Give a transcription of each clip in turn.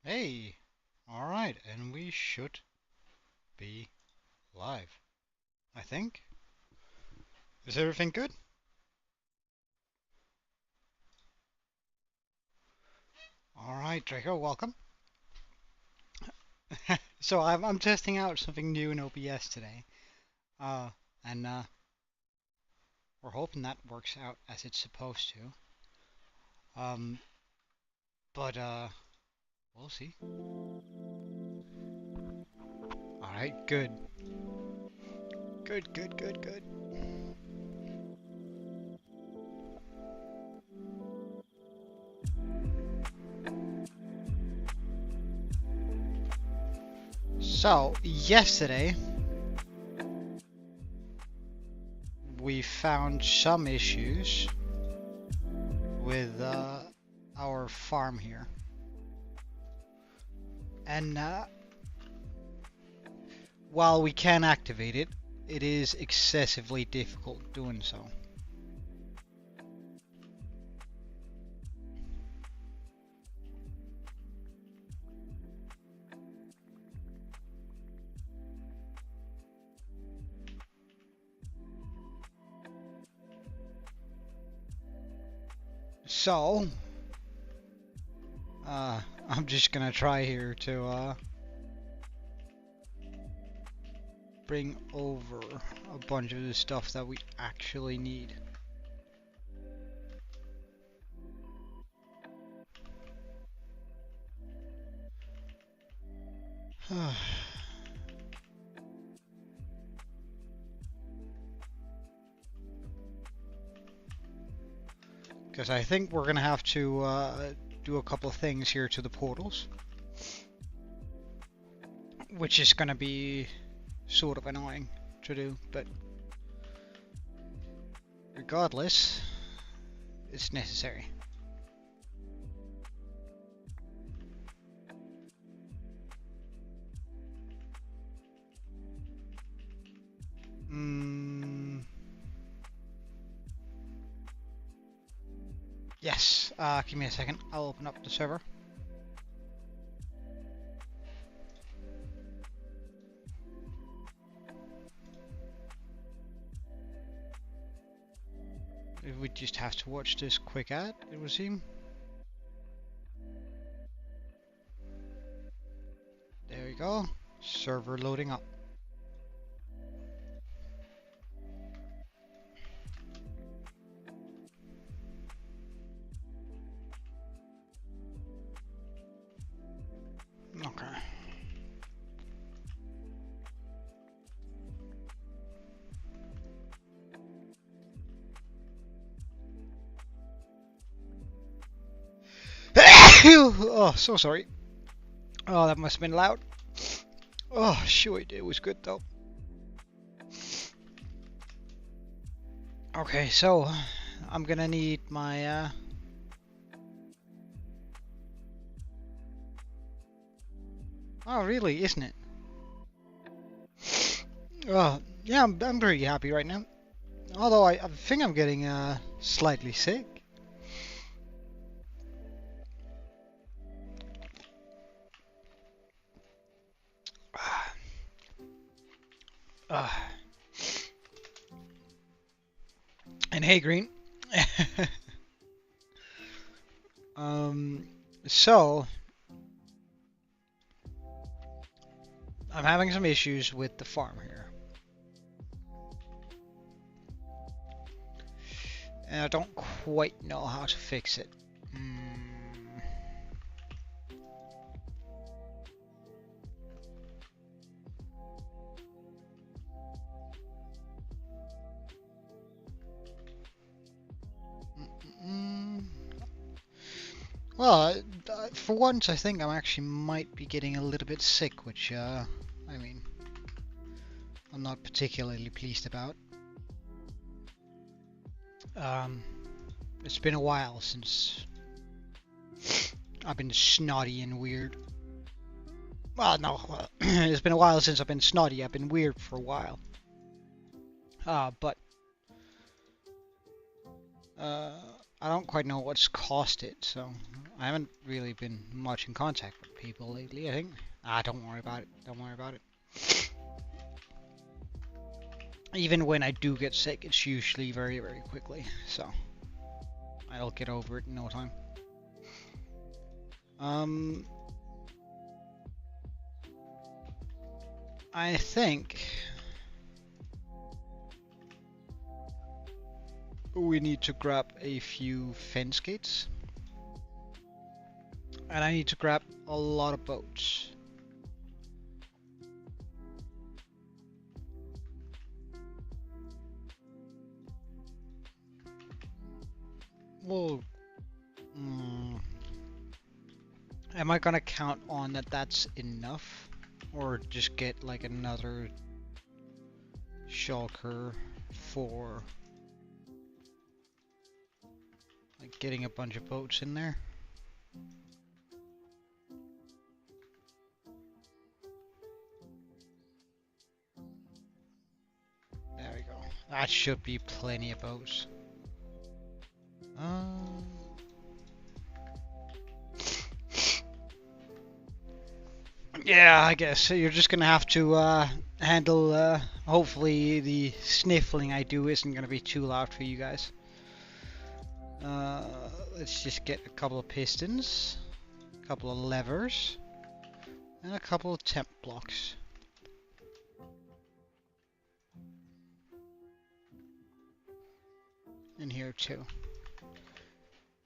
Hey, alright, and we should be live, I think. Is everything good? Alright, Draco, welcome. So I'm testing out something new in OBS today, uh, and we're hoping that works out as it's supposed to. Um, but we'll see. Alright, good. Good, good, good, good. So, yesterday, we found some issues with our farm here. And while we can activate it, it is excessively difficult doing so. So, I'm just gonna try here to bring over a bunch of the stuff that we actually need. Because I think we're gonna have to do a couple of things here to the portals, which is gonna be sort of annoying to do, but regardless, it's necessary. Yes, give me a second. I'll open up the server. We just have to watch this quick ad, it would seem. There we go. Server loading up. Okay. Oh, so sorry. Oh, that must have been loud. Oh, sure it was good though. Okay, so I'm gonna need my Oh, really? Isn't it? Yeah, I'm pretty happy right now. Although I think I'm getting slightly sick. And hey, Green. So I'm having some issues with the farm here. And I don't quite know how to fix it. Well, for once I think I actually might be getting a little bit sick, which, I mean, I'm not particularly pleased about. It's been a while since I've been snotty and weird. Well, no, it's been a while since I've been snotty. I've been weird for a while. But I don't quite know what's caused it, so I haven't really been much in contact with people lately, I think. Don't worry about it. Don't worry about it. Even when I do get sick, it's usually very, very quickly, so I'll get over it in no time. I think we need to grab a few fence gates. And I need to grab a lot of boats. Well, am I gonna count on that that's enough? Or just get like another shulker for like getting a bunch of boats in there? There we go. That should be plenty of boats. Yeah, I guess you're just gonna have to handle. Hopefully, the sniffling I do isn't gonna be too loud for you guys. Let's just get a couple of pistons, a couple of levers, and a couple of temp blocks. In here too.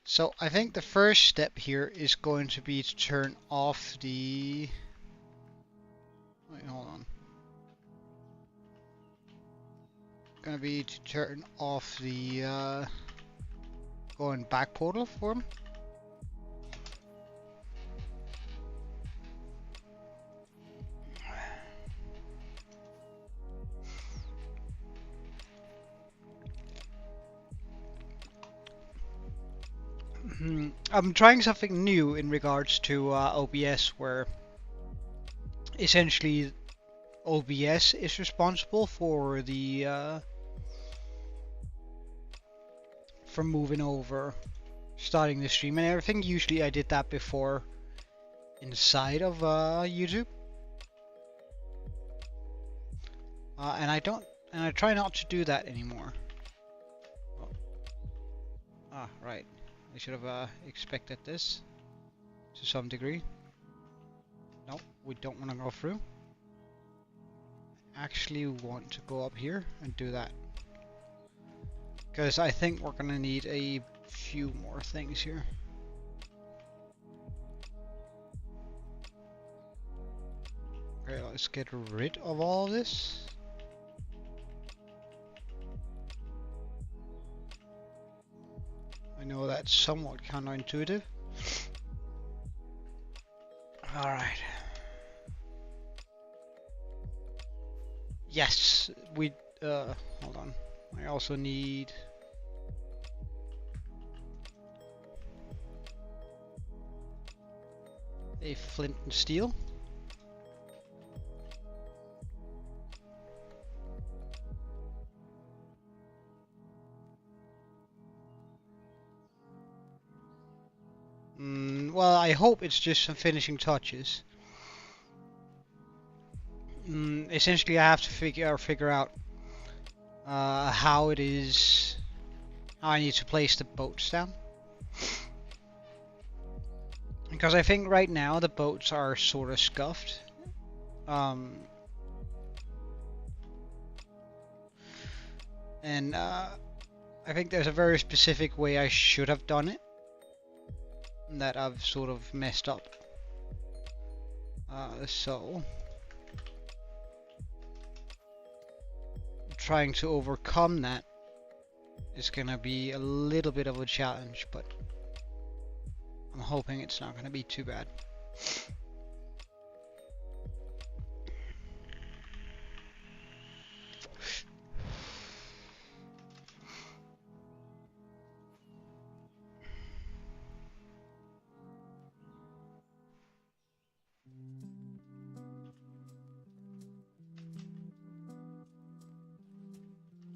So I think the first step here is going to be to turn off the... Wait, hold on. Gonna be to turn off the going back portal for him. I'm trying something new in regards to OBS, where essentially OBS is responsible for the for moving over, starting the stream and everything. Usually I did that before inside of YouTube, and I try not to do that anymore. Oh. Right. I should have expected this to some degree. No, we don't want to go through. Actually want to go up here and do that, because I think we're gonna need a few more things here. Okay, let's get rid of all of this. I know that's somewhat counterintuitive. Alright. Yes, we, hold on. I also need... a flint and steel. Well, I hope it's just some finishing touches. Essentially, I have to figure out how it is, how I need to place the boats down. Because I think right now the boats are sort of scuffed. And I think there's a very specific way I should have done it that I've sort of messed up. So trying to overcome that is gonna be a little bit of a challenge, but I'm hoping it's not gonna be too bad.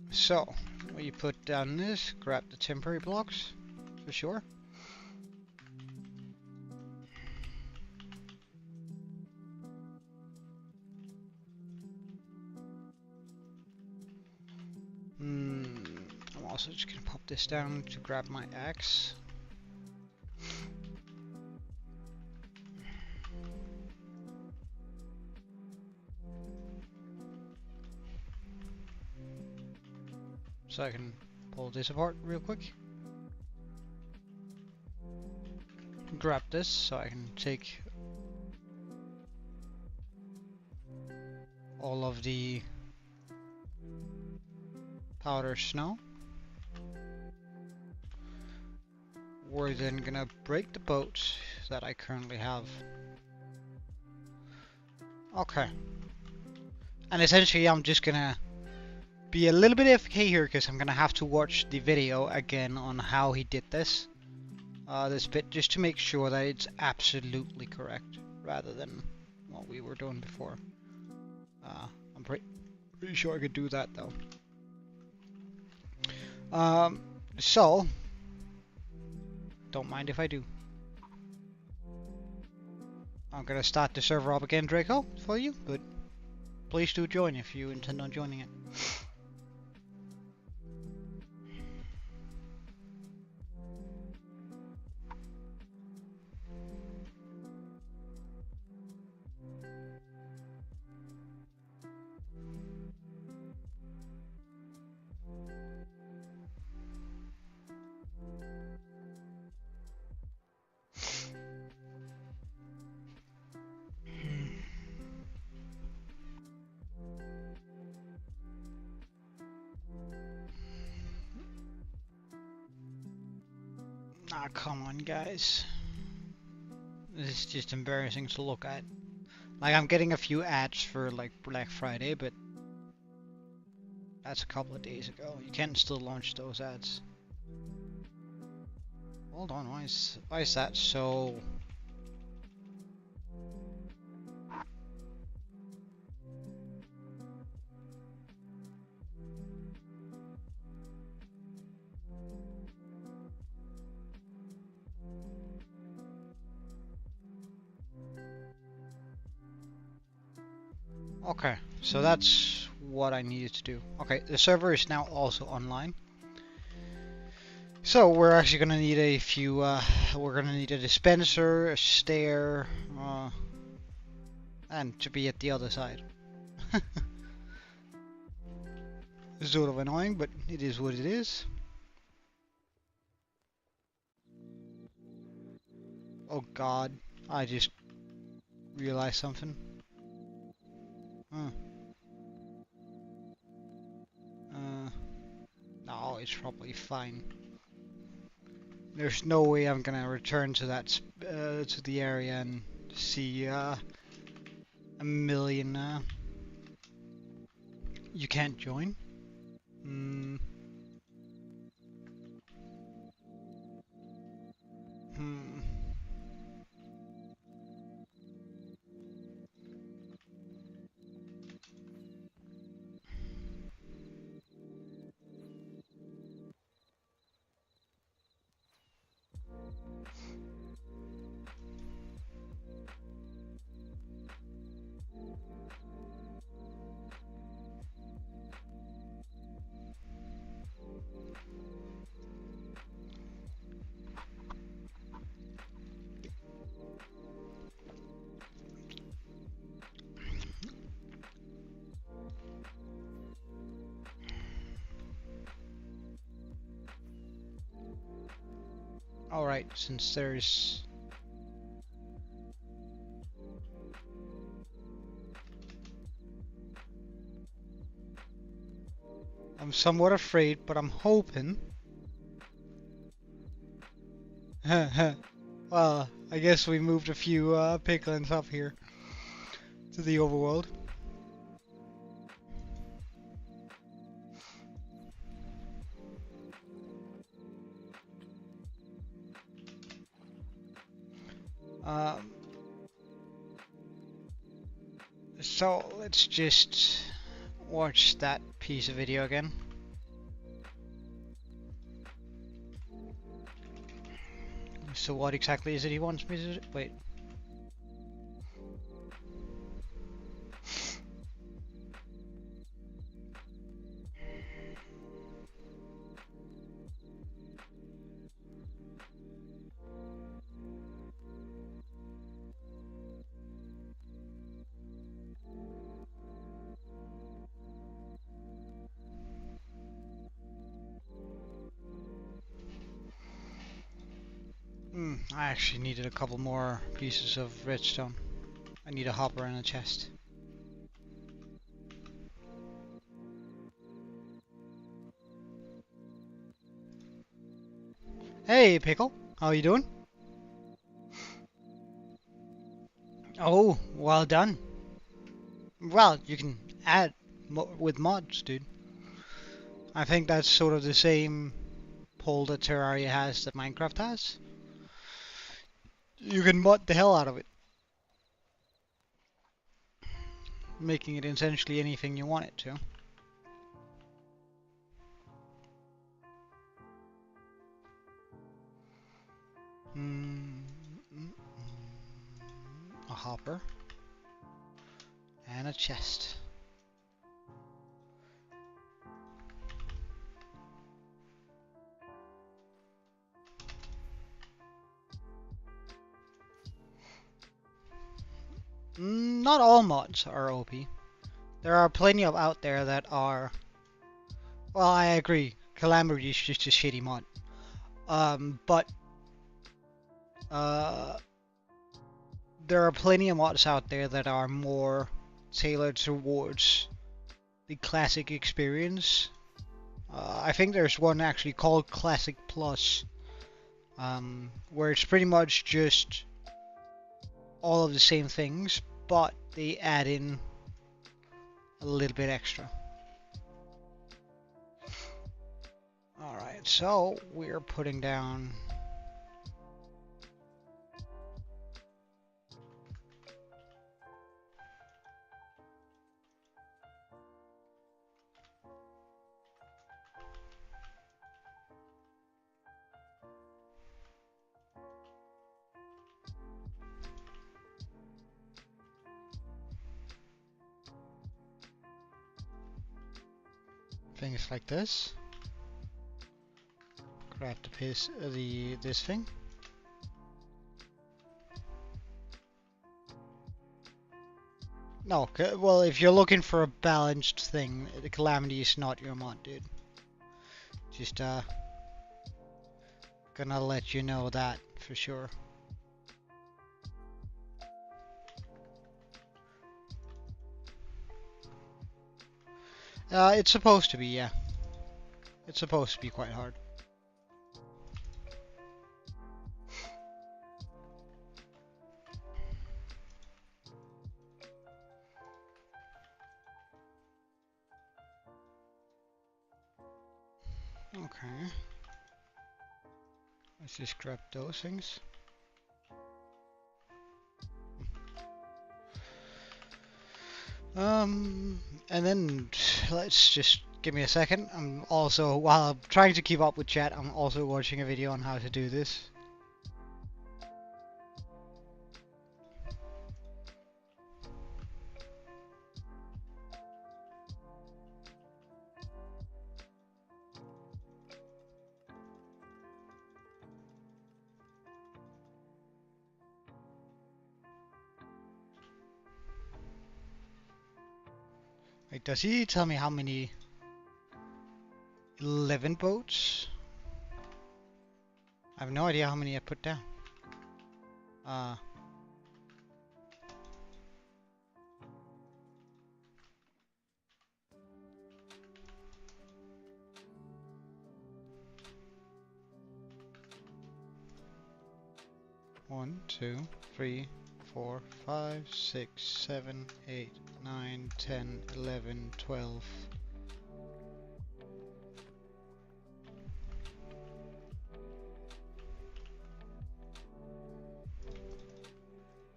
So, we put down this, grab the temporary blocks. for sure. I'm also just gonna pop this down to grab my axe. So I can pull this apart real quick. Grab this so I can take all of the powder snow. We're then gonna break the boat that I currently have. Okay. And essentially I'm just gonna be a little bit AFK here because I'm gonna have to watch the video again on how he did this. This bit, just to make sure that it's absolutely correct rather than what we were doing before. I'm pretty sure I could do that though. So don't mind if I do. I'm gonna start the server up again, Draco, for you, but please do join if you intend on joining it. Ah, come on, guys. This is just embarrassing to look at. Like, I'm getting a few ads for, like, Black Friday, but that's a couple of days ago. You can still launch those ads. Hold on, why is that so... Okay, so that's what I needed to do. Okay, the server is now also online. So we're actually gonna need a few, we're gonna need a dispenser, a stair, and to be at the other side. It's sort of annoying, but it is what it is. Oh god, I just realized something. No, it's probably fine. There's no way I'm gonna return to that to the area and see a million. You can't join. Alright, since there's... I'm somewhat afraid, but I'm hoping... Well, I guess we moved a few piglins up here to the overworld. So let's just watch that piece of video again. So what exactly is it he wants me to do? Wait. I actually needed a couple more pieces of redstone. I need a hopper and a chest. Hey, Pickle. How you doing? Oh, well done. Well, you can add with mods, dude. I think that's sort of the same pull that Terraria has that Minecraft has. You can mod the hell out of it, making it essentially anything you want it to. A hopper and a chest. Not all mods are OP. There are plenty of out there that are. Well, I agree. Calamity is just a shitty mod. But there are plenty of mods out there that are more tailored towards the classic experience. I think there's one actually called Classic Plus, where it's pretty much just all of the same things, but they add in a little bit extra. Alright, so we're putting down things like this. Grab this thing. No, well, if you're looking for a balanced thing, the Calamity is not your mod, dude. Just gonna let you know that for sure. It's supposed to be, yeah. It's supposed to be quite hard. Okay. Let's just grab those things. And then let's just give me a second. I'm also, while I'm trying to keep up with chat, I'm also watching a video on how to do this. Wait, does he tell me how many? 11 boats? I have no idea how many I put down. 1, 2, 3, 4, 5, 6, 7, 8, 9, 10, 11, 12.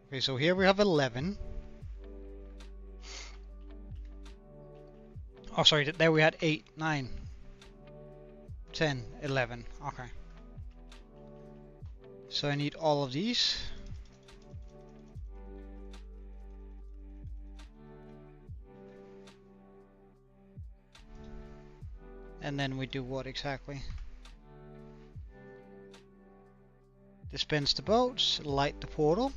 Okay, so here we have 11. Oh, sorry, there we had 8, 9, 10, 11. Okay. So I need all of these. And then we do what exactly? Dispense the boats, light the portal.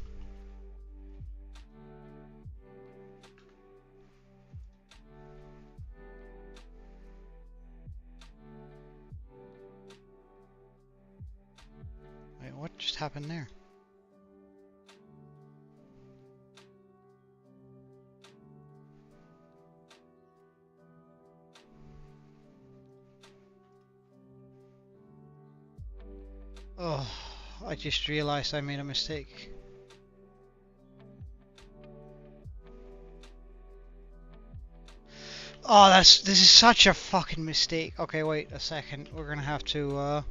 Wait, what just happened there? Oh, I just realized I made a mistake. Oh, this is such a fucking mistake. Okay, wait a second. We're gonna have to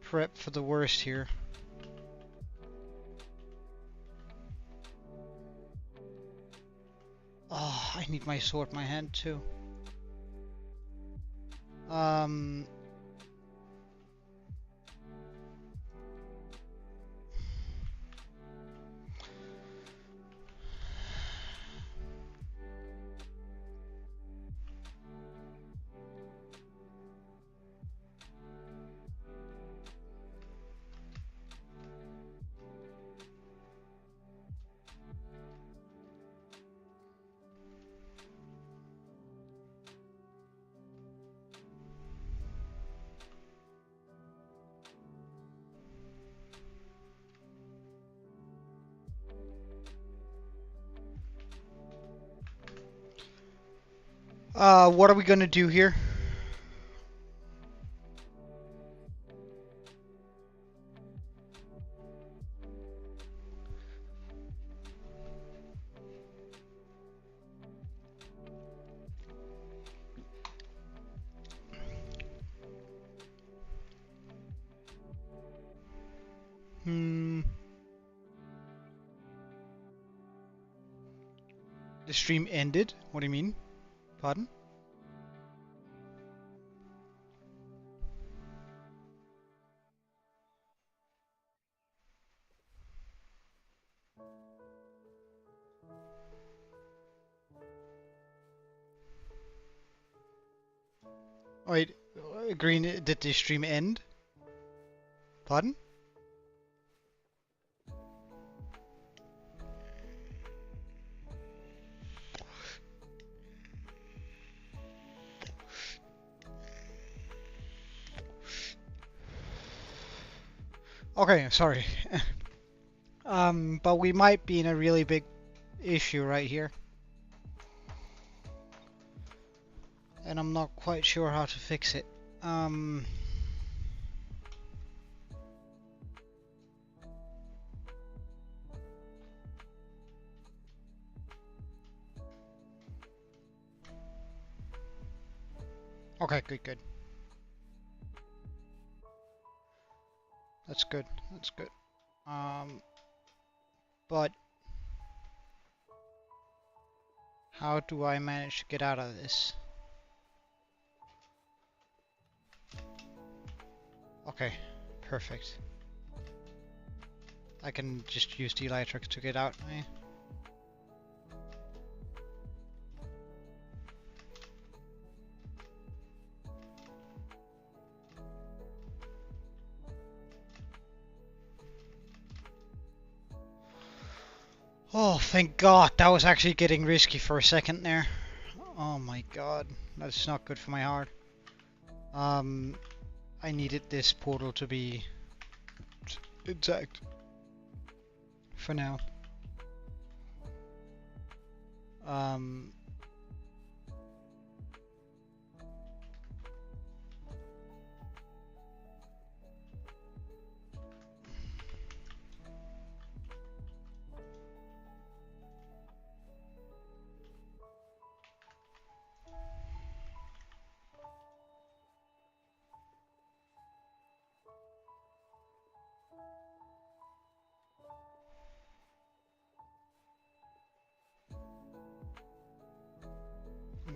prep for the worst here. Oh, I need my sword in my hand too. What are we gonna do here? The stream ended? What do you mean? Pardon? Wait, Green, did the stream end? Pardon? Okay, sorry. But we might be in a really big issue right here. And I'm not quite sure how to fix it. Okay, good. That's good, that's good. But how do I manage to get out of this? Okay, perfect. I can just use the electric to get out. Eh? Oh, thank God. That was actually getting risky for a second there. Oh my God. That's not good for my heart. I needed this portal to be intact for now.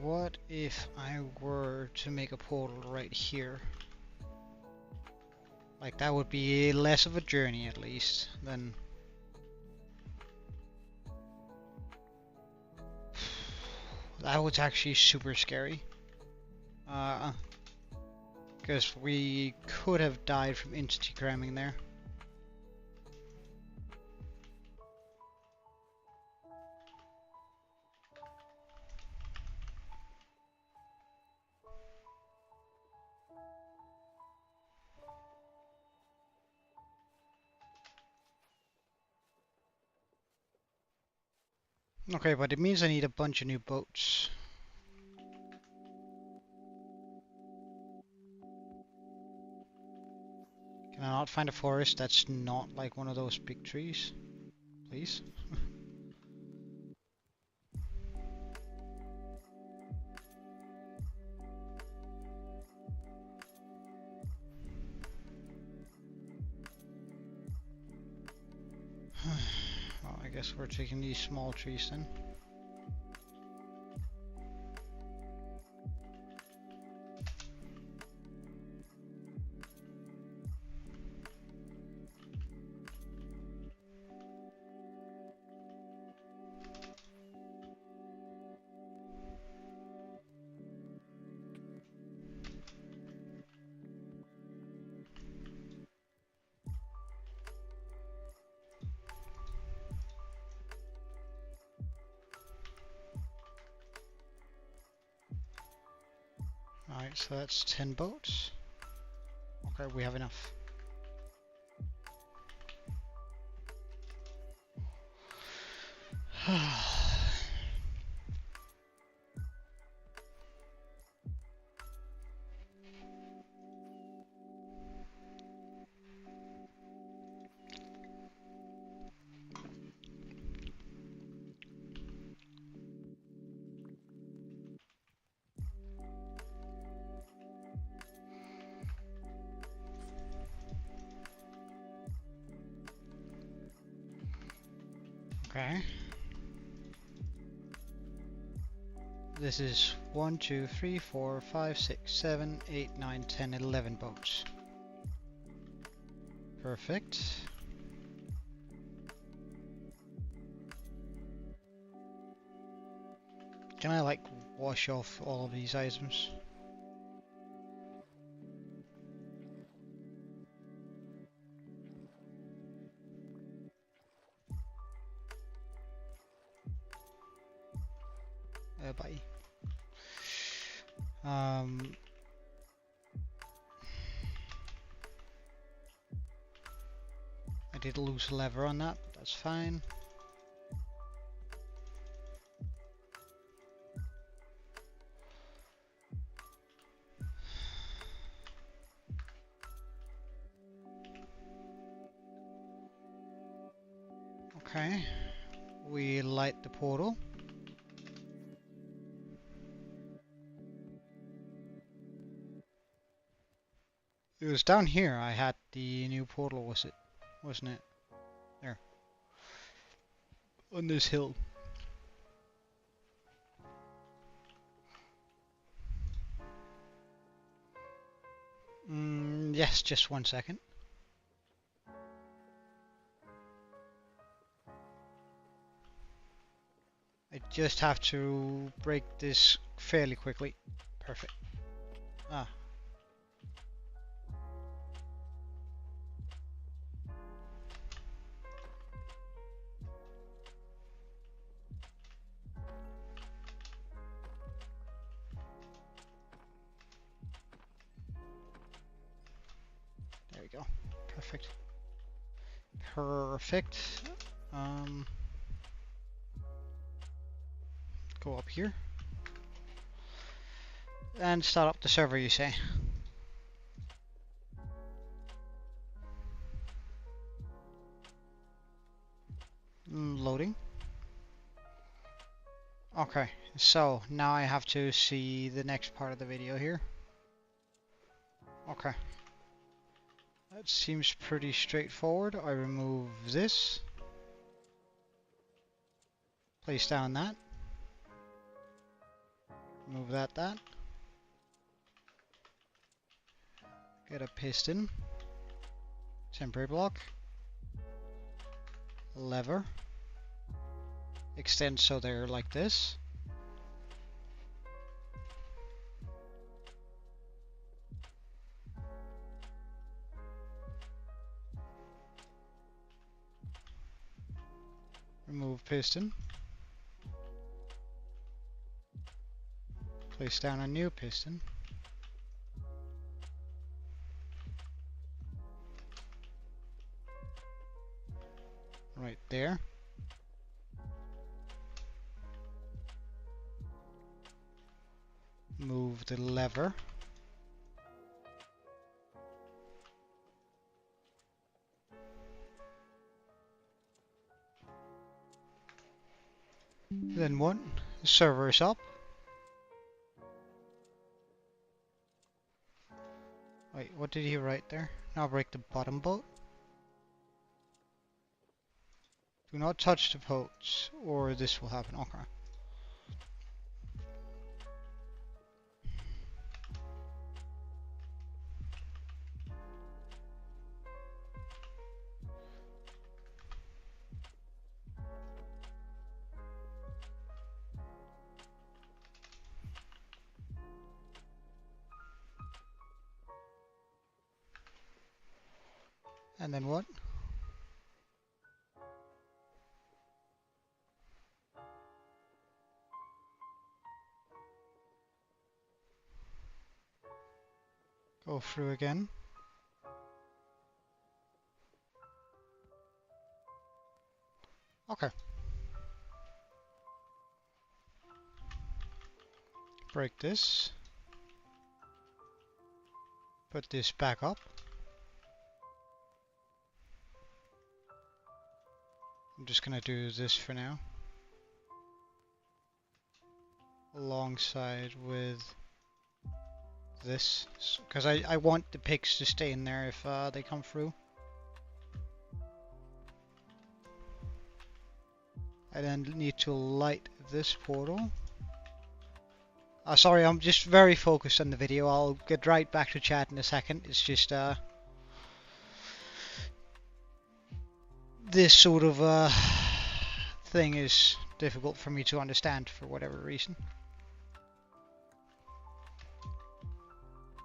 What if I were to make a portal right here? Like, that would be less of a journey, at least, than... That was actually super scary. Because we could have died from instantly cramming there. Okay, but it means I need a bunch of new boats. Can I not find a forest that's not like one of those big trees? Please? Well, I guess we're taking these small trees then. Alright, so that's 10 boats. Okay, we have enough. Okay. This is 1, 2, 3, 4, 5, 6, 7, 8, 9, 10, 11 boats. Perfect. Can I like wash off all of these items? Bye. I did lose a lever on that, but that's fine. Okay, we light the portal. It was down here I had the new portal, wasn't it? There. On this hill. Yes, just 1 second. I just have to break this fairly quickly. Perfect. Ah. There we go. Perfect. Perfect. Go up here. And start up the server, you say? Loading. Okay, so now I have to see the next part of the video here. Okay. That seems pretty straightforward. I remove this. Place down that. Move that. Get a piston. temporary block, lever, extend so they're like this. Remove piston. Place down a new piston. Right there. Move the lever. Then what? Server is up. Wait, what did he write there? Now break the bottom bolt. Do not touch the bolts or this will happen. Okay. And then what? Go through again. Okay. Break this. Put this back up. I'm just gonna do this for now. Alongside with this, because I want the pigs to stay in there if they come through. I then need to light this portal. Sorry, I'm just very focused on the video. I'll get right back to chat in a second. It's just this sort of thing is difficult for me to understand for whatever reason.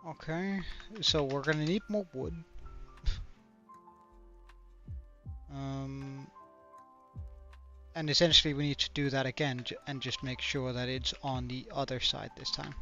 Okay, so we're gonna need more wood. And essentially we need to do that again and just make sure that it's on the other side this time.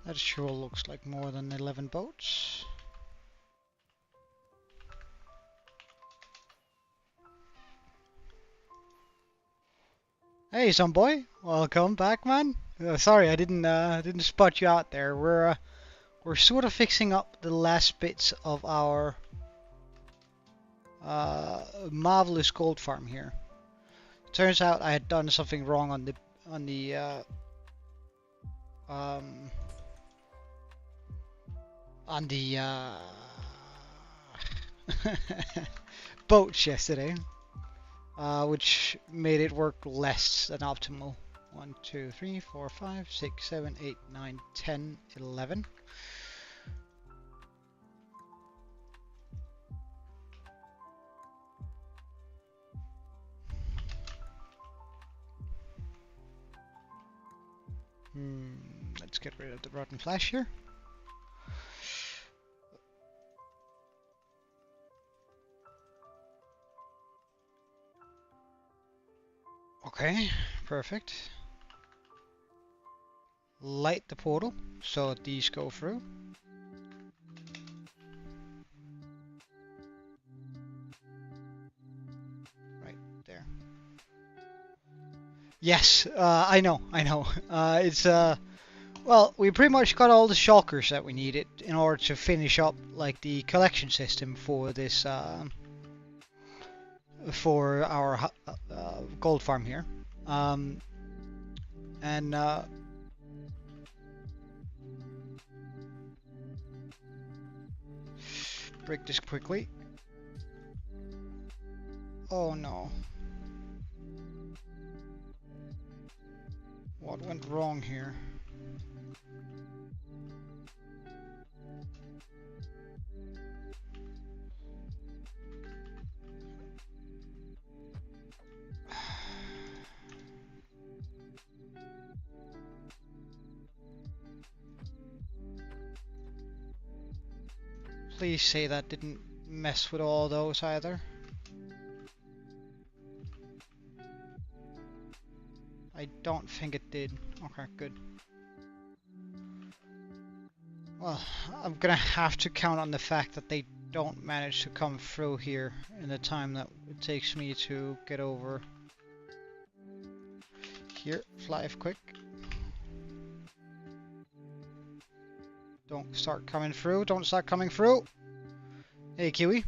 That sure looks like more than 11 boats. Hey, some boy, welcome back, man. Sorry, I didn't spot you out there. We're sort of fixing up the last bits of our marvelous gold farm here. Turns out I had done something wrong on the boats yesterday, which made it work less than optimal. 1, 2, 3, 4, 5, 6, 7, 8, 9, 10, 11. Let's get rid of the rotten flash here. Okay, perfect. Light the portal so these go through. Right there. Yes, I know. It's well, we pretty much got all the shulkers that we needed in order to finish up like the collection system for this for our gold farm here. And break this quickly. Oh no. What went wrong here? Please say that didn't mess with all those either. I don't think it did. Okay, good. Well, I'm gonna have to count on the fact that they don't manage to come through here in the time that it takes me to get over. Here, fly quick. Don't start coming through. Don't start coming through. Hey, Kiwi.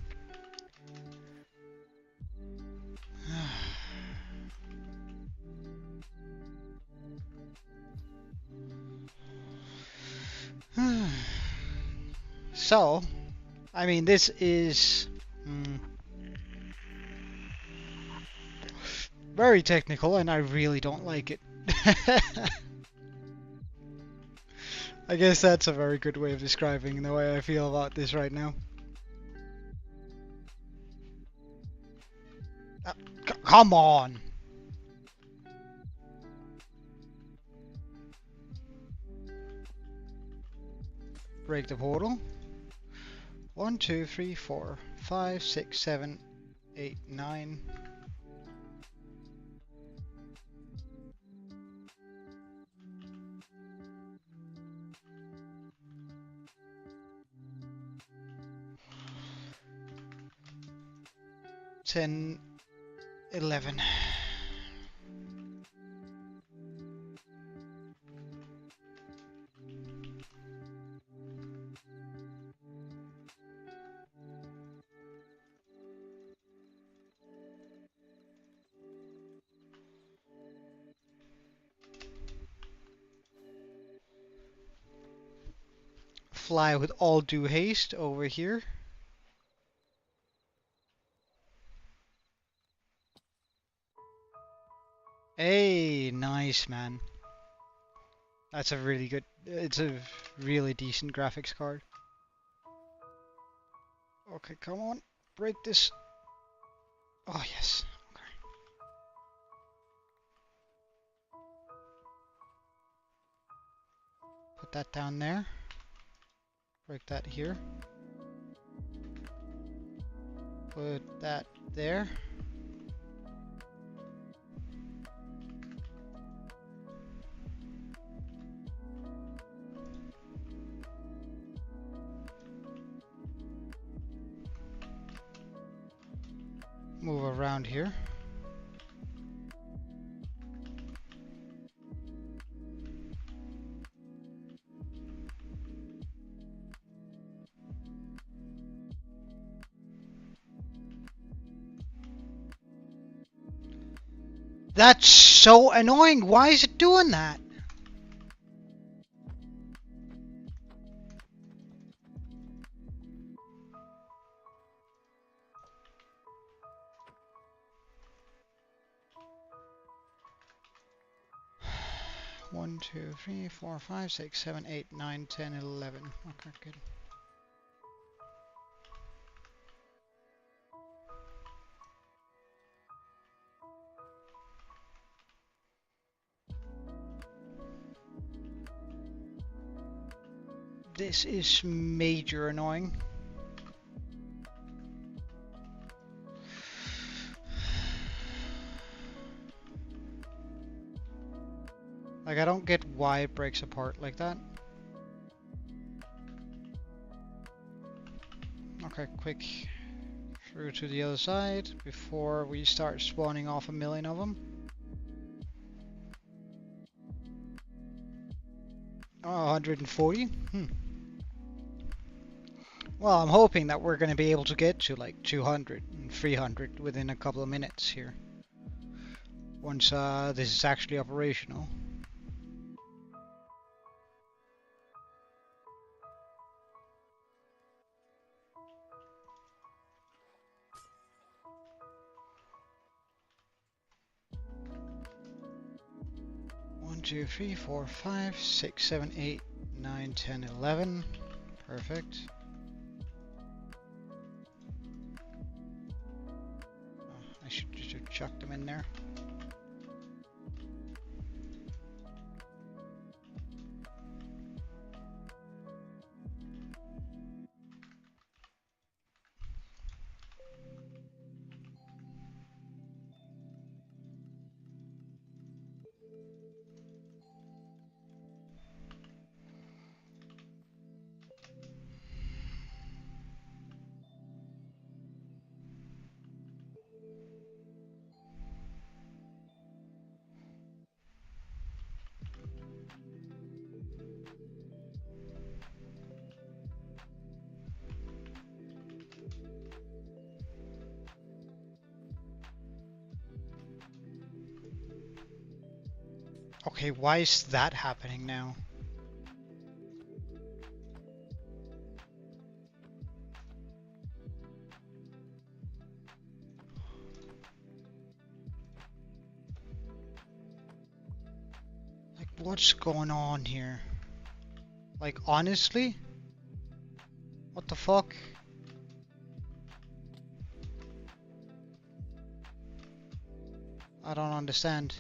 So, I mean, this is very technical, and I really don't like it. I guess that's a very good way of describing the way I feel about this right now. Come on! Break the portal. 1, 2, 3, 4, 5, 6, 7, 8, 9. Ten, 11. Fly with all due haste over here. Hey, nice, man. That's a really good, it's a really decent graphics card. Okay, come on, break this. Oh, yes. Okay. Put that down there. Break that here. Put that there. Move around here. That's so annoying. Why is it doing that? One, 2, 3, 4, 5, 6, 7, 8, 9, 10, 11. Okay, good. This is major annoying. Like, I don't get why it breaks apart like that. Okay, quick through to the other side before we start spawning off a million of them. Oh, 140? Well, I'm hoping that we're going to be able to get to like 200 and 300 within a couple of minutes here. Once this is actually operational. One, two, three, four, 5, 6, 7, 8, 9, 10, 11. Perfect. I should just have chucked them in there. Okay, why is that happening now? Like, what's going on here? Like, honestly? What the fuck? I don't understand.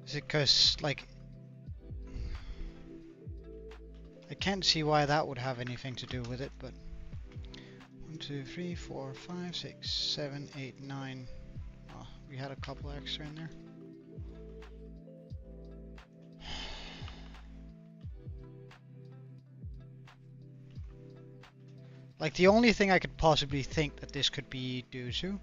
Is it because, like, I can't see why that would have anything to do with it, but 1, 2, 3, 4, 5, 6, 7, 8, 9. Oh, we had a couple extra in there. Like, the only thing I could possibly think that this could be due to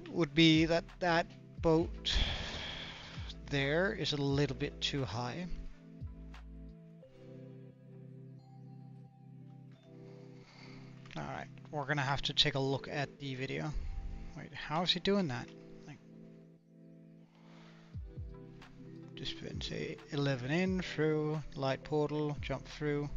would be that that boat there is a little bit too high. Alright, we're gonna have to take a look at the video. Wait, how is he doing that? Like, just say 11 in, through, light portal, jump through.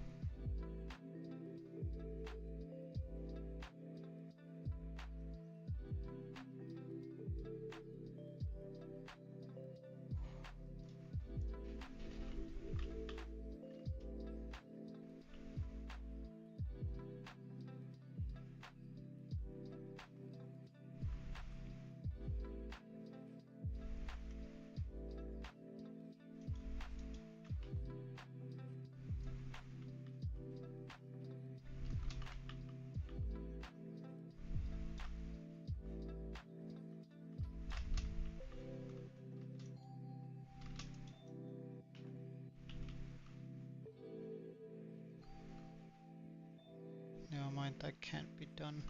Never mind, that can't be done.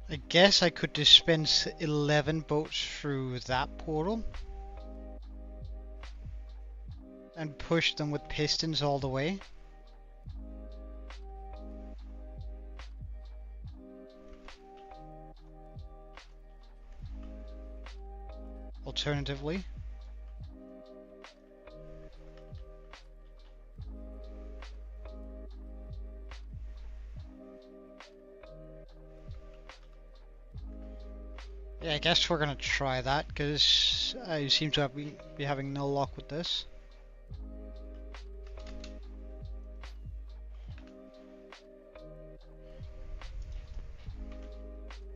I guess I could dispense 11 boats through that portal and push them with pistons all the way. Alternatively, guess we're gonna try that, because I seem to be having no luck with this.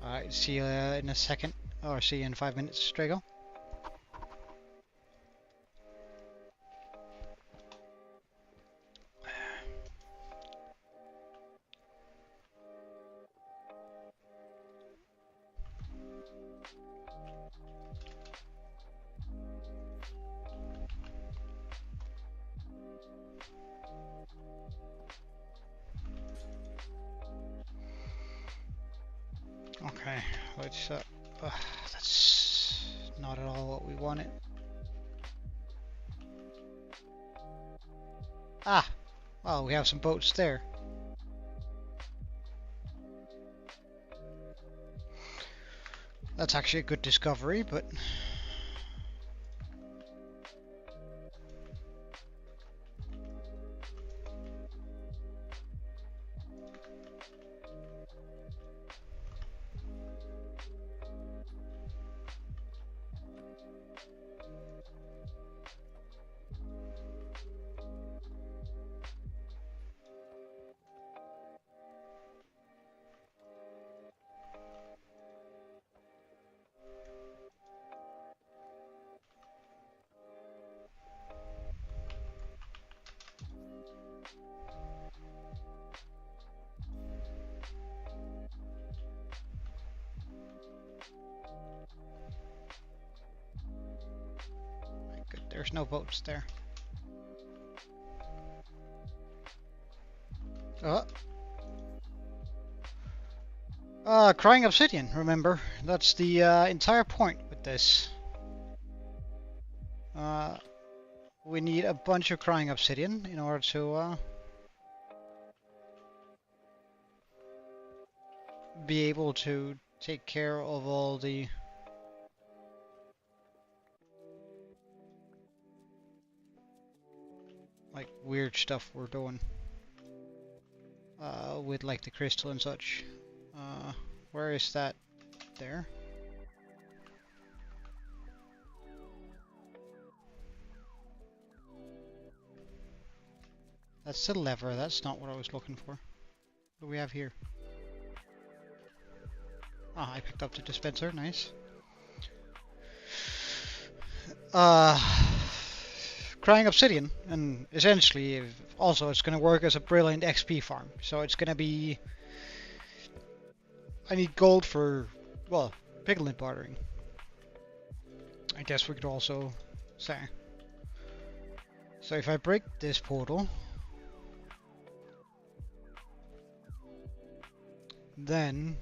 Alright, see you in a second, or see you in 5 minutes, Drago. Okay, let's, that's not at all what we wanted. Ah, well, we have some boats there. That's actually a good discovery, but... Good, there's no boats there. Crying obsidian, remember? That's the entire point with this. We need a bunch of crying obsidian in order to be able to take care of all the like weird stuff we're doing with like the crystal and such. Where is that? There. That's the lever, that's not what I was looking for. What do we have here? Ah, I picked up the dispenser, nice. Crying obsidian, and essentially also it's gonna work as a brilliant XP farm. So it's gonna be... I need gold for, well, piglet bartering. I guess we could also say. So if I break this portal, then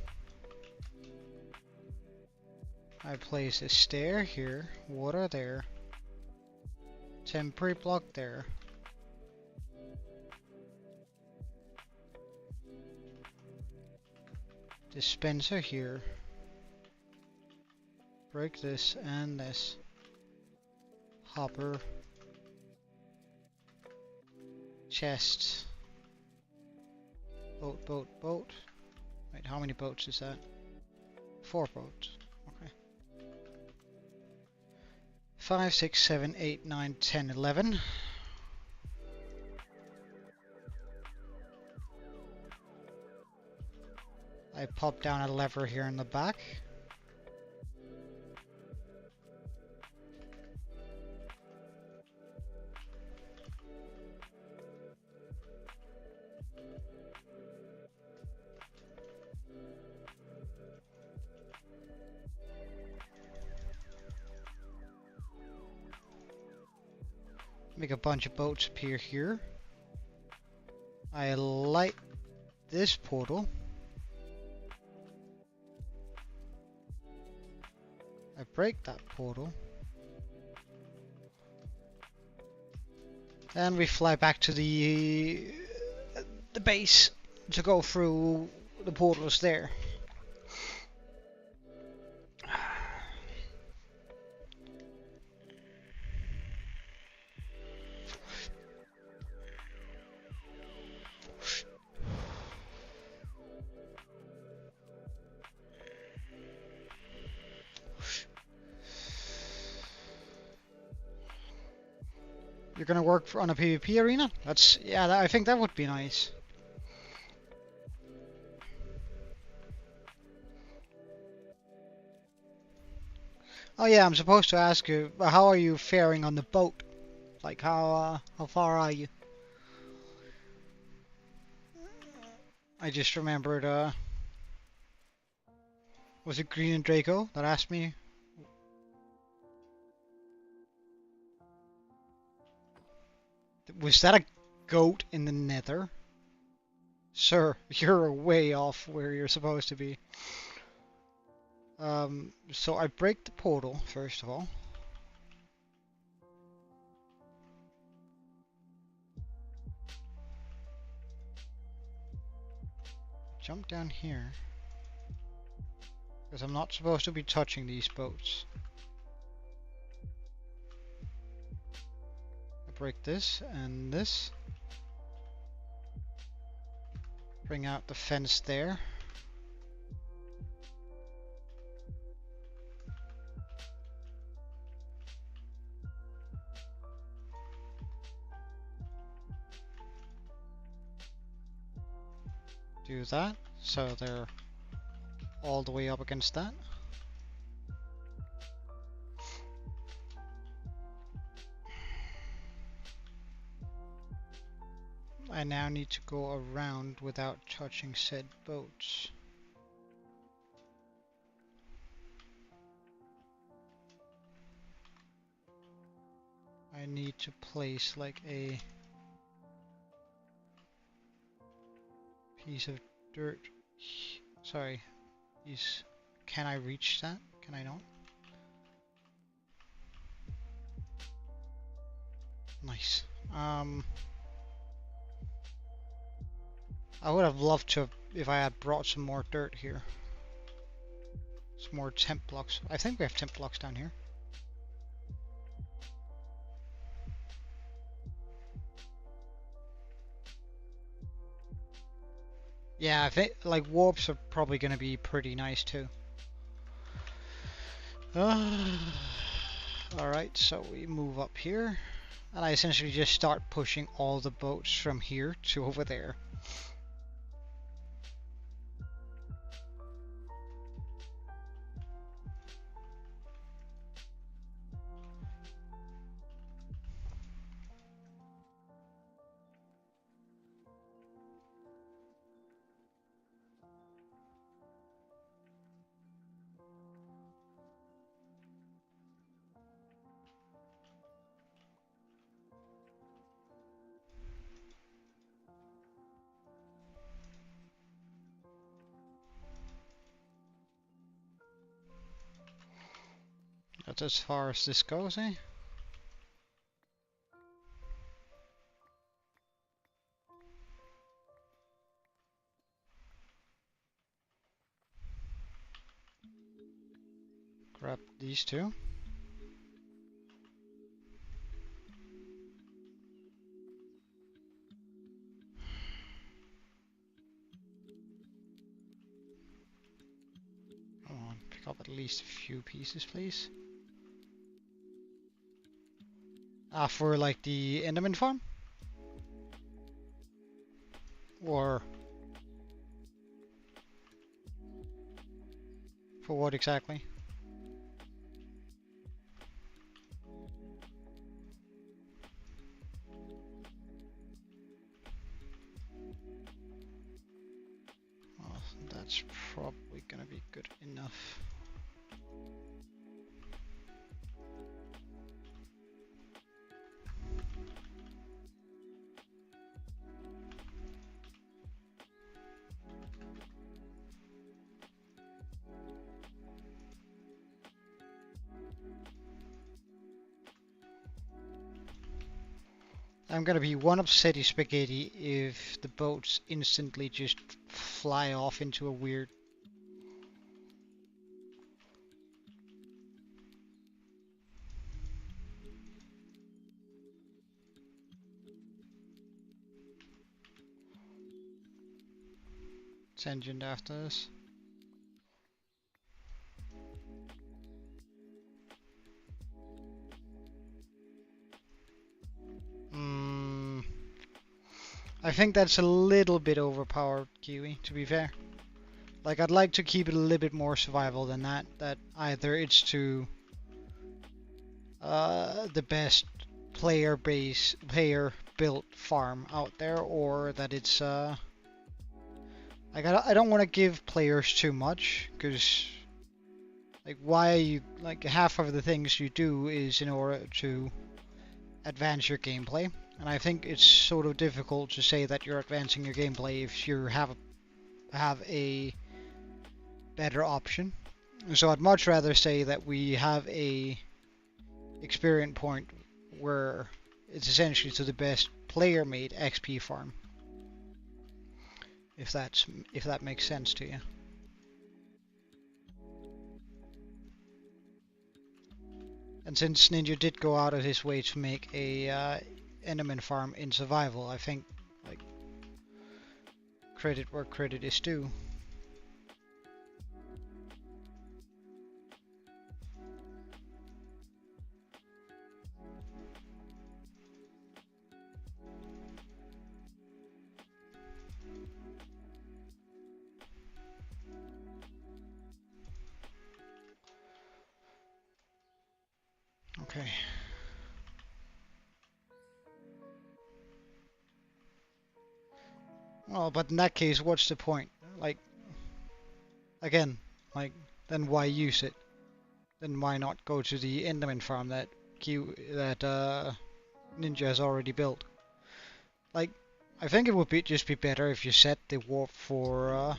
I place a stair here, water there, temporary block there, dispenser here, break this and this, hopper, chest, boat, boat, boat. Wait, how many boats is that? 4 boats. Okay. 5, 6, 7, 8, 9, 10, 11. I pop down a lever here in the back. Make a bunch of boats appear here. I light this portal. I break that portal. Then we fly back to the base to go through the portals there. You're gonna work on a PvP arena? That's, yeah, I think that would be nice. Oh yeah, I'm supposed to ask you, how are you faring on the boat? Like how far are you? I just remembered, was it Green and Draco that asked me? Was that a goat in the nether? Sir, you're way off where you're supposed to be. So I break the portal, first of all. Jump down here. Because I'm not supposed to be touching these boats. I break this and this. Bring out the fence there. Do that, so they're all the way up against that. I now need to go around without touching said boats. I need to place like a piece of dirt. Sorry, can I reach that? Can I not? Nice. I would have loved to if I had brought some more dirt here. Some more temp blocks. I think we have temp blocks down here. Yeah, I think like warps are probably going to be pretty nice too. Alright, so we move up here. And I essentially just start pushing all the boats from here to over there. That's as far as this goes, eh? Grab these two. Come on, pick up at least a few pieces, please. For like the Enderman farm? Or for what exactly? Well, that's probably gonna be good enough. I'm gonna be one upsetty spaghetti if the boats instantly just fly off into a weird... tangent after this. I think that's a little bit overpowered, Kiwi, to be fair. Like, I'd like to keep it a little bit more survival than that. That either it's to the best player built farm out there, or that it's like I don't want to give players too much, because like why you like half of the things you do is in order to advance your gameplay, and I think it's sort of difficult to say that you're advancing your gameplay if you have a better option. So I'd much rather say that we have a experience point where it's essentially to the best player made XP farm. If that makes sense to you. And since Ninja did go out of his way to make a Enderman farm in survival, I think like credit where credit is due. Okay. Well, but in that case, what's the point? Like, again, like, then why use it? Then why not go to the Enderman farm that Ninja has already built? Like, I think it would just be better if you set the warp for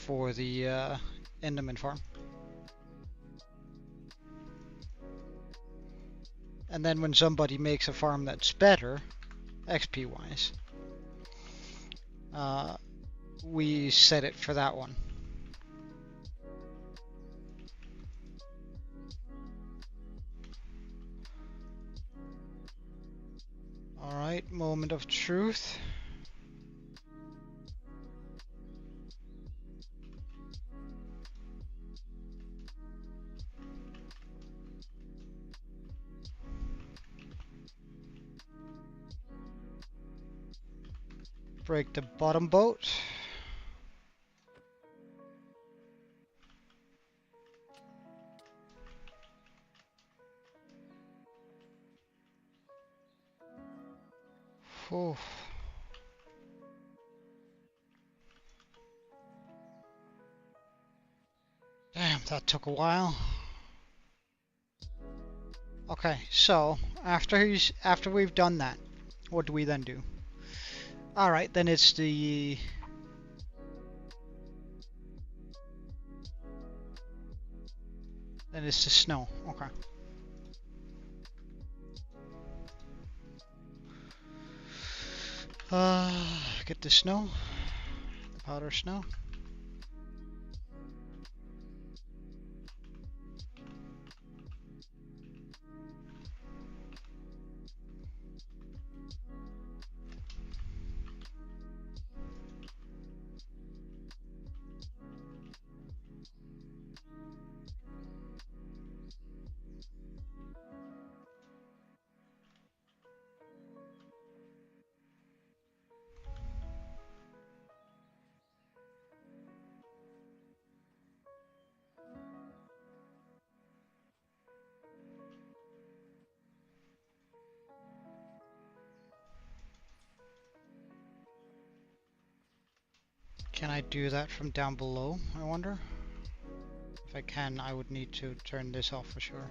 the Enderman farm. And then when somebody makes a farm that's better, XP wise, we set it for that one. Alright, moment of truth. Break the bottom boat. Oof. Damn, that took a while. Okay, so after we've done that, what do we then do? Alright, then it's the snow. Okay. Get the snow. The powder snow. Can I do that from down below, I wonder? If I can, I would need to turn this off for sure.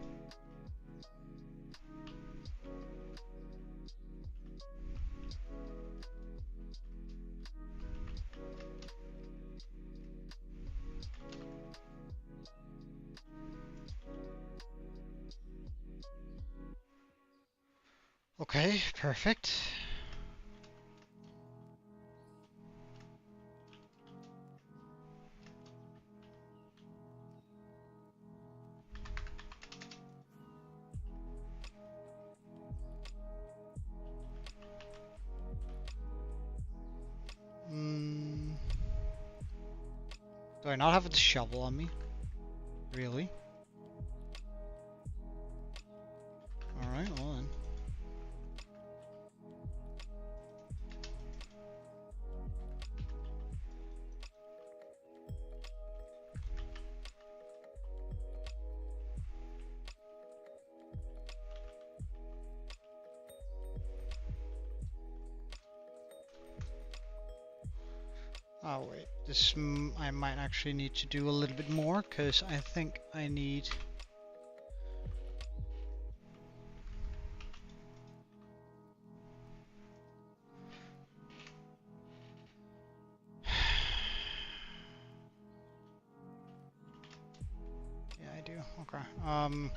Okay, perfect. Do I not have the shovel on me? Really? Alright, well then. Oh wait, this I might actually need to do a little bit more, because I think I need... Yeah, I do. Okay.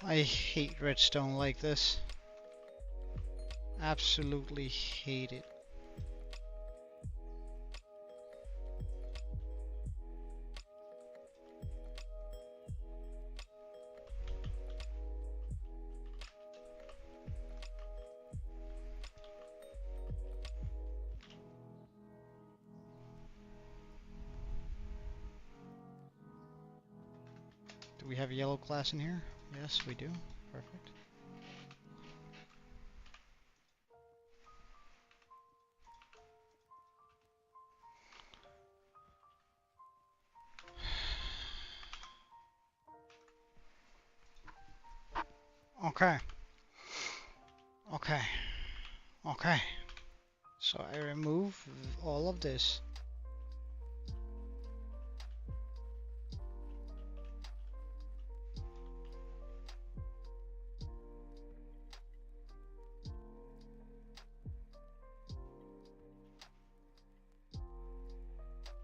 I hate redstone like this. Absolutely hate it. Do we have a yellow glass in here? Yes, we do. Perfect. Okay. Okay. Okay. So I remove all of this.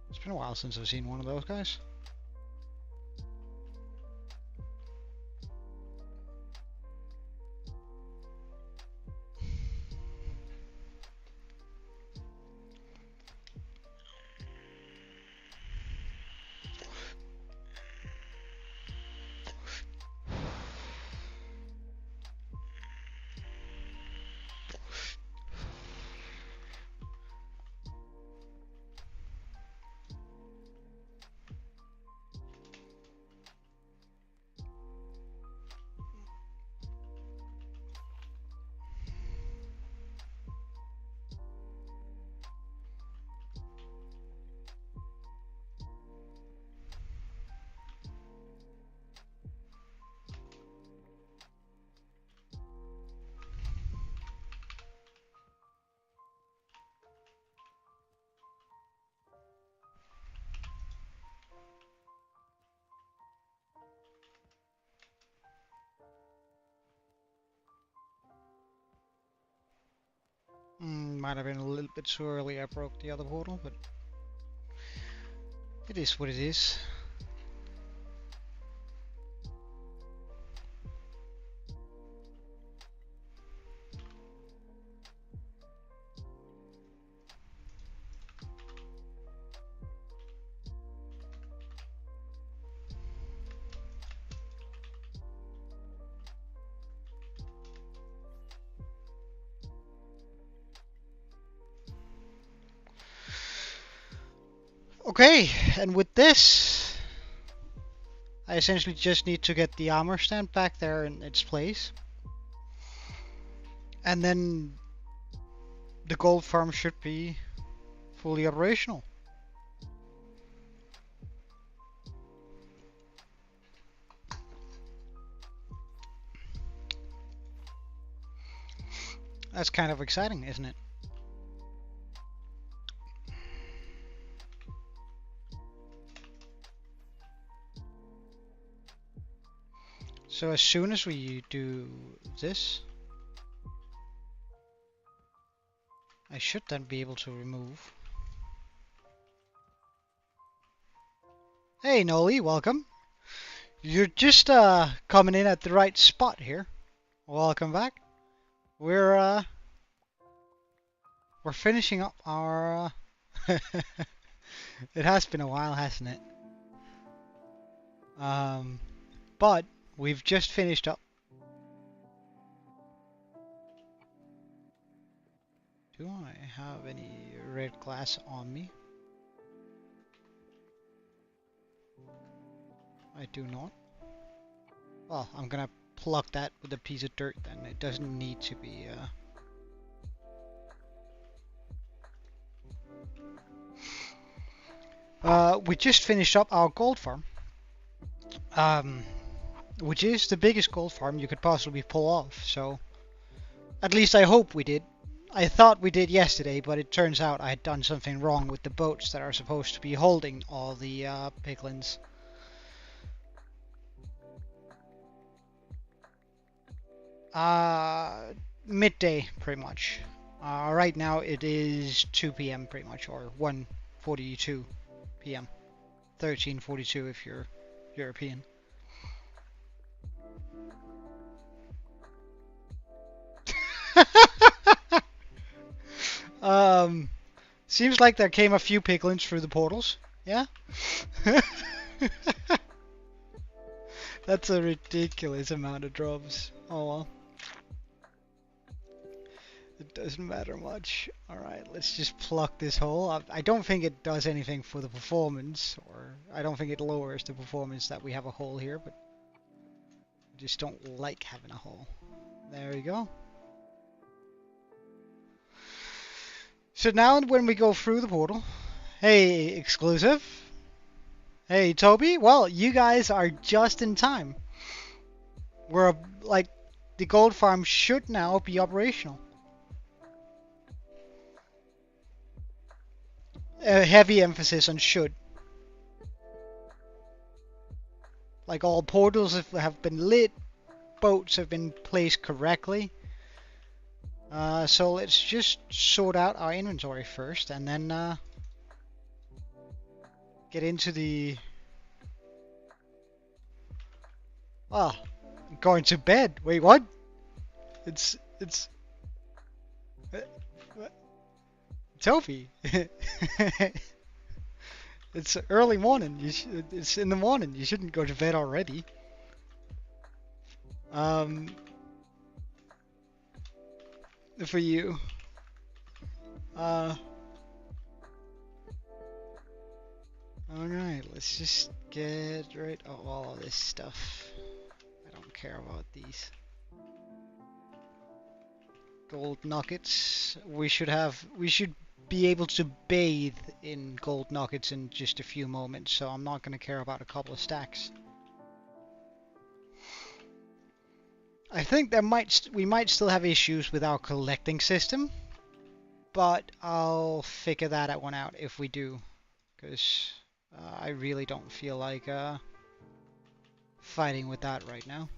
It's been a while since I've seen one of those guys. Might have been a little bit too early. I broke the other portal, but it is what it is. Okay, and with this, I essentially just need to get the armor stand back there in its place. And then the gold farm should be fully operational. That's kind of exciting, isn't it? So as soon as we do this, I should then be able to remove. Hey Noli, welcome. You're just coming in at the right spot here. Welcome back. We're finishing up our it has been a while, hasn't it? But we've just finished up. Do I have any red glass on me? I do not. Well, I'm gonna pluck that with a piece of dirt then. It doesn't need to be we just finished up our gold farm. Which is the biggest gold farm you could possibly pull off, so at least I hope we did. I thought we did yesterday, but it turns out I had done something wrong with the boats that are supposed to be holding all the piglins. Midday, pretty much. Right now it is 2 p.m. pretty much, or 1:42 p.m. 13:42 if you're European. Seems like there came a few piglins through the portals. Yeah? That's a ridiculous amount of drops. Oh well. It doesn't matter much. Alright, let's just pluck this hole. I don't think it does anything for the performance, or I don't think it lowers the performance that we have a hole here, but I just don't like having a hole. There we go. So now when we go through the portal, hey, exclusive. Hey, Toby. Well, you guys are just in time. We're like, the gold farm should now be operational. A heavy emphasis on should. Like all portals have been lit, boats have been placed correctly. So let's just sort out our inventory first, and then get into the... Oh, I'm going to bed. Wait, what? It's... Toby. It's early morning. It's in the morning. You shouldn't go to bed already. For you. Alright, let's just get rid of all of this stuff. I don't care about these. Gold nuggets. We should be able to bathe in gold nuggets in just a few moments, so I'm not going to care about a couple of stacks. I think we might still have issues with our collecting system, but I'll figure that one out if we do, because I really don't feel like fighting with that right now.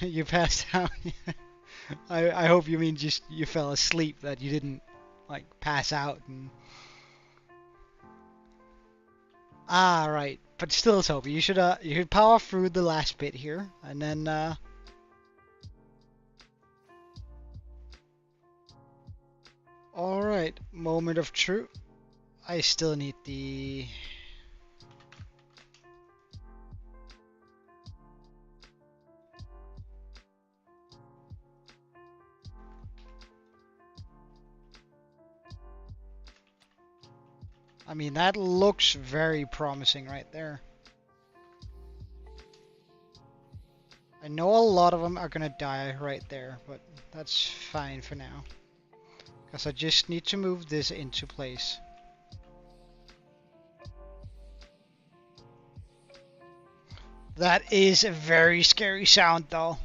You passed out. I hope you mean just you fell asleep, that you didn't like pass out and... Ah, right. But still, Toby, you should power through the last bit here, and then Alright, moment of truth. I still need the... I mean, that looks very promising right there. I know a lot of them are gonna die right there, but that's fine for now. Because I just need to move this into place. That is a very scary sound though.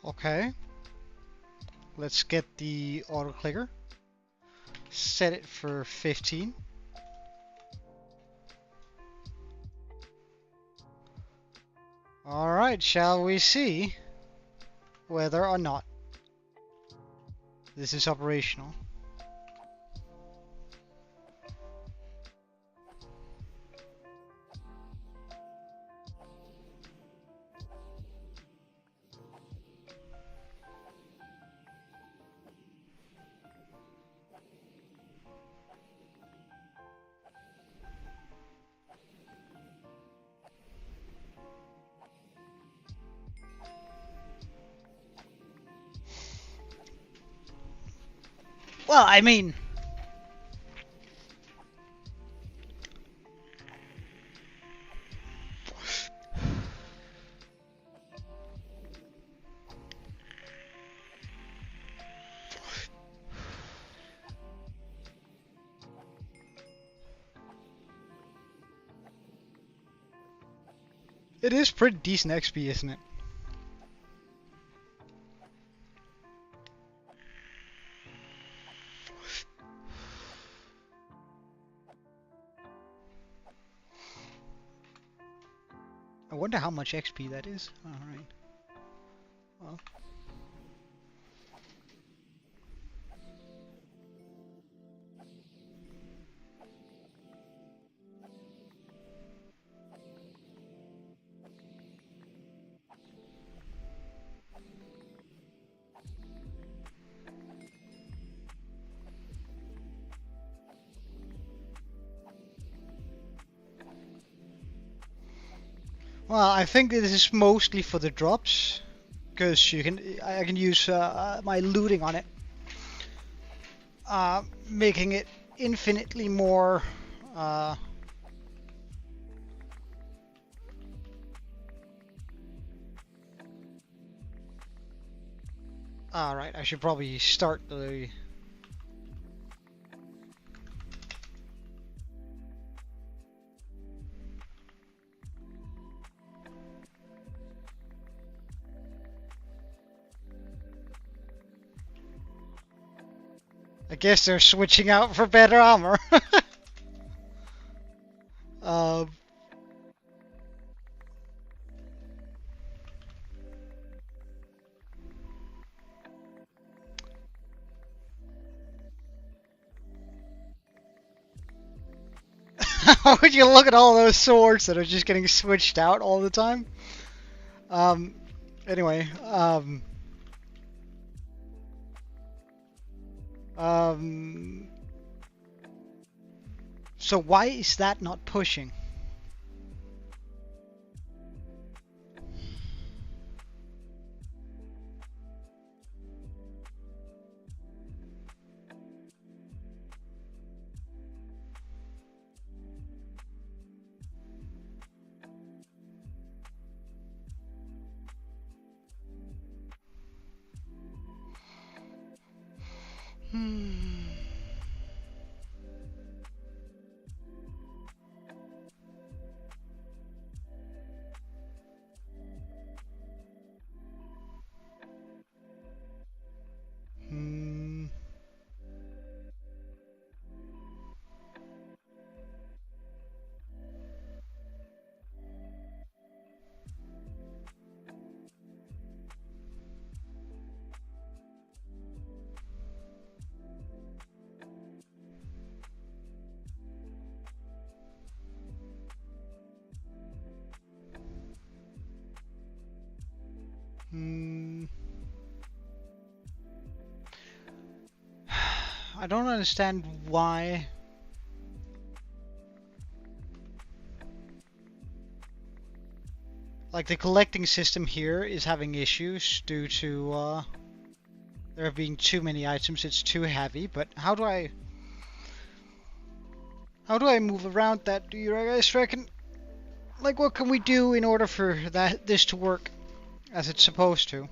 Okay. Let's get the auto clicker. Set it for 15. Alright, shall we see whether or not this is operational? Well, I mean, it is pretty decent XP, isn't it? I wonder how much XP that is. Alright. Well. Well, I think this is mostly for the drops, because I can use my looting on it, making it infinitely more. Alright, I should probably start the. I guess they're switching out for better armor. um, Would you look at all those swords that are just getting switched out all the time? Anyway, so why is that not pushing? I don't understand why. Like the collecting system here is having issues due to there being too many items. It's too heavy. But how do I move around that? Do you guys reckon? Like, what can we do in order for this to work as it's supposed to?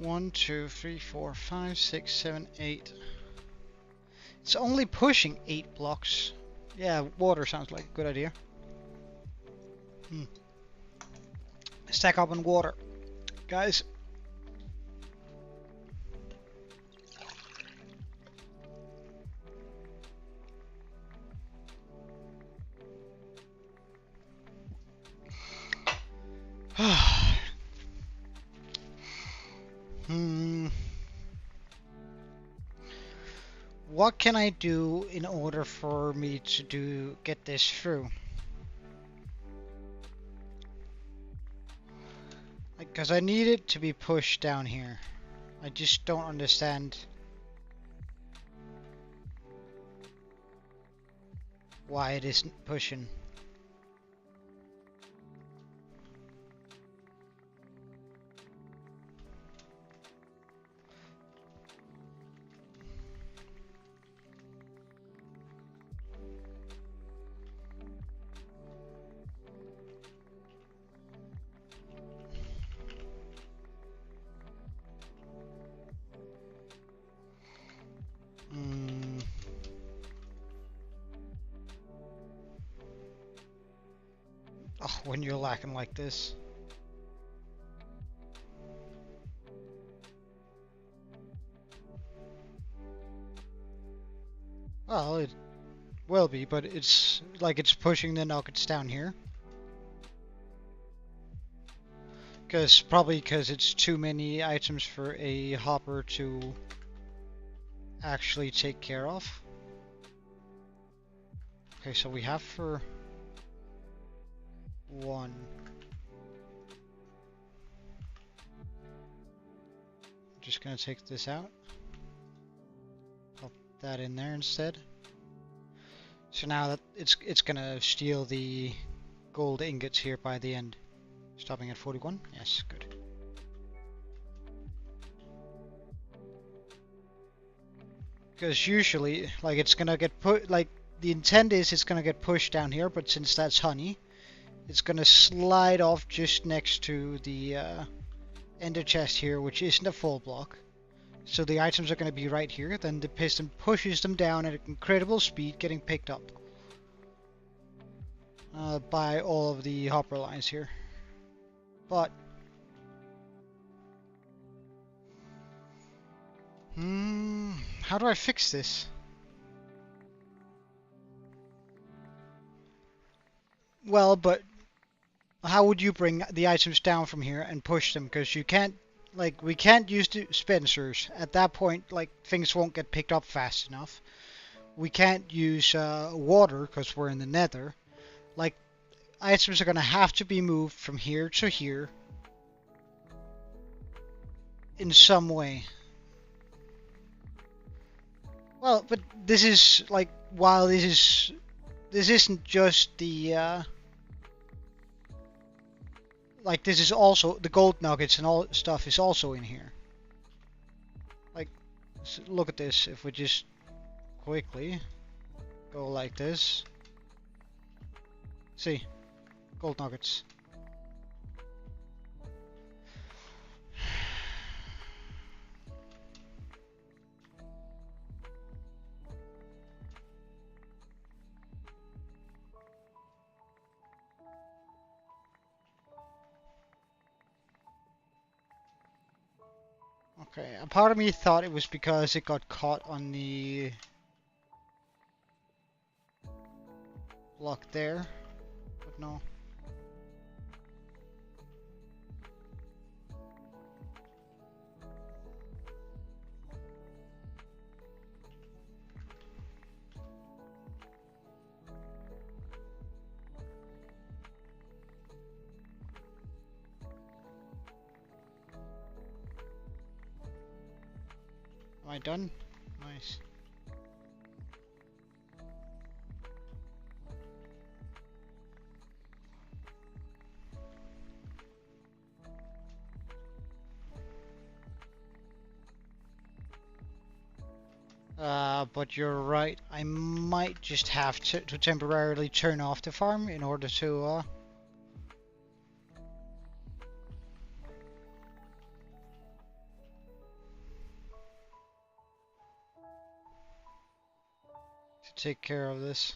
1, 2, 3, 4, 5, 6, 7, 8. It's only pushing 8 blocks. Yeah, water sounds like a good idea. Stack up on water, guys. What can I do in order for me to get this through? Because I need it to be pushed down here. I just don't understand why it isn't pushing. Oh, when you're lacking like this. Well, it will be, but it's like it's pushing the nuggets down here. Probably because it's too many items for a hopper to actually take care of. Okay, so we have for 1. Just gonna take this out. Pop that in there instead. So now that it's gonna steal the gold ingots here by the end. Stopping at 41. Yes, good. Because usually, like, it's gonna get put, like, the intent is it's gonna get pushed down here, but since that's honey, it's gonna slide off just next to the ender chest here, which isn't a full block. So the items are gonna be right here. Then the piston pushes them down at incredible speed, getting picked up by all of the hopper lines here. But how do I fix this? Well, but how would you bring the items down from here and push them? Because you can't, like, we can't use the dispensers. At that point, like, things won't get picked up fast enough. We can't use water because we're in the nether. Like, items are going to have to be moved from here to here in some way. Well, but this is, like, while this isn't just the, like, this is also, the gold nuggets and all stuff is also in here. Like, so look at this, if we just quickly go like this. See, gold nuggets. Okay, a part of me thought it was because it got caught on the block there, but no. Am I done? Nice. But you're right, I might just have to temporarily turn off the farm in order to take care of this.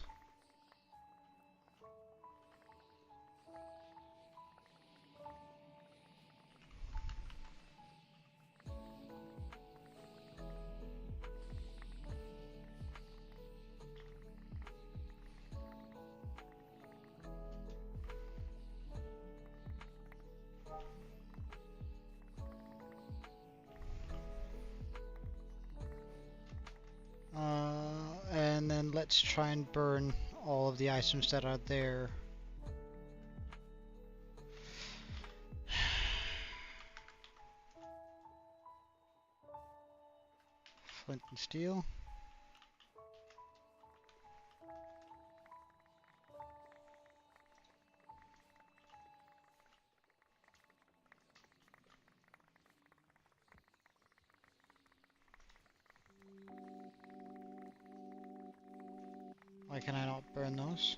And then let's try and burn all of the items that are there. Flint and steel. Why can I not burn those?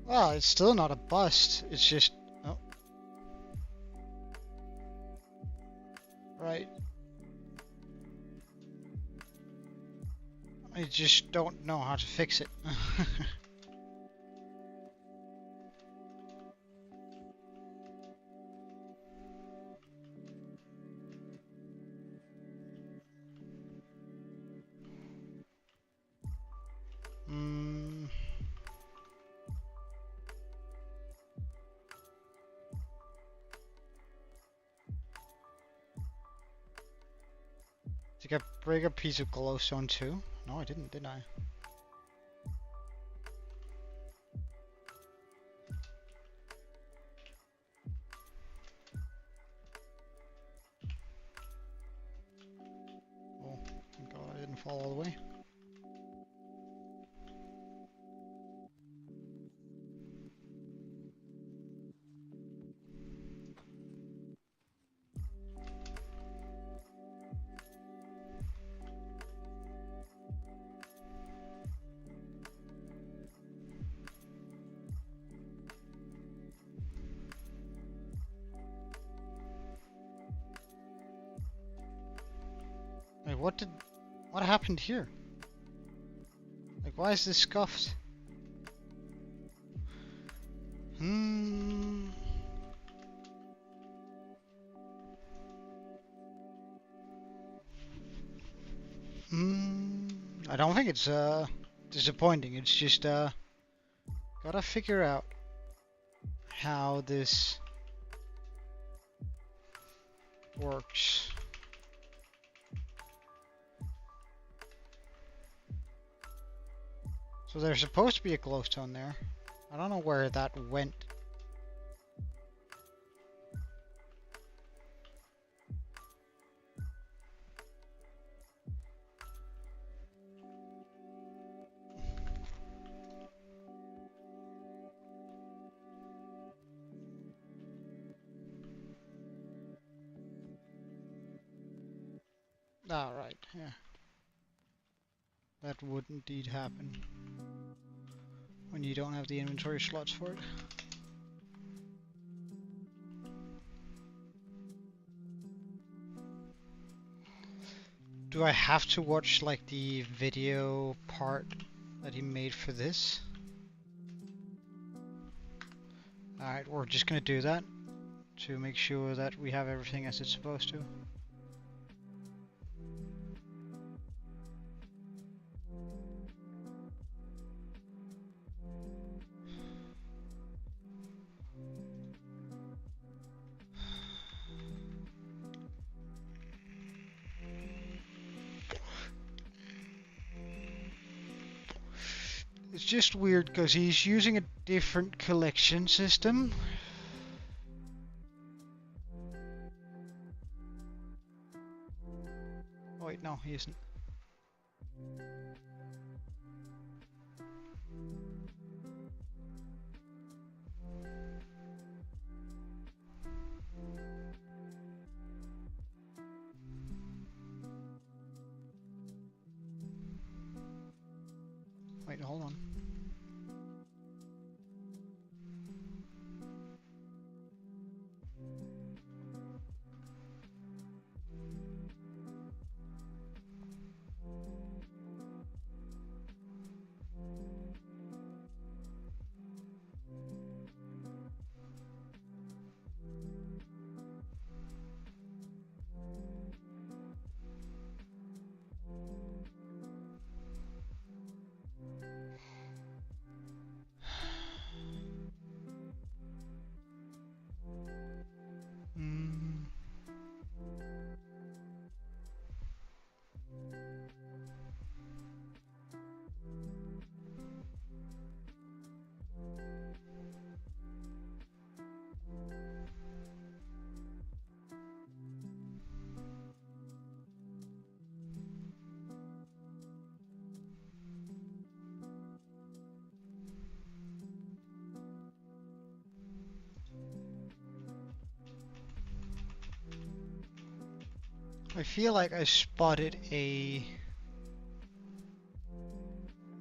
Well, it's still not a bust. It's just... Oh. Right. I just don't know how to fix it. Did I break a piece of glowstone too? No, I didn't I? Oh, thank God I didn't fall all the way. Wait, what happened here? Like, why is this scuffed? I don't think it's disappointing. It's just gotta figure out how this works. So there's supposed to be a glowstone there. I don't know where that went. Ah, right, yeah. That would indeed happen when you don't have the inventory slots for it. Do I have to watch like the video part that he made for this? Alright, we're just gonna do that to make sure that we have everything as it's supposed to. It's just weird because he's using a different collection system. Oh wait, no, he isn't. Wait, hold on. I feel like I spotted a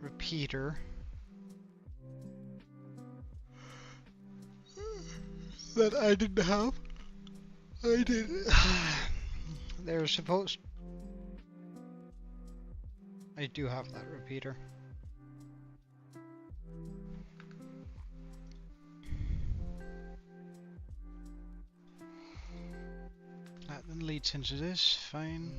repeater that I didn't have. I didn't. They're supposed. I do have that repeater. That then leads into this. Fine.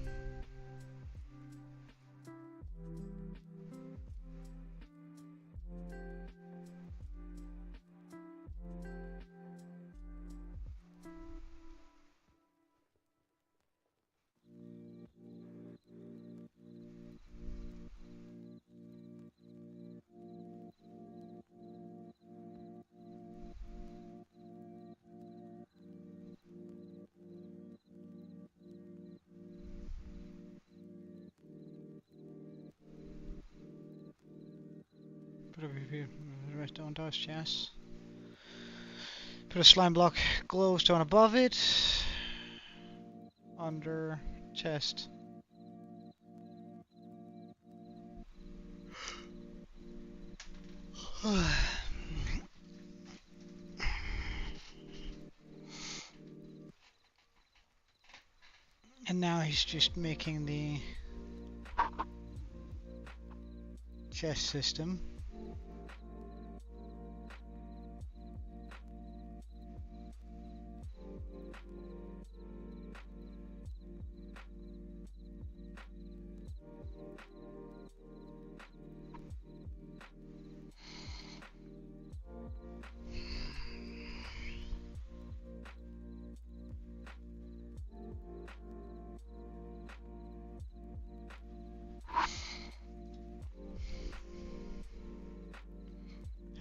Put a repeater on dust, yes. Put a slime block glowstone above it. Under chest. And now he's just making the chest system.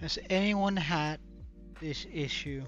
Has anyone had this issue?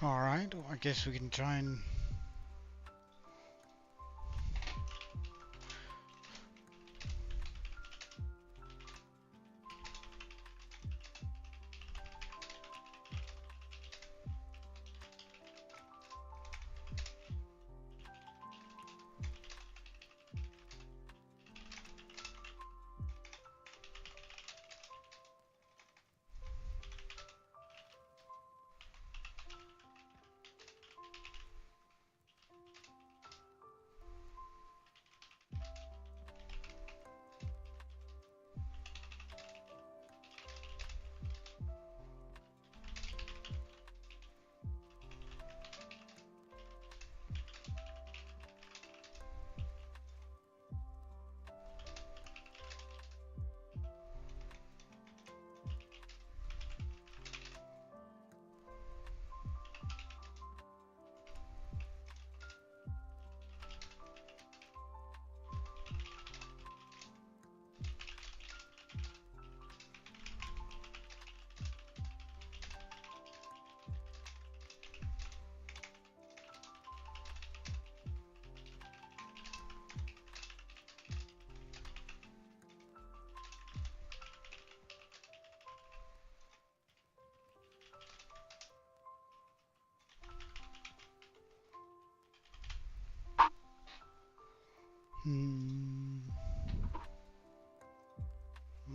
Alright, well, I guess we can try and...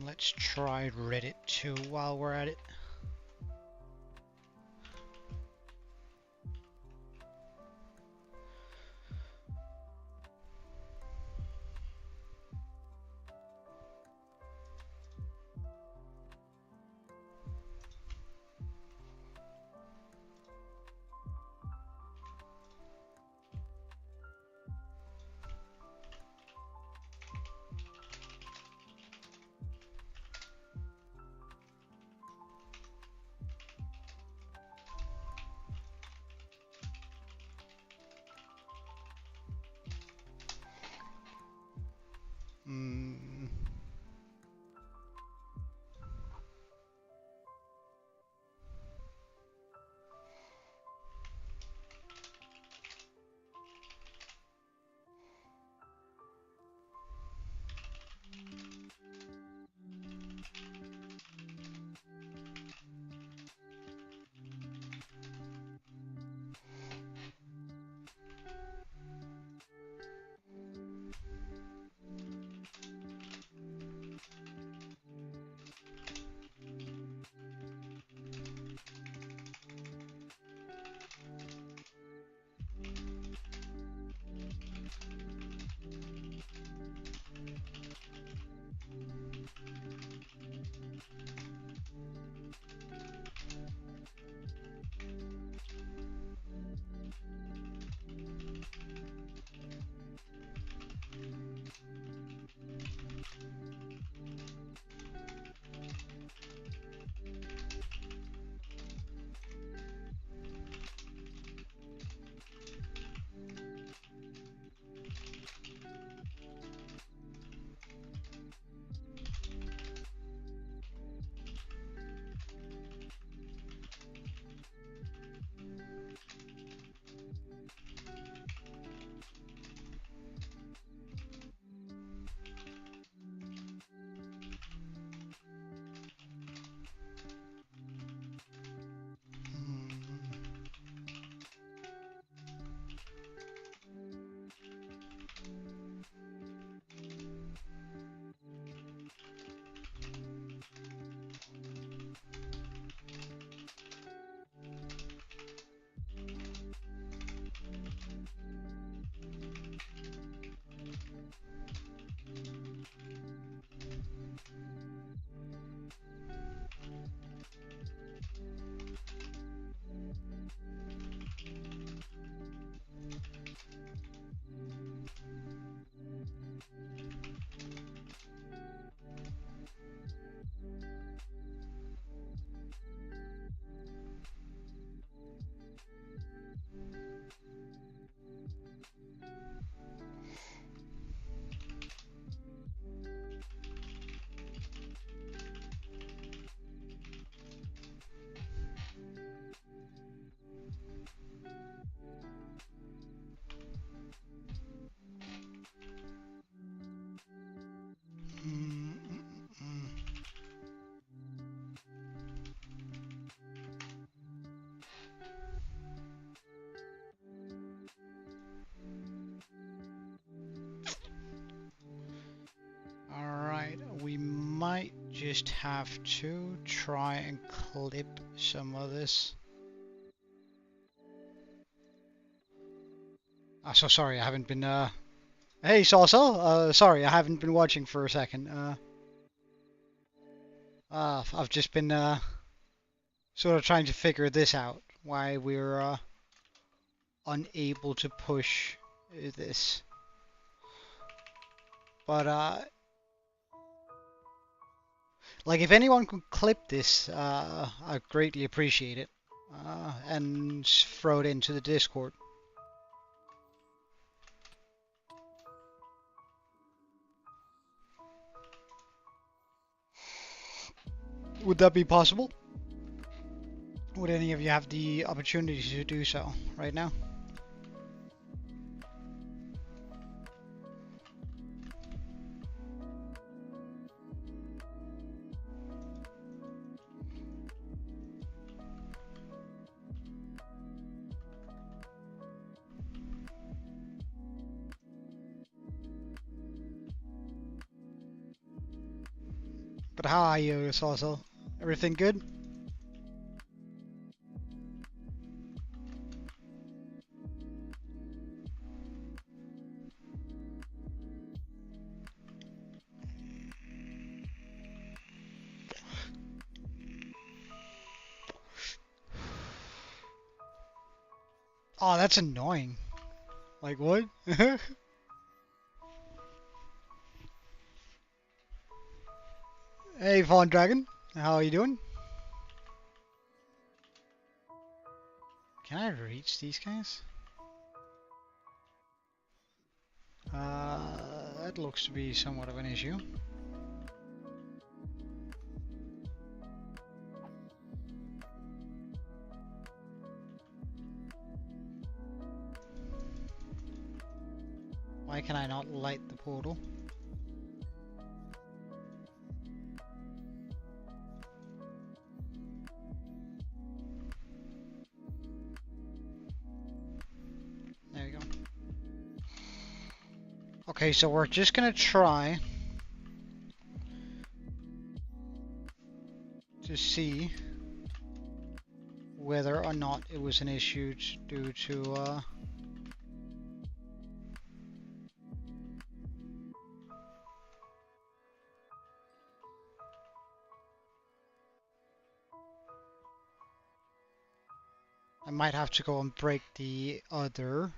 Let's try Reddit too while we're at it. just have to try and clip some of this. So sorry, I haven't been, Hey, Salsa! Sorry, I haven't been watching for a second. I've just been, sort of trying to figure this out. Why we're, unable to push this. But, like, if anyone could clip this, I'd greatly appreciate it. And throw it into the Discord. Would that be possible? Would any of you have the opportunity to do so right now? But how are you, Salsa? Everything good? Oh, that's annoying. Like, what? Hey, Fawn Dragon. How are you doing? Can I reach these guys? That looks to be somewhat of an issue. Why can I not light the portal? There we go. Okay, so we're just gonna try to see whether or not it was an issue due to I might have to go and break the other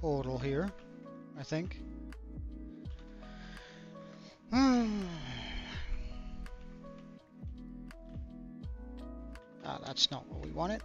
portal here, I think. That's not what we wanted.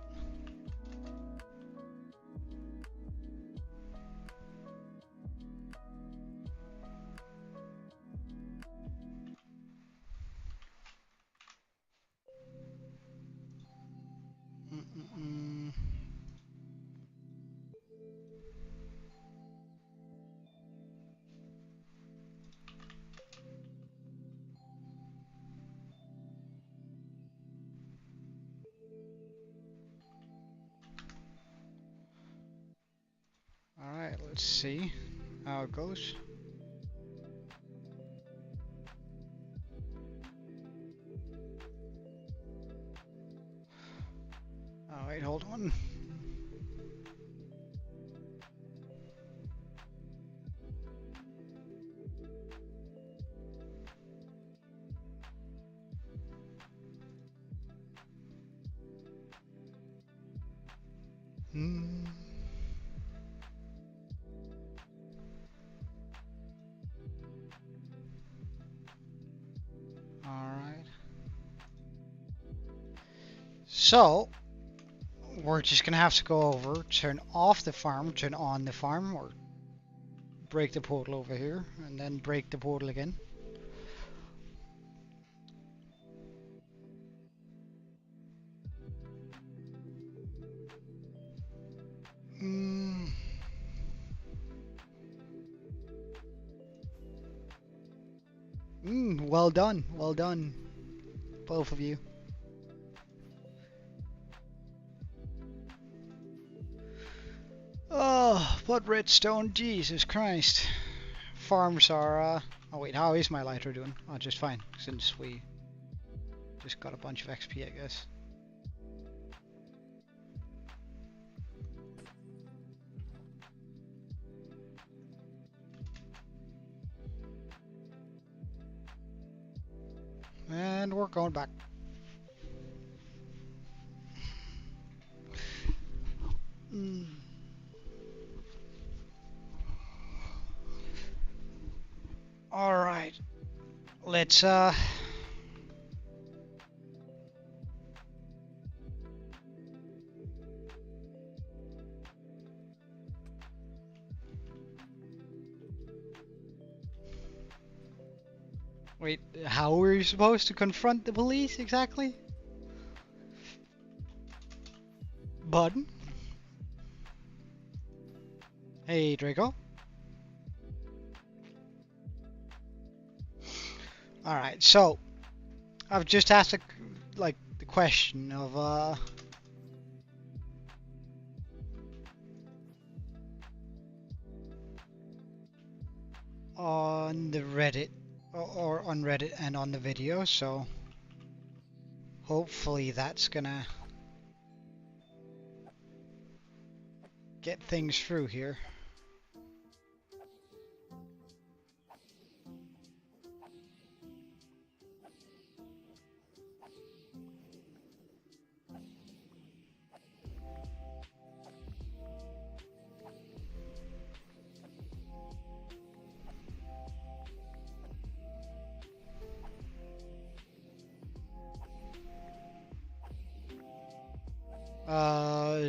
Alright, let's see how it goes. Oh wait, hold on. Alright. So, we're just gonna have to go over, turn off the farm, turn on the farm, or break the portal over here, and then break the portal again. Well done, both of you. Oh, but redstone, Jesus Christ. Farms are Oh wait, how is my lighter doing? Oh, just fine, since we just got a bunch of XP, I guess. And we're going back. All right, let's wait, how were you supposed to confront the police exactly? Bud? Hey, Draco. Alright, so I've just asked the question of on the Reddit or on Reddit and on the video, so hopefully that's gonna get things through here.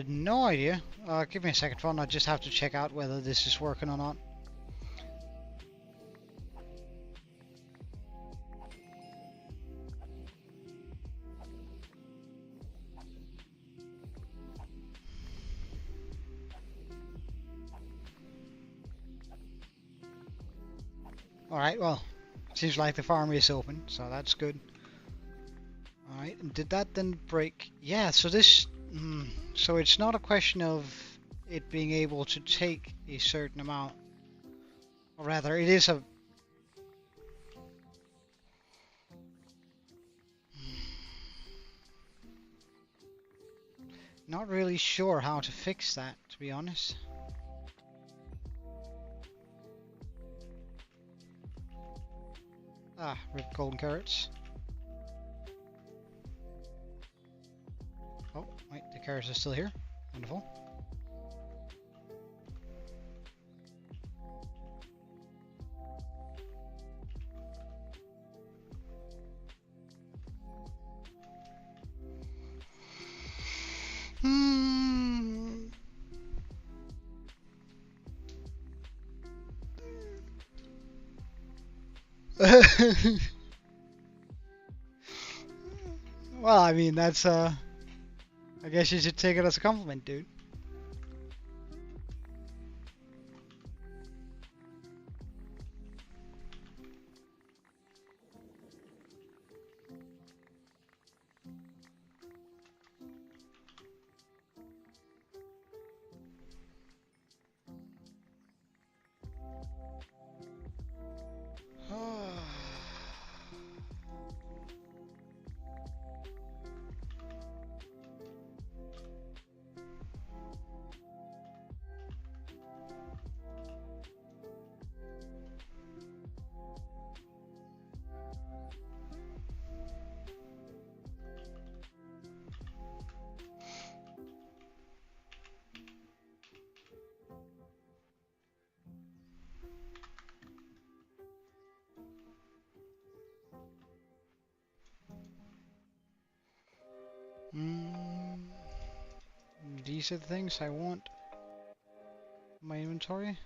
No idea. Give me a second, phone. I just have to check out whether this is working or not. Alright, well, seems like the farm is open, so that's good. Alright, and did that then break? Yeah, so this... so it's not a question of it being able to take a certain amount. Or rather, it is a... Not really sure how to fix that, to be honest. Ah, rip golden carrots. Oh, wait, the carrots are still here. Wonderful. Well, I mean, that's, I guess you should take it as a compliment, dude. These are the things I want in my inventory.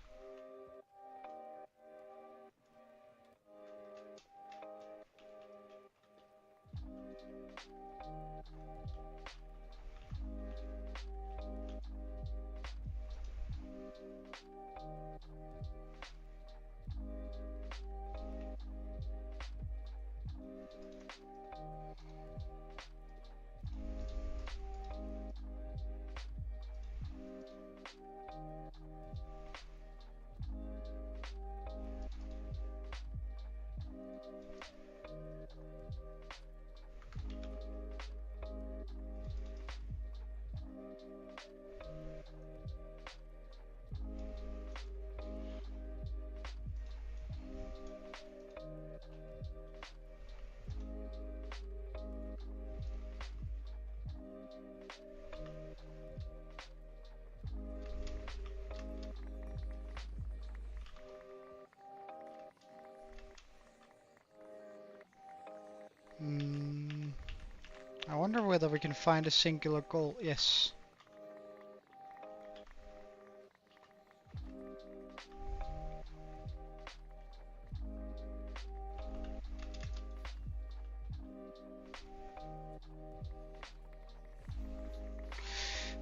I wonder whether we can find a singular goal. Yes.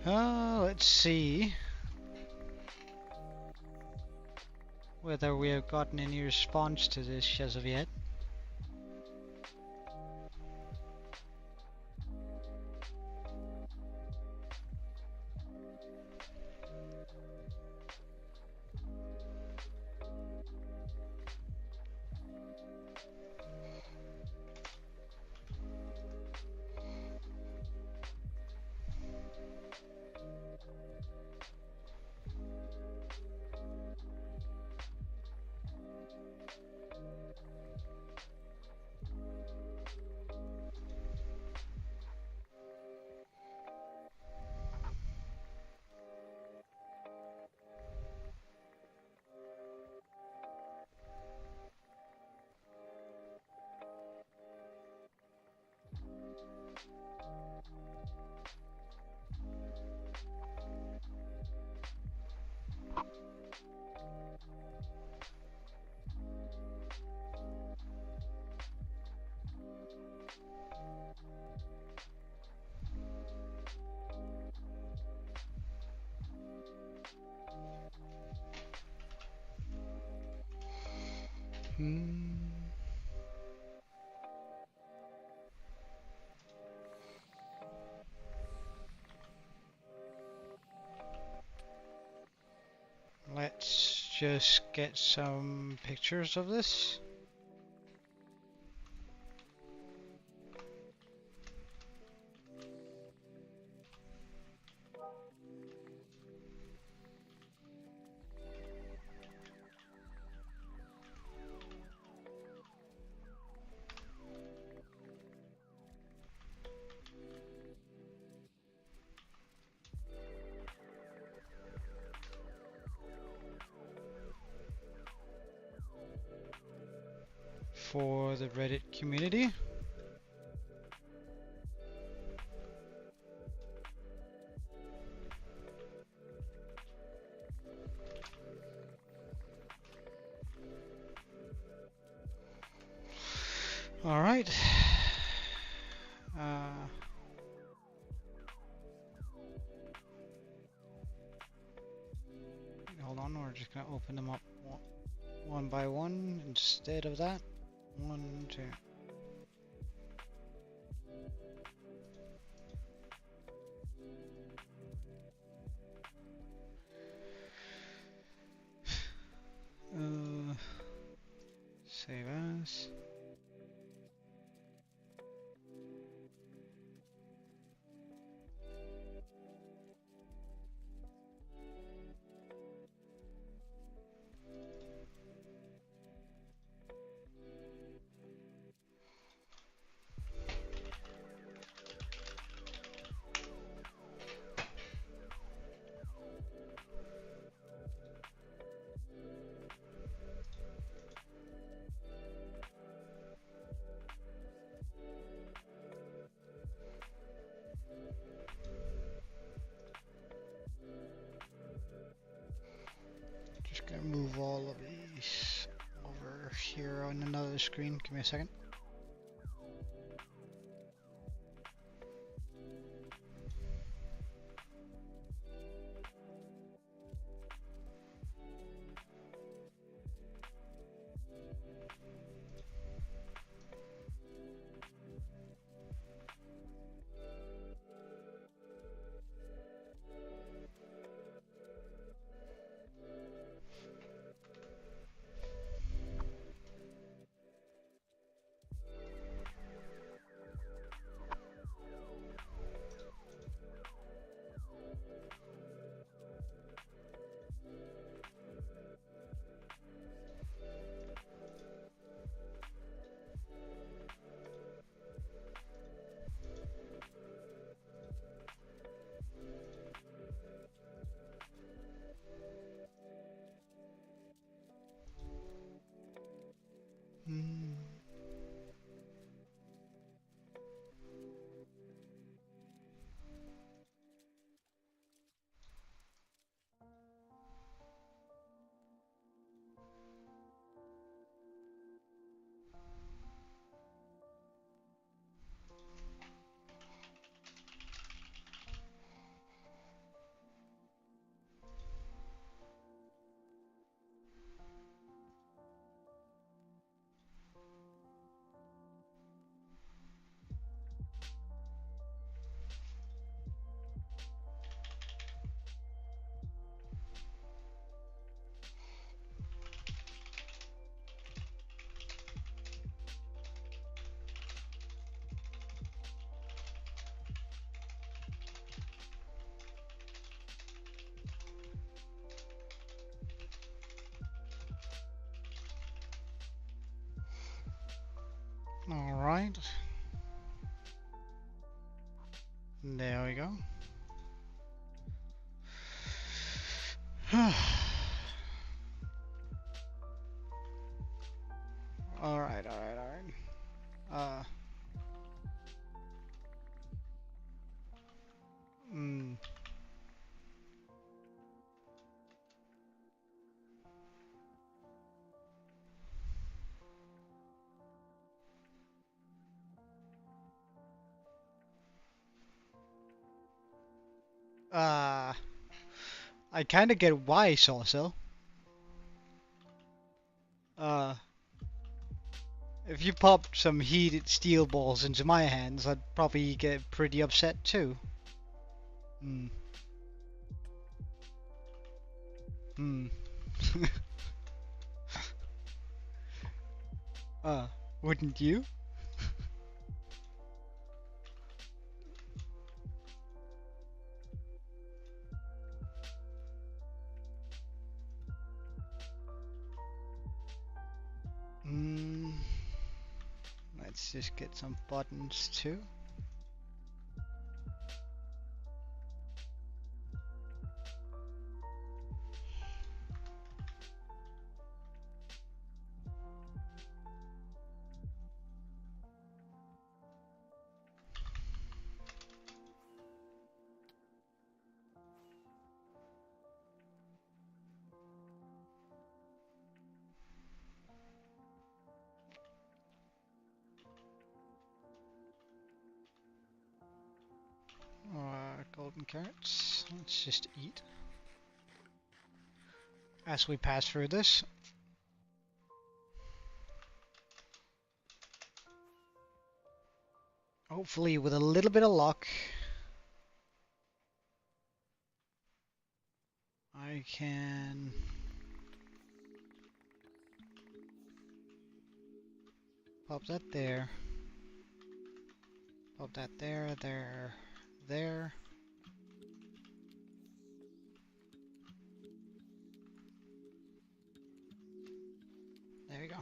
Let's see whether we have gotten any response to this as of yet. Let's just get some pictures of this. For the Reddit community. All right. Hold on, we're just gonna open them up one by one instead of that. 1, 2. Save as. Just gonna move all of these over here on another screen. Give me a second. All right. There we go. All right, all right, all right. Mm. I kind of get why, Saucil. Uh, if you popped some heated steel balls into my hands, I'd probably get pretty upset too. Hmm. Hmm. uh, wouldn't you? Hmm. Let's just get some buttons too. Golden carrots. Let's just eat as we pass through this. Hopefully with a little bit of luck, I can pop that there. Pop that there, there, there. There we go.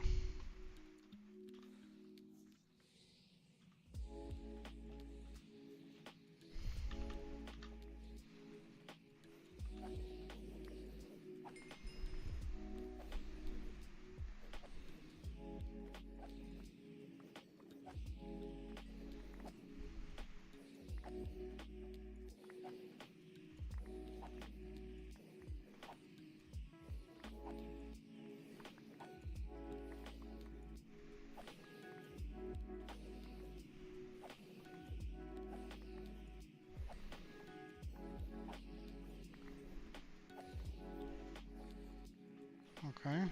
Okay.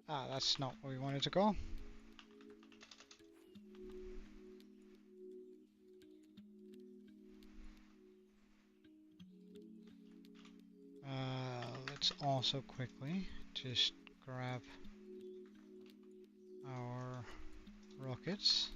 Ah, that's not where we wanted to go. Let's also quickly just grab our rockets.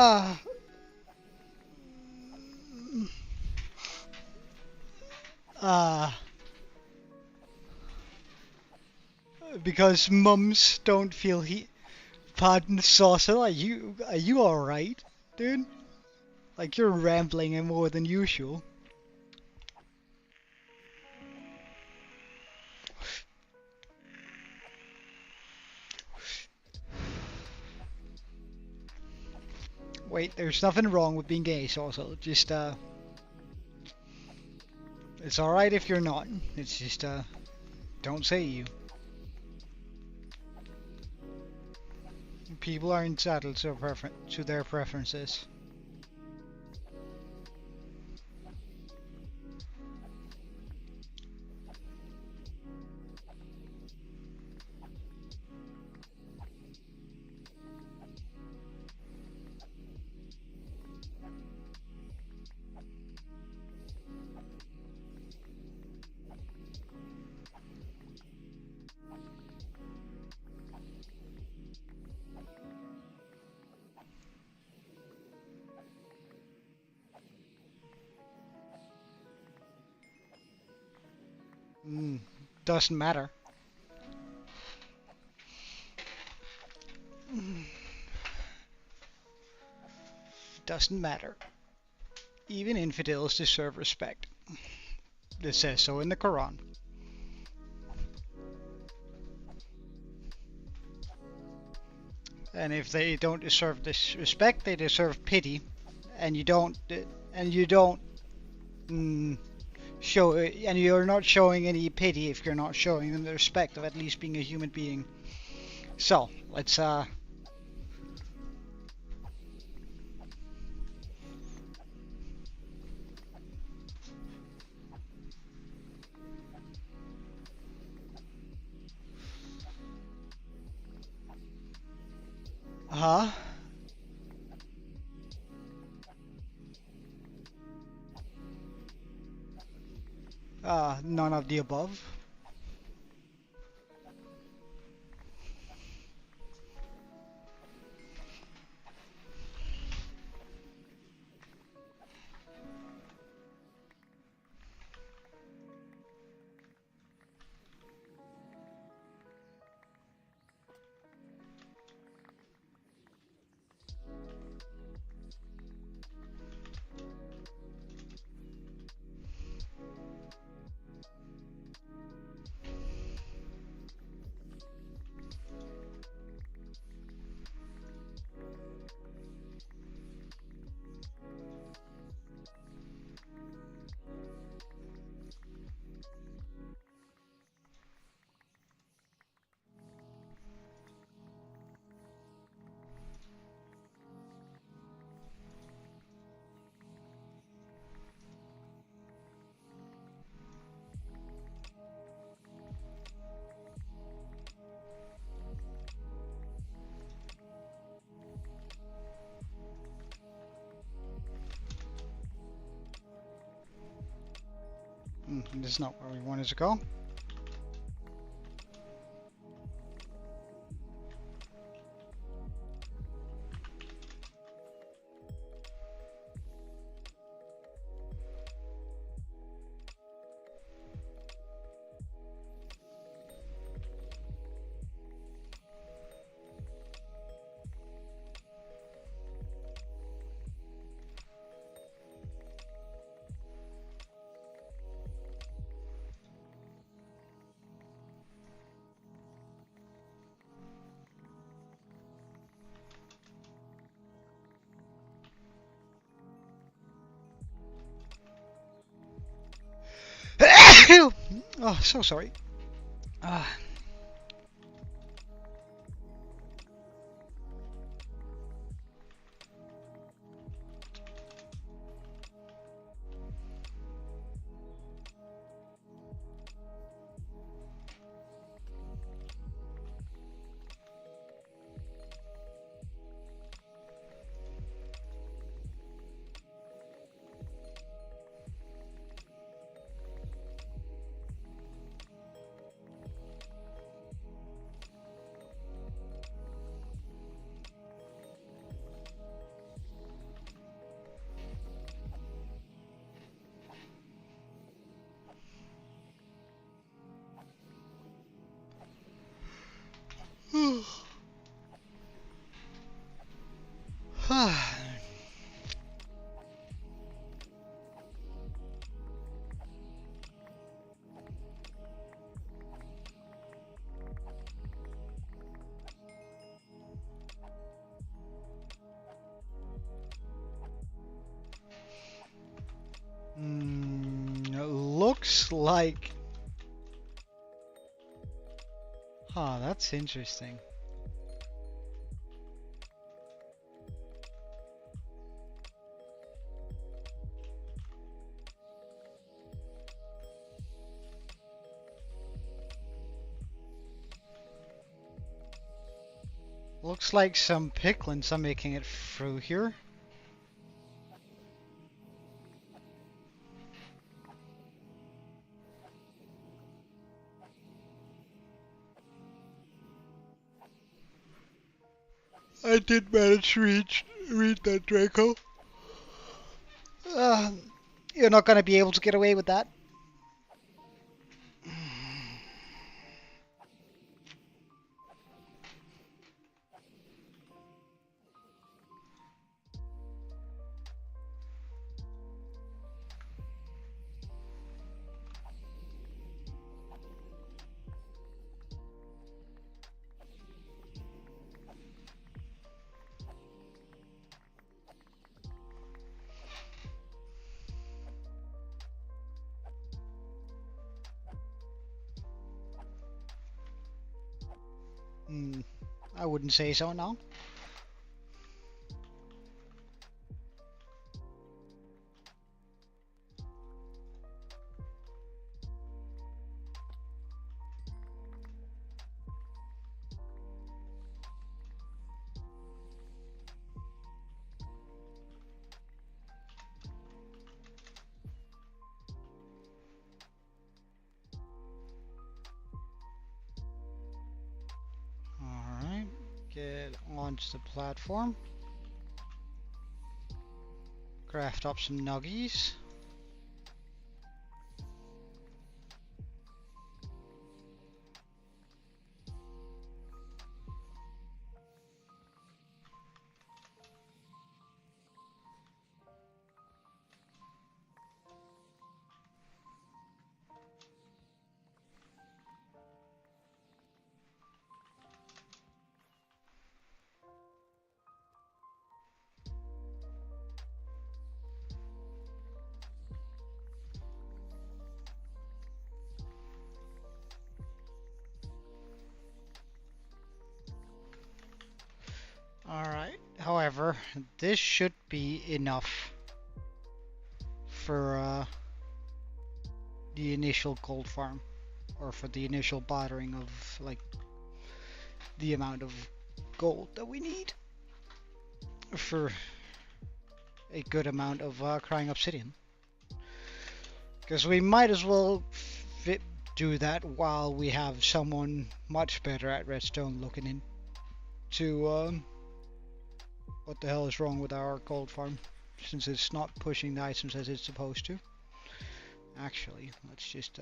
Uh, uh, because mums don't feel heat. Pardon the saucer. Are you all right, dude? Like you're rambling more than usual. Wait, there's nothing wrong with being gay, saucer. Just it's all right if you're not. It's just don't say you. People are entitled to their preferences. Doesn't matter. Doesn't matter. Even infidels deserve respect. It says so in the Quran. And if they don't deserve this respect, they deserve pity. And you don't. And you don't show. And you're not showing any pity if you're not showing them the respect of at least being a human being. So let's Huh? None of the above. This is not where we wanted to go. Oh, so sorry. looks like... Huh, that's interesting. Looks like some picklins are making it through here. I did manage to read that, Draco. Uh, you're not going to be able to get away with that. I wouldn't say so, no. Alright, get onto the platform. Craft up some nuggies. Alright, however, this should be enough for the initial gold farm, or for the initial bartering of like the amount of gold that we need for a good amount of crying obsidian. Because we might as well do that while we have someone much better at redstone looking into what the hell is wrong with our gold farm, since it's not pushing the items as it's supposed to. Actually, let's just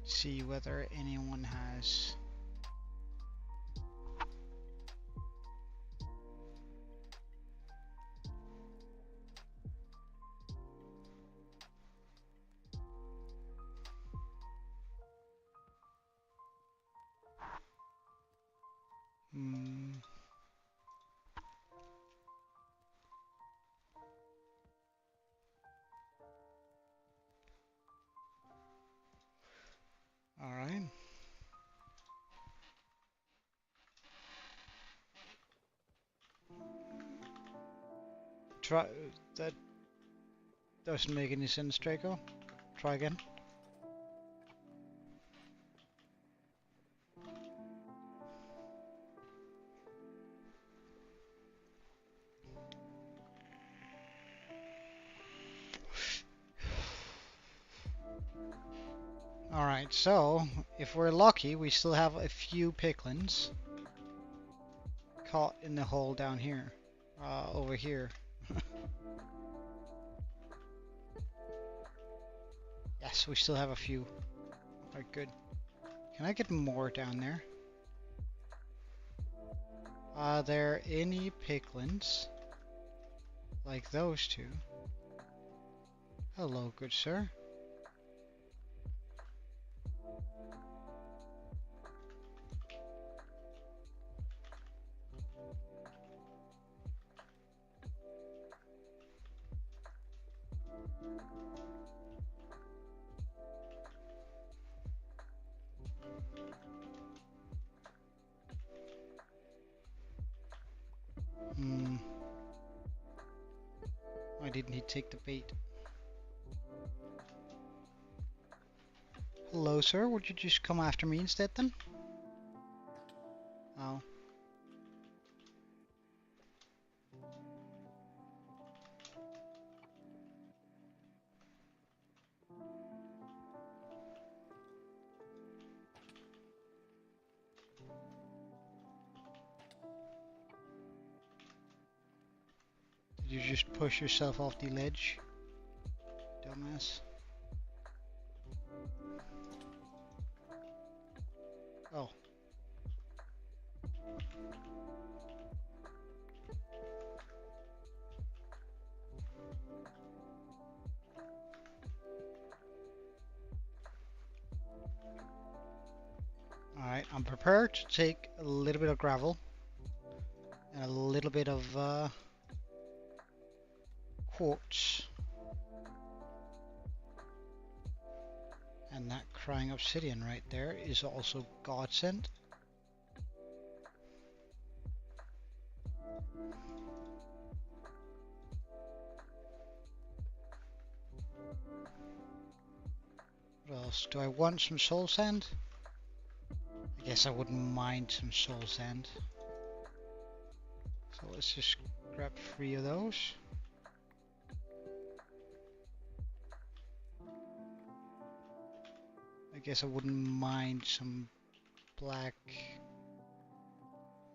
see whether anyone has Alright. Try that. Doesn't make any sense, Draco. Try again. Alright, so if we're lucky, we still have a few picklins caught in the hole down here. Over here. Yes, we still have a few. Alright, good. Can I get more down there? Are there any picklins like those two? Hello, good sir. Hmm. Why didn't he take the bait? Hello, sir. Would you just come after me instead then? Oh. Did you just push yourself off the ledge? Dumbass. Oh. Alright, I'm prepared to take a little bit of gravel and a little bit of quartz. And that crying obsidian right there is also godsend. What else? Do I want some soul sand? I guess I wouldn't mind some soul sand. So let's just grab 3 of those. I guess I wouldn't mind some black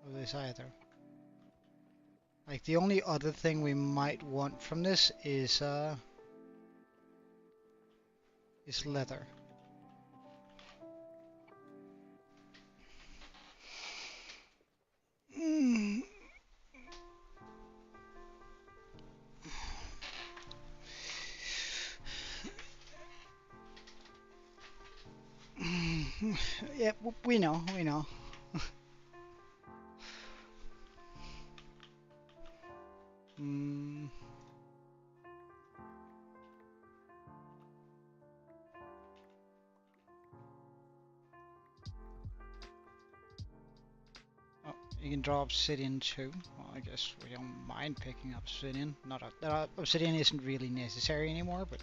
of this either. Like the only other thing we might want from this is leather. Yeah, we know, we know. Oh, you can draw obsidian too. Well, I guess we don't mind picking up obsidian. Not obsidian isn't really necessary anymore, but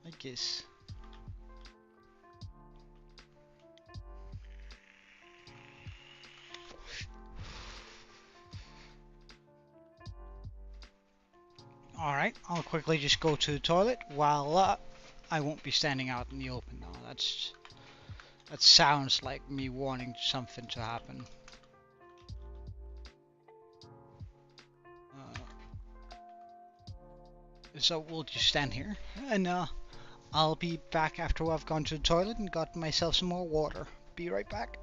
I guess. Alright, I'll quickly just go to the toilet while I won't be standing out in the open now. That sounds like me wanting something to happen. So we'll just stand here and I'll be back after I've gone to the toilet and got myself some more water. Be right back.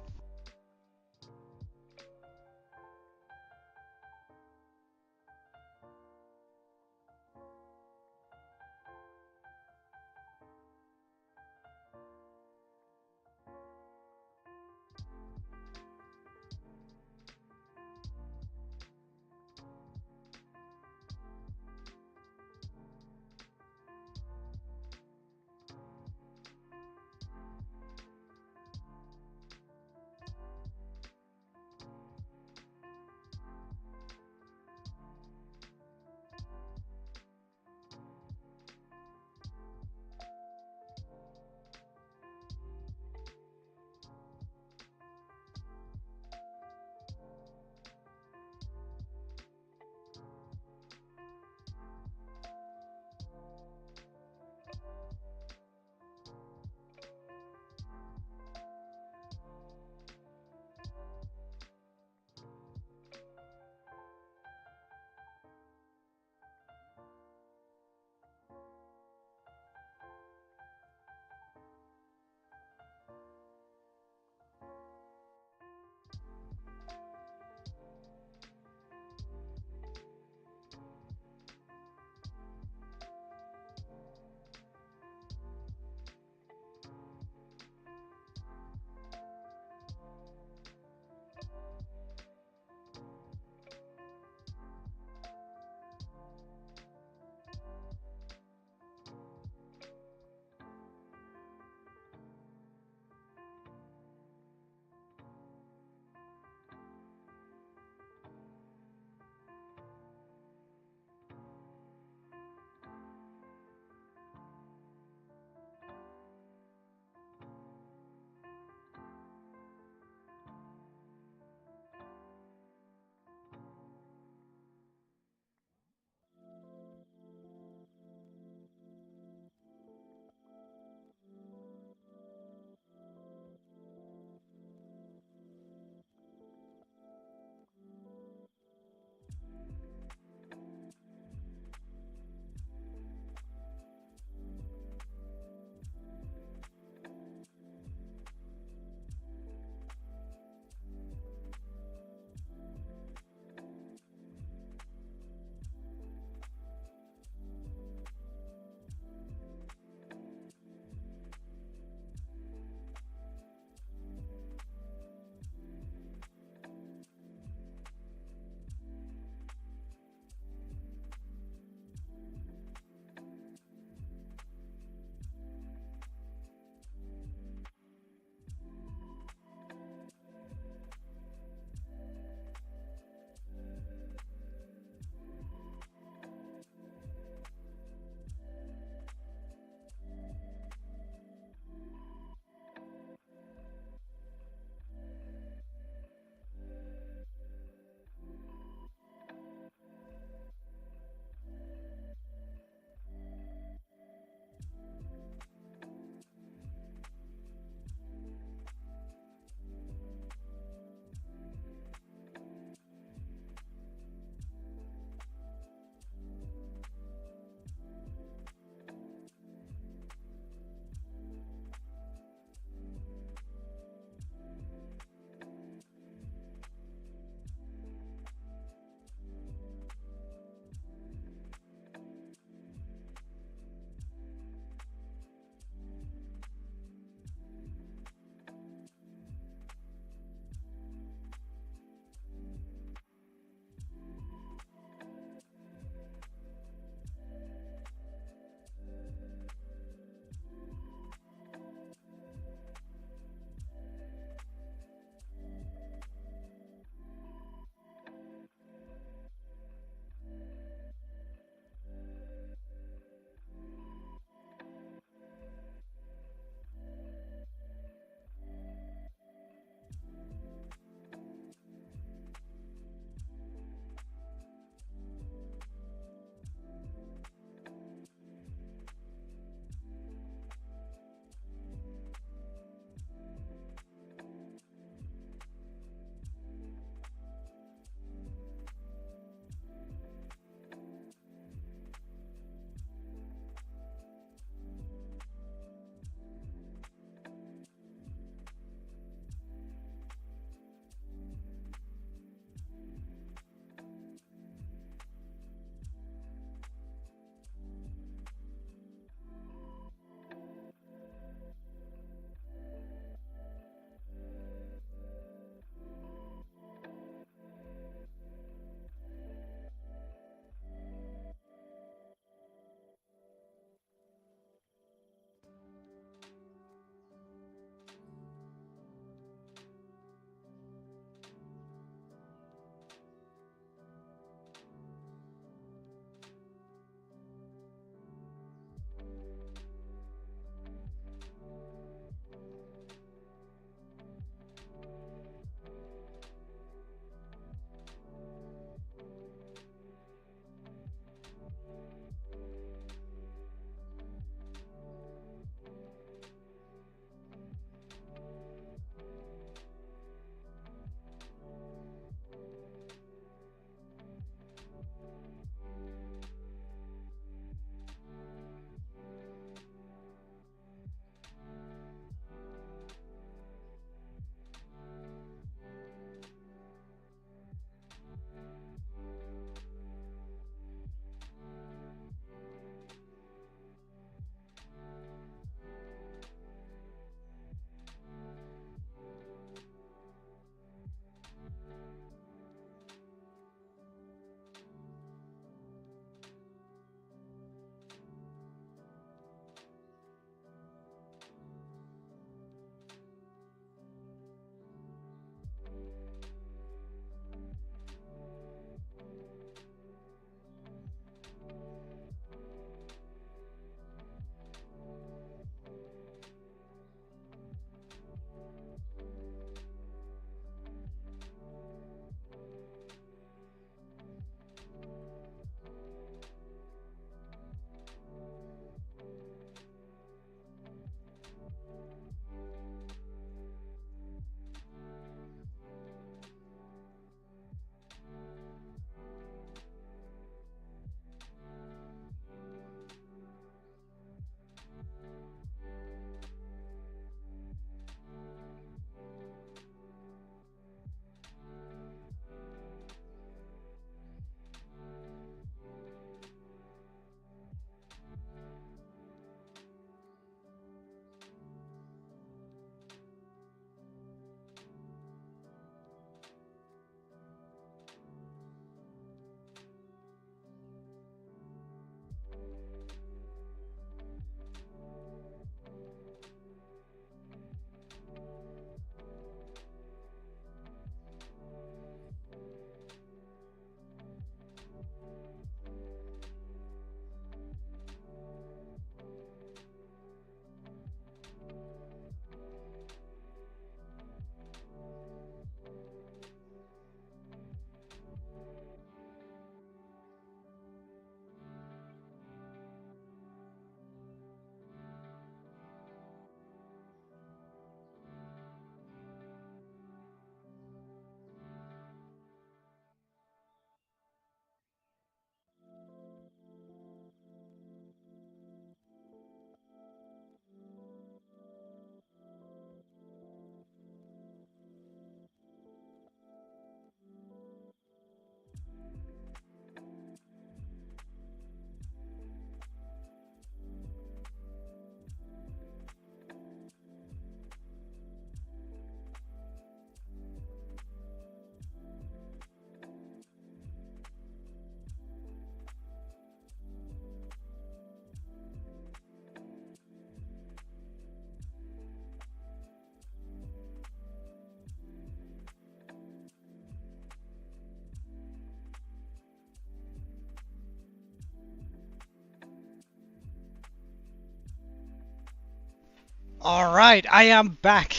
Alright, I am back.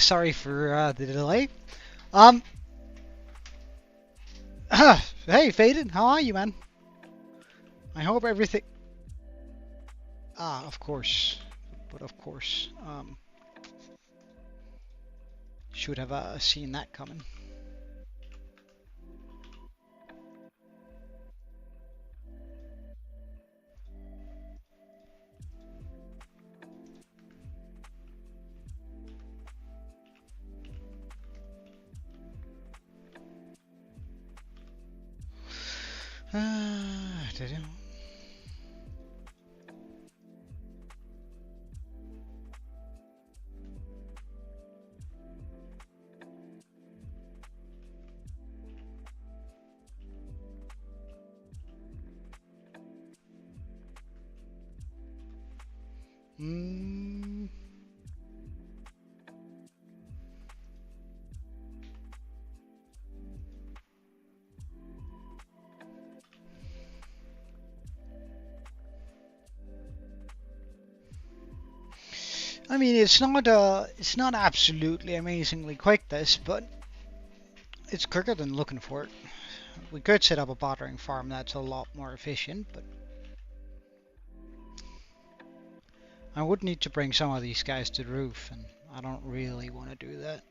Sorry for the delay. Um, hey Faden, how are you, man? I hope everything... of course. But of course, should have seen that coming. Mm. I mean, it's not absolutely amazingly quick, this, but it's quicker than looking for it. We could set up a bottling farm that's a lot more efficient, but I would need to bring some of these guys to the roof, and I don't really want to do that.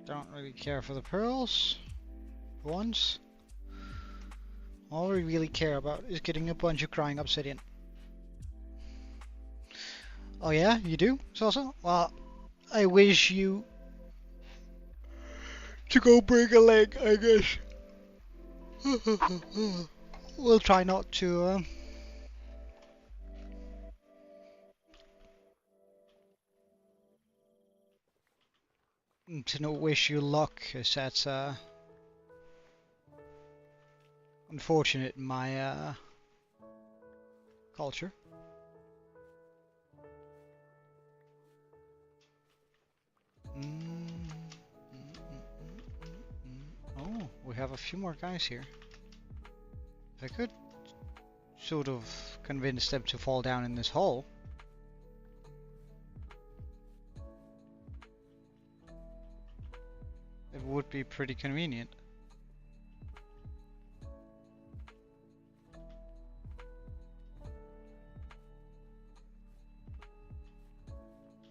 Don't really care for the pearls. Once. All we really care about is getting a bunch of crying obsidian. Oh yeah, you do, Salsa? Well, I wish you to go break a leg, I guess. We'll try not to not wish you luck, cause that's unfortunate in my culture. Oh, we have a few more guys here. If I could sort of convince them to fall down in this hole. It would be pretty convenient.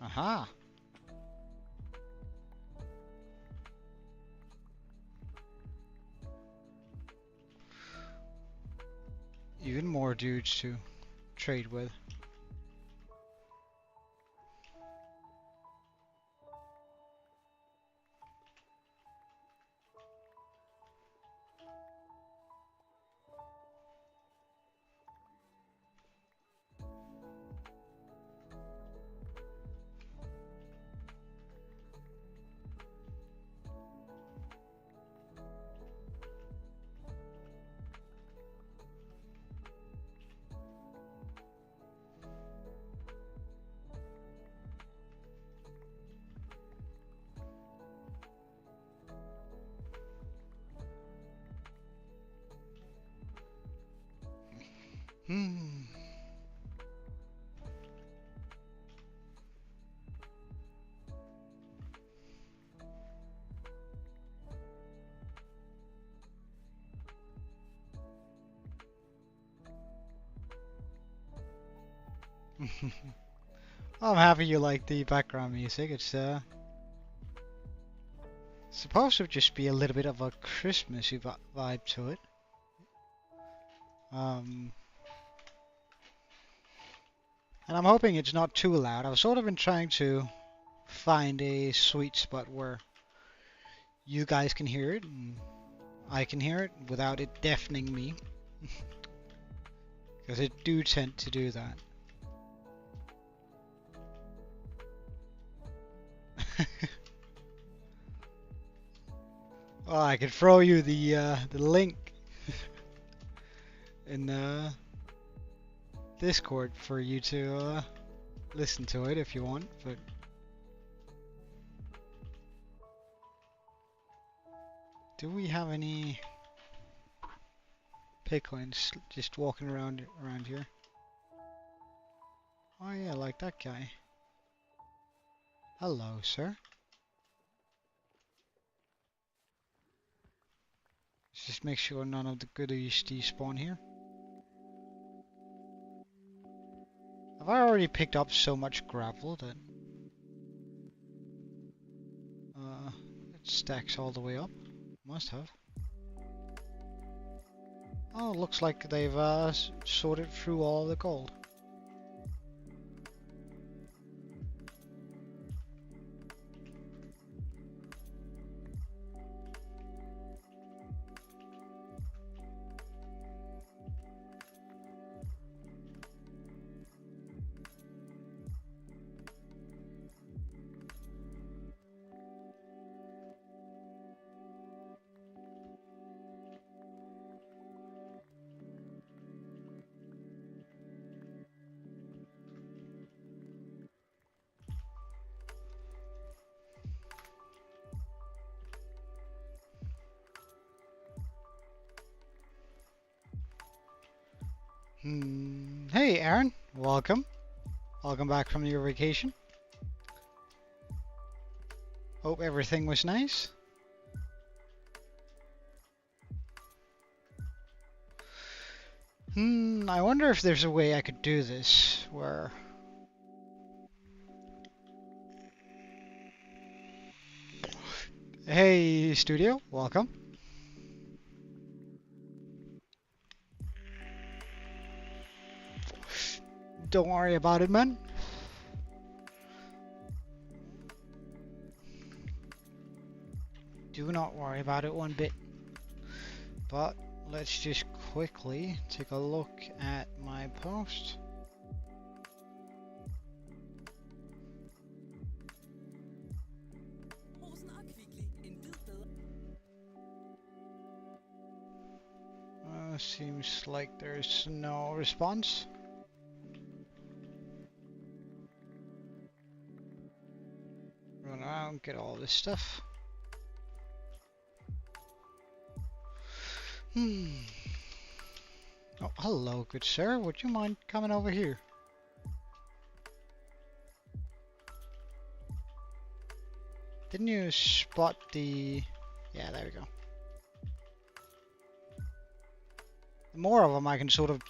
Aha! Even more dudes to trade with. I'm happy you like the background music. It's supposed to just be a little bit of a Christmassy vibe to it. And I'm hoping it's not too loud. I've sort of been trying to find a sweet spot where you guys can hear it and I can hear it without it deafening me. Because it do tend to do that. Oh, I could throw you the link in Discord for you to listen to it if you want, but do we have any piglins just walking around here? Oh yeah, like that guy. Hello, sir. Let's just make sure none of the goodies despawn here. Have I already picked up so much gravel that it stacks all the way up? Must have. Oh, looks like they've sorted through all the gold. Hey, Aaron. Welcome. Welcome back from your vacation. Hope everything was nice. I wonder if there's a way I could do this where... Hey, studio. Welcome. Don't worry about it, man. Do not worry about it one bit. But let's just quickly take a look at my post. Seems like there's no response. Run around, get all this stuff. Oh, hello, good sir. Would you mind coming over here? Didn't you spot the... Yeah, there we go. The more of them I can sort of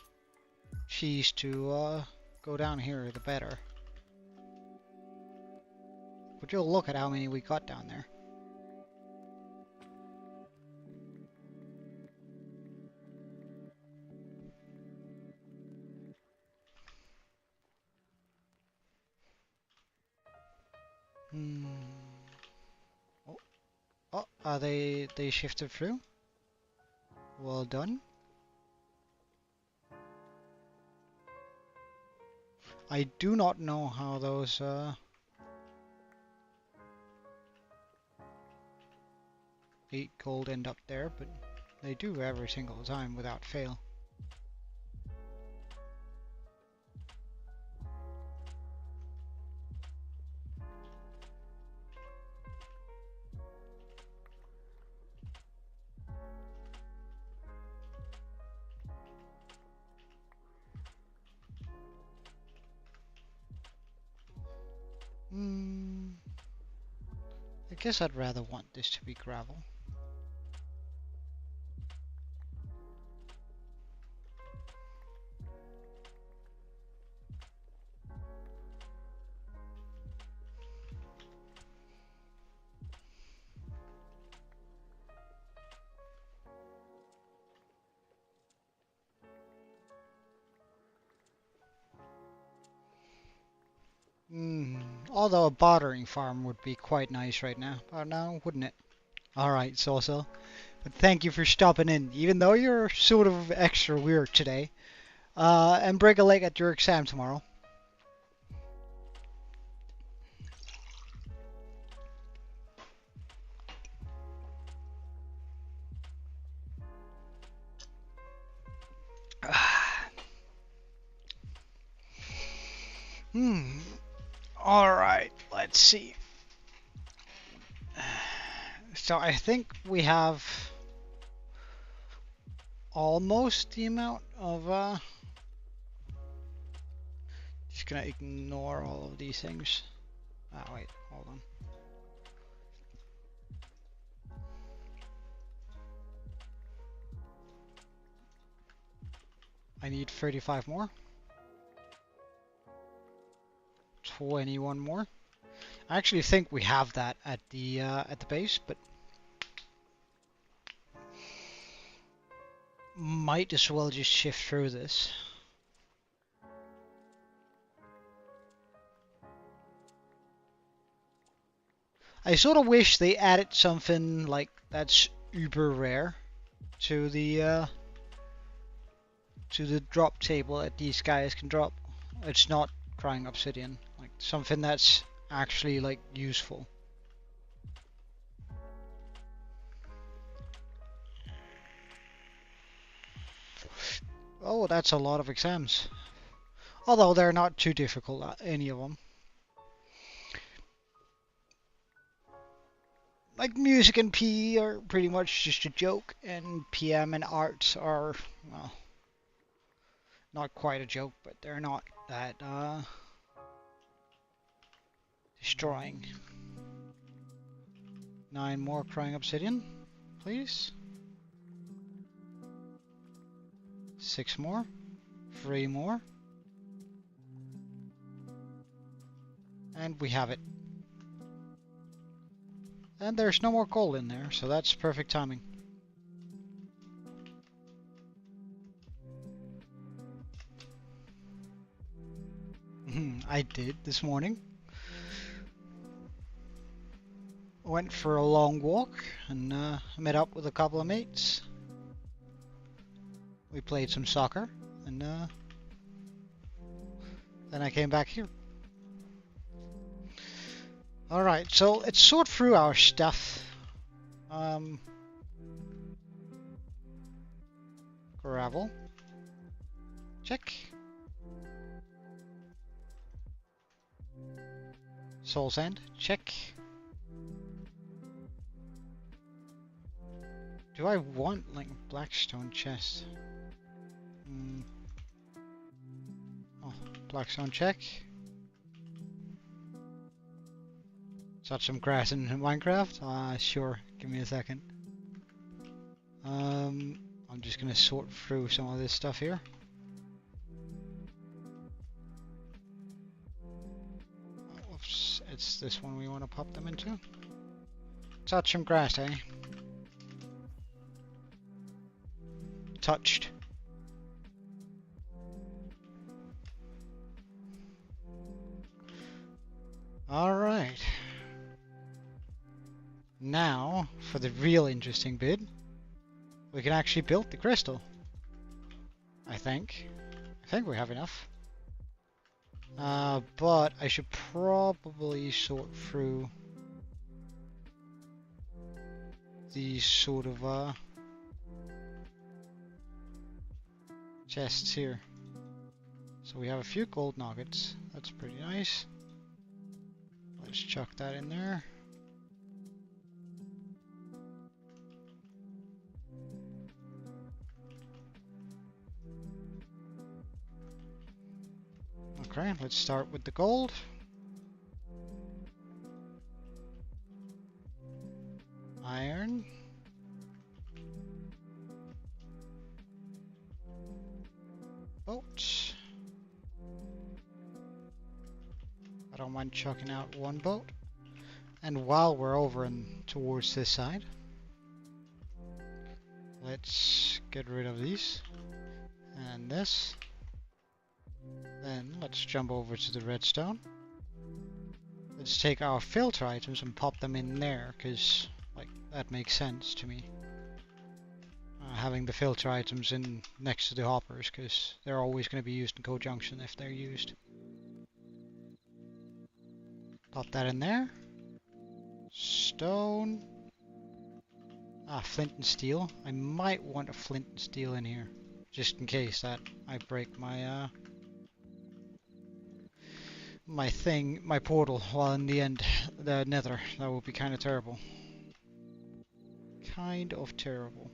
choose to go down here, the better. But you'll look at how many we got down there. Oh, they shifted through? Well done. I do not know how those 8 gold end up there, but they do every single time without fail. I guess I'd rather want this to be gravel. Although a bartering farm would be quite nice right now. Now, wouldn't it? Alright, so. But thank you for stopping in, even though you're sort of extra weird today. And break a leg at your exam tomorrow. Alright, let's see. So I think we have almost the amount of just gonna ignore all of these things. Ah, wait, hold on. I need 35 more. 21 more. I actually think we have that at the base, but might as well just shift through this. I sort of wish they added something like that's uber rare to the drop table that these guys can drop. It's not crying obsidian, like something that's actually like useful. Oh, that's a lot of exams. Although they're not too difficult, any of them. Like music and PE are pretty much just a joke, and PM and arts are, well, not quite a joke, but they're not that destroying. 9 more crying obsidian, please. 6 more. 3 more. And we have it. And there's no more coal in there, so that's perfect timing. I did this morning. Went for a long walk and met up with a couple of mates. We played some soccer and then I came back here. Alright, so let's sort through our stuff. Gravel. Check. Soul sand. Check. Do I want like blackstone chest? Oh, blackstone check. Touch some grass in Minecraft? Sure. Give me a second. I'm just gonna sort through some of this stuff here. Oops, it's this one we want to pop them into. Touch some grass, eh? Touched. Alright. Now, for the real interesting bit, we can actually build the crystal. I think we have enough. But I should probably sort through these sort of chests here. So we have a few gold nuggets. That's pretty nice. Let's chuck that in there. Okay, let's start with the gold. Iron. Boat. I don't mind chucking out one boat. And while we're over and towards this side, let's get rid of these and this. Then let's jump over to the redstone. Let's take our filter items and pop them in there, because like that makes sense to me. Having the filter items in next to the hoppers, because they're always going to be used in conjunction if they're used. Pop that in there. Stone. Flint and steel. I might want a flint and steel in here, just in case that I break my my portal, while in the end, the nether. That would be kind of terrible. Kind of terrible.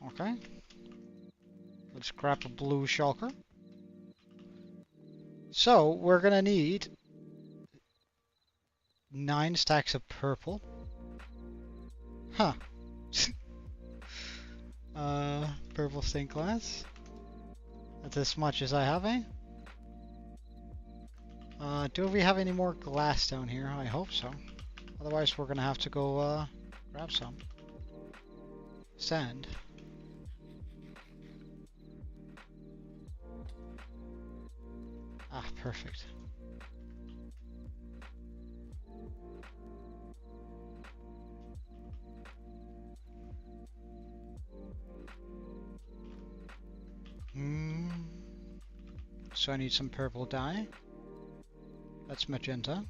Okay. Let's grab a blue shulker. So, we're gonna need 9 stacks of purple. Huh. Purple stained glass. That's as much as I have, eh? Do we have any more glass down here? I hope so. Otherwise, we're gonna have to go, grab some. Sand. Ah, perfect. So I need some purple dye. That's magenta.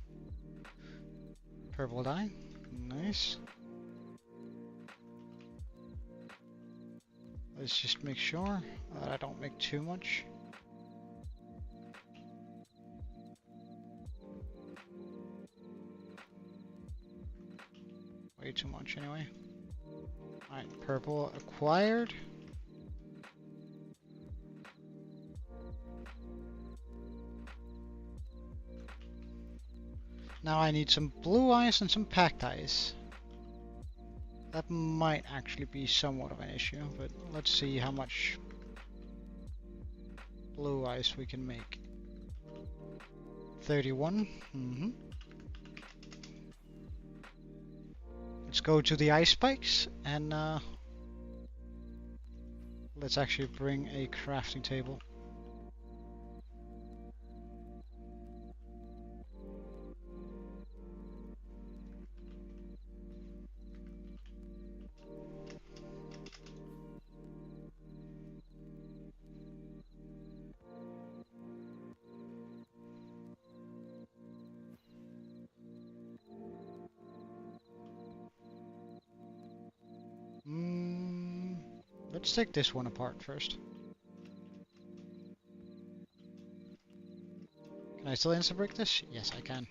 Purple dye. Nice. Let's just make sure that I don't make too much. Way too much anyway. Alright, purple acquired. Now I need some blue ice and some packed ice. That might actually be somewhat of an issue, but let's see how much blue ice we can make. 31. Let's go to the ice spikes and let's actually bring a crafting table. Let's take this one apart first. Can I still insta-break this? Yes, I can.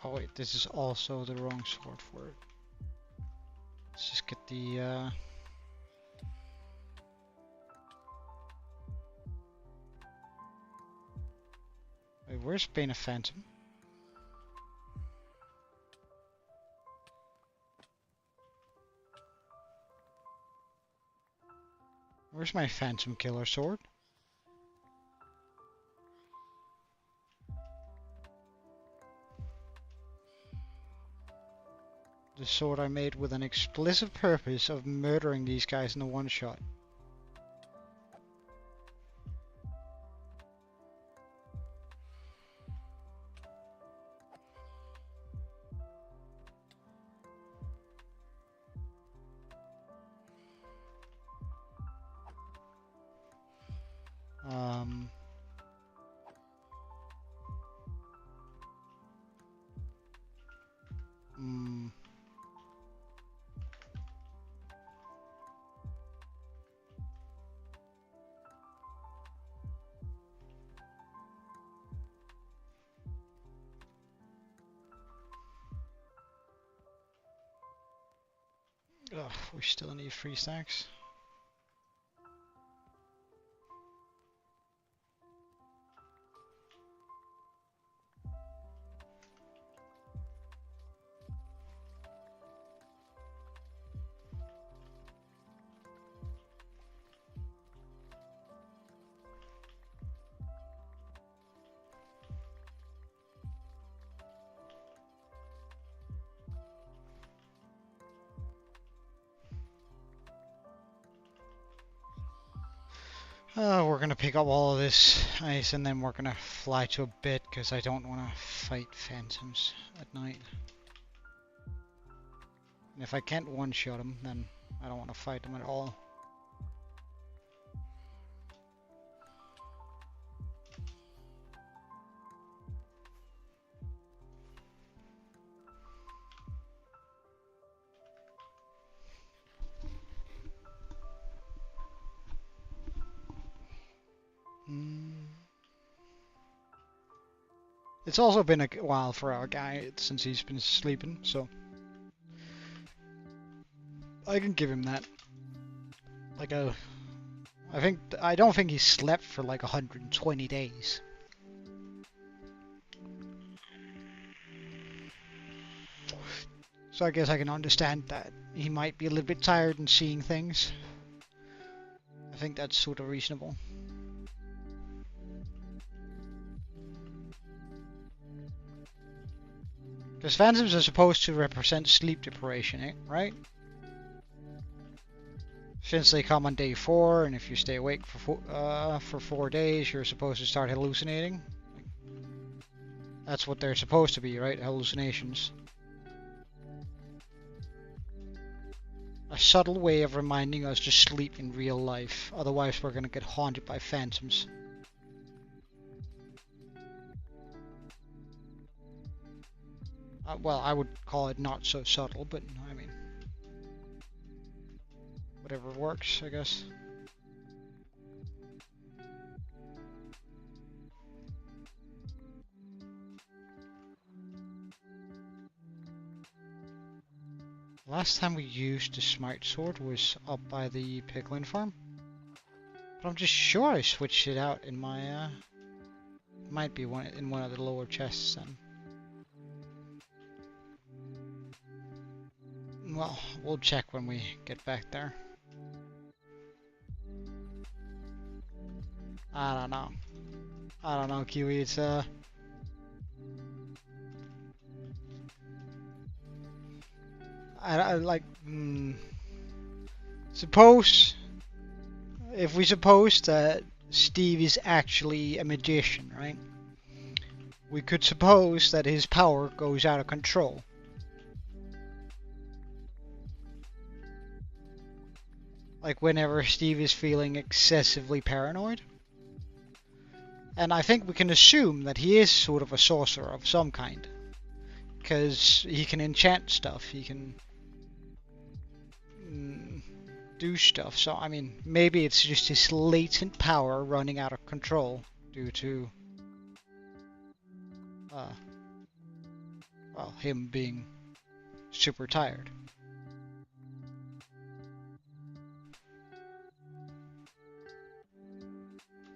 Oh wait, this is also the wrong sword for it. Let's just get the Wait, where's Bane of Phantom? Where's my Phantom Killer sword? The sword I made with an explicit purpose of murdering these guys in a one shot. Ugh, we still need 3 stacks. We're gonna pick up all of this ice and then we're gonna fly to a bit because I don't want to fight phantoms at night. And if I can't one-shot them, then I don't want to fight them at all. It's also been a while for our guy since he's been sleeping, so I can give him that. Like I don't think he slept for like 120 days. So I guess I can understand that he might be a little bit tired and seeing things. I think that's sort of reasonable. Because phantoms are supposed to represent sleep deprivation, right? Since they come on day 4, and if you stay awake for 4 days, you're supposed to start hallucinating. That's what they're supposed to be, right? Hallucinations. A subtle way of reminding us to sleep in real life. Otherwise, we're gonna get haunted by phantoms. Well, I would call it not so subtle, but I mean, whatever works, I guess. Last time we used the smart sword was up by the piglin farm. But I'm just sure I switched it out in my, might be in one of the lower chests then. Well, we'll check when we get back there. I don't know. I don't know, Kiwi, it's, I like, suppose, if we suppose that Steve is actually a magician, right? We could suppose that his power goes out of control. Like whenever Steve is feeling excessively paranoid. And I think we can assume that he is sort of a sorcerer of some kind. Because he can enchant stuff, he can do stuff. So, I mean, maybe it's just his latent power running out of control due to, well, him being super tired.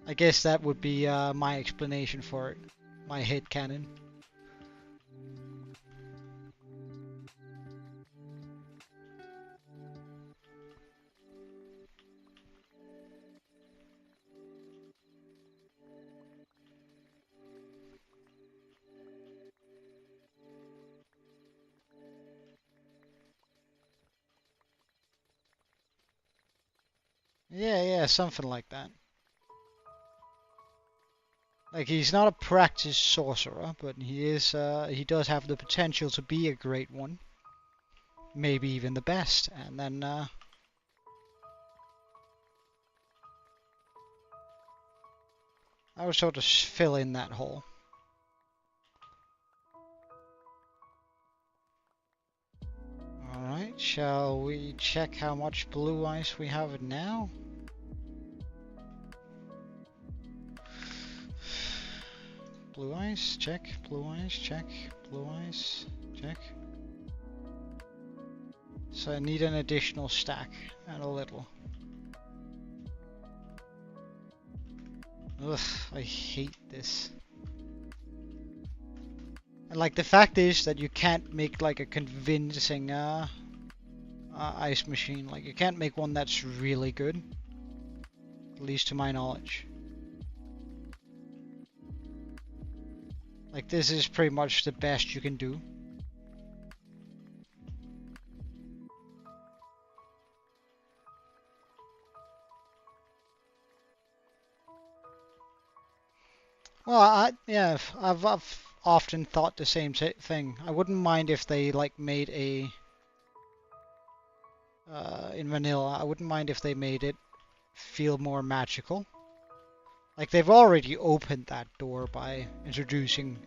I guess that would be my explanation for it, my headcanon. Yeah, something like that. Like, he's not a practiced sorcerer, but he does have the potential to be a great one. Maybe even the best, and then, I would sort of fill in that hole. Alright, shall we check how much blue ice we have now? Blue ice, check. Blue ice, check. Blue ice, check. So I need an additional stack and a little. Ugh, I hate this. And like the fact is that you can't make like a convincing ice machine. Like you can't make one that's really good. At least to my knowledge. Like this is pretty much the best you can do. Well, yeah, I've often thought the same thing. I wouldn't mind if they like made a in vanilla. I wouldn't mind if they made it feel more magical. Like they've already opened that door by introducing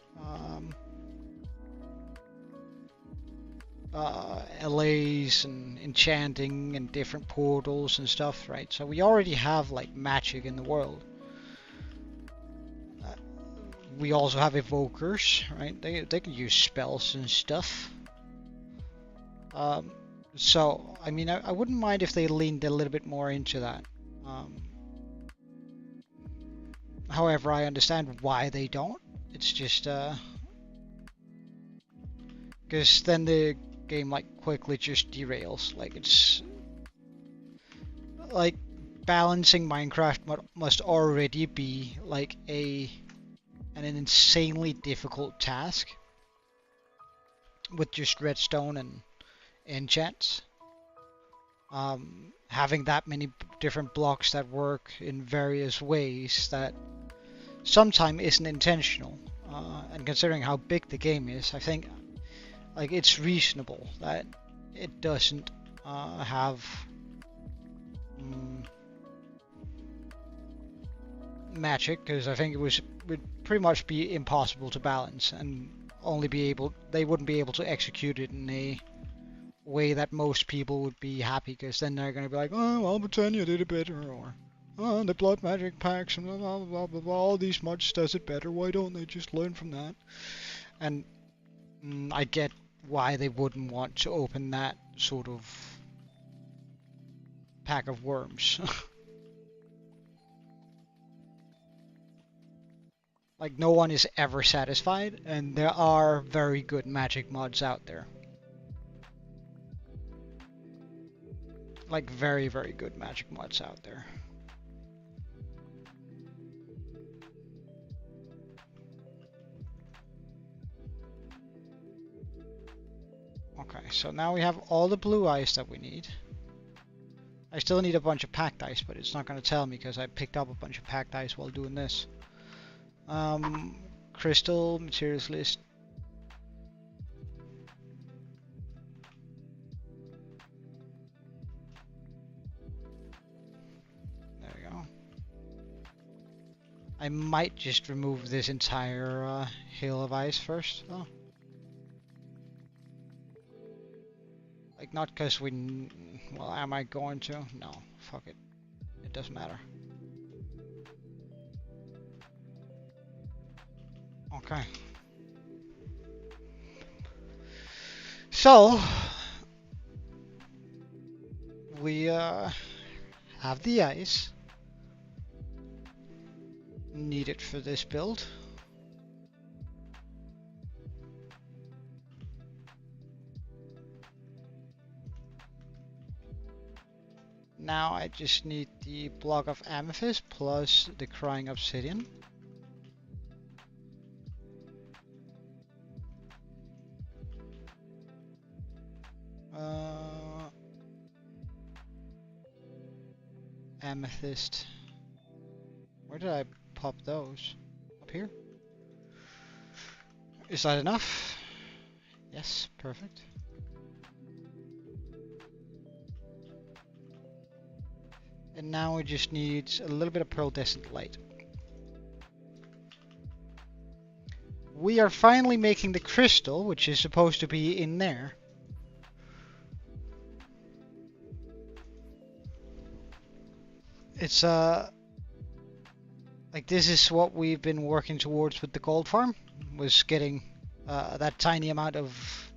LAs and enchanting and different portals and stuff, right? So we already have like magic in the world. We also have evokers, right? They can use spells and stuff. So I mean, I wouldn't mind if they leaned a little bit more into that. However, I understand why they don't. It's just because then the game like quickly just derails. Like it's like balancing Minecraft must already be like an insanely difficult task with just redstone and enchants. Having that many different blocks that work in various ways that sometimes isn't intentional. And considering how big the game is, I think like it's reasonable that it doesn't have magic, because I think would pretty much be impossible to balance and they wouldn't be able to execute it in a way that most people would be happy, because then they're going to be like, oh, well, Britannia did it better, or oh, the blood magic packs and blah, blah, blah, blah, blah, all these mods does it better, why don't they just learn from that? And I get why they wouldn't want to open that sort of pack of worms. Like no one is ever satisfied, and there are very good magic mods out there. Like very, very good magic mods out there. Okay, so now we have all the blue ice that we need. I still need a bunch of packed ice, but it's not going to tell me because I picked up a bunch of packed ice while doing this. Crystal, materials list. There we go. I might just remove this entire hill of ice first, though. Like, not because we... Well, am I going to? No, fuck it. It doesn't matter. Okay. So, we have the ice needed for this build. Now I just need the block of amethyst plus the crying obsidian. Amethyst. Where did I pop those? Up here? Is that enough? Yes, perfect. And now we just need a little bit of pearl-descent light. We are finally making the crystal, which is supposed to be in there. It's like this is what we've been working towards with the gold farm, was getting that tiny amount of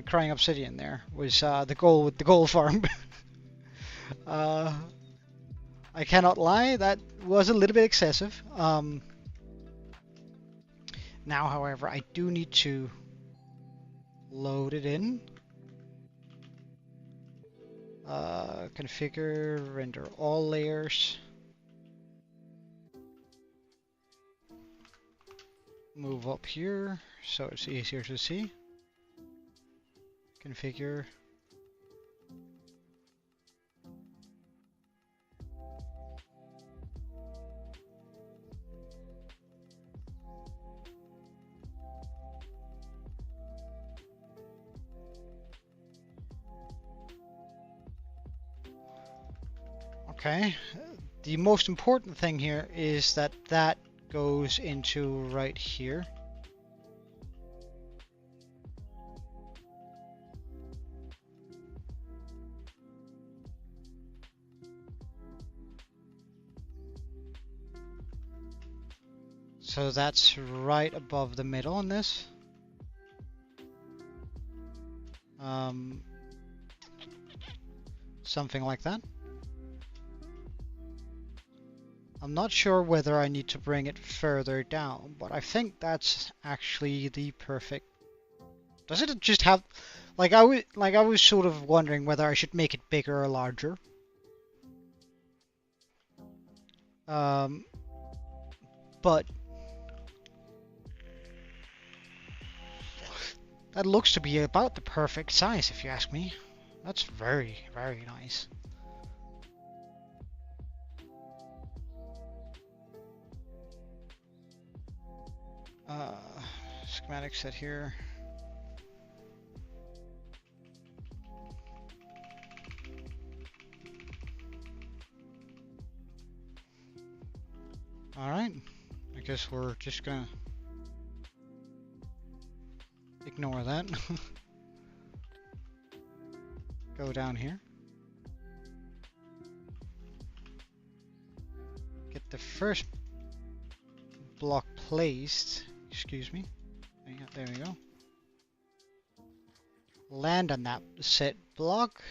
crying obsidian there was the goal with the gold farm. uh, I cannot lie, that was a little bit excessive. Now, however, I do need to load it in. Configure, render all layers. Move up here so it's easier to see. Configure. Okay, the most important thing here is that that goes into right here. So that's right above the middle on this. Something like that. I'm not sure whether I need to bring it further down, but I think that's actually the perfect. Does it just have, like I was sort of wondering whether I should make it bigger or larger. But that looks to be about the perfect size, if you ask me. That's very, very nice. Schematic set here. Alright, I guess we're just gonna ignore that. Go down here. Get the first block placed. Excuse me. Yeah, there we go. Land on that set block.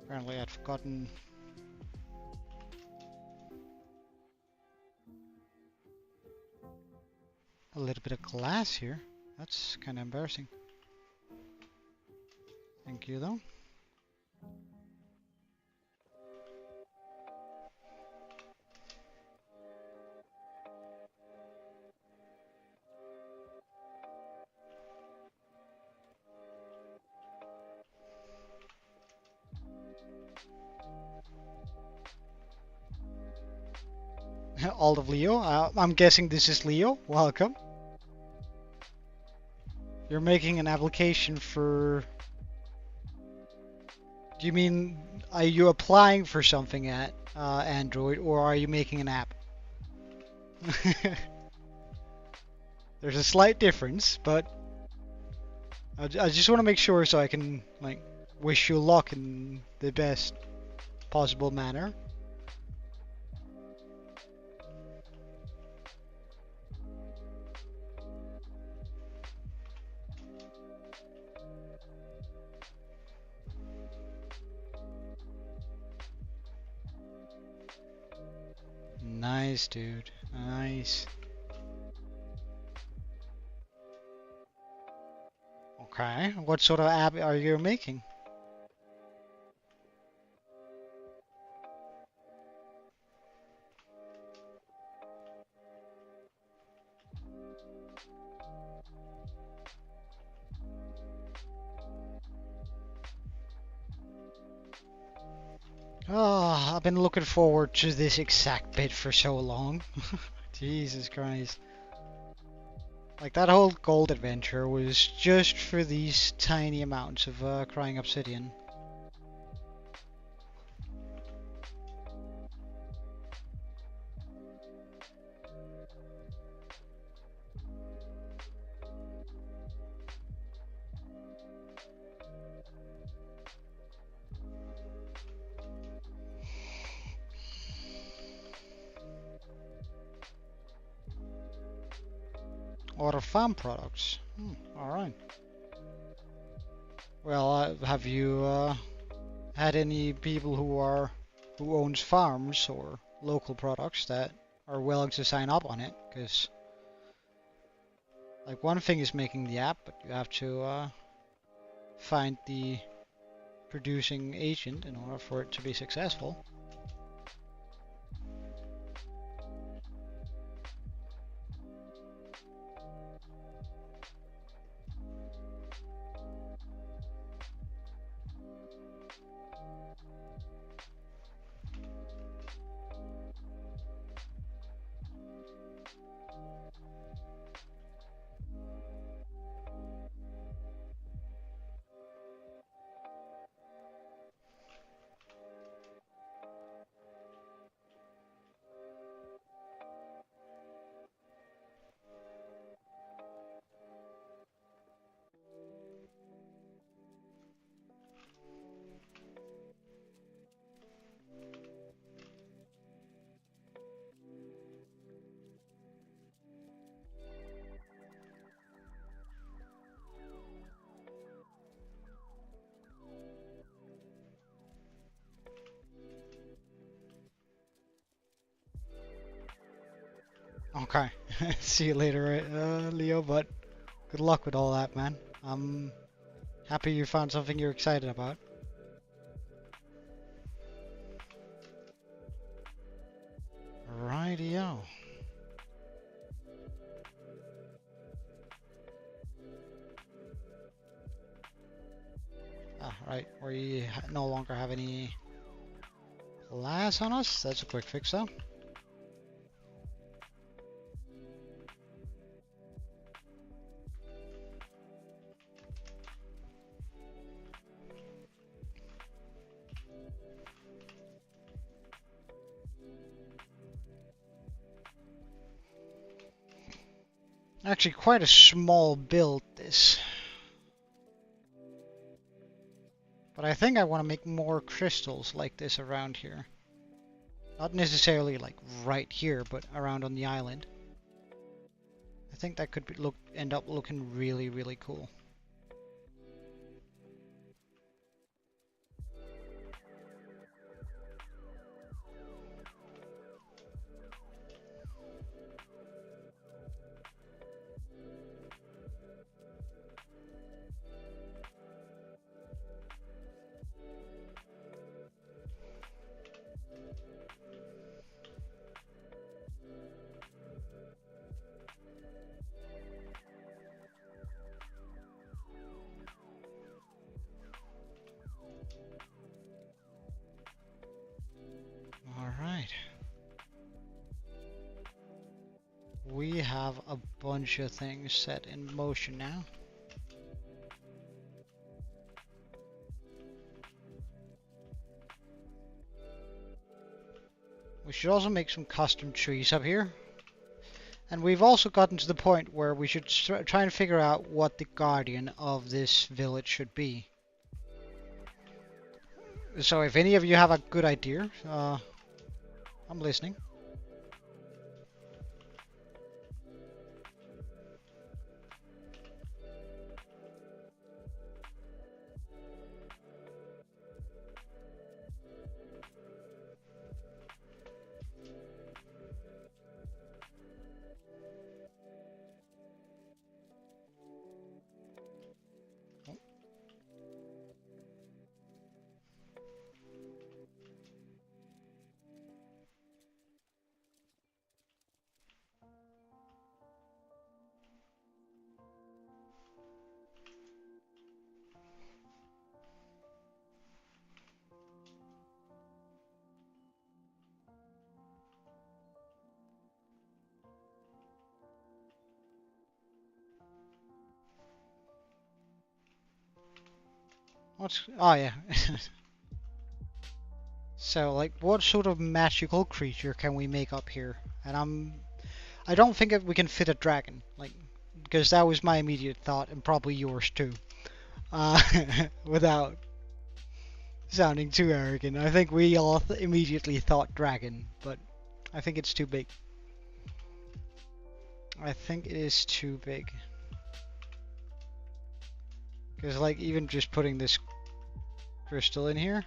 Apparently I'd forgotten a little bit of glass here. That's kind of embarrassing. Thank you though. All of Leo. I'm guessing this is Leo. Welcome. You're making an application for... Do you mean, are you applying for something at Android, or are you making an app? There's a slight difference, but I just want to make sure so I can like wish you luck in the best possible manner. Nice, dude. Nice. Okay, what sort of app are you making? Oh, I've been looking forward to this exact bit for so long. Jesus Christ. Like that whole gold adventure was just for these tiny amounts of crying obsidian. Or farm products. Alright. Well, have you had any people who owns farms or local products that are willing to sign up on it? Because like one thing is making the app, but you have to find the producing agent in order for it to be successful. Okay. See you later, Leo, but good luck with all that, man. I'm happy you found something you're excited about. Rightio. Ah, right. We no longer have any glass on us. That's a quick fix, though. Actually, quite a small build, this. But I think I want to make more crystals like this around here. Not necessarily like right here, but around on the island. I think that could end up looking really, really cool. Alright. We have a bunch of things set in motion now. We should also make some custom trees up here. And we've also gotten to the point where we should try and figure out what the guardian of this village should be. So if any of you have a good idea, I'm listening. What's... Oh, yeah. So, like, what sort of magical creature can we make up here? And I don't think that we can fit a dragon, like, because that was my immediate thought, and probably yours too. Uh, without sounding too arrogant, I think we all immediately thought dragon, but I think it's too big. I think it is too big. Because, like, even just putting this crystal in here,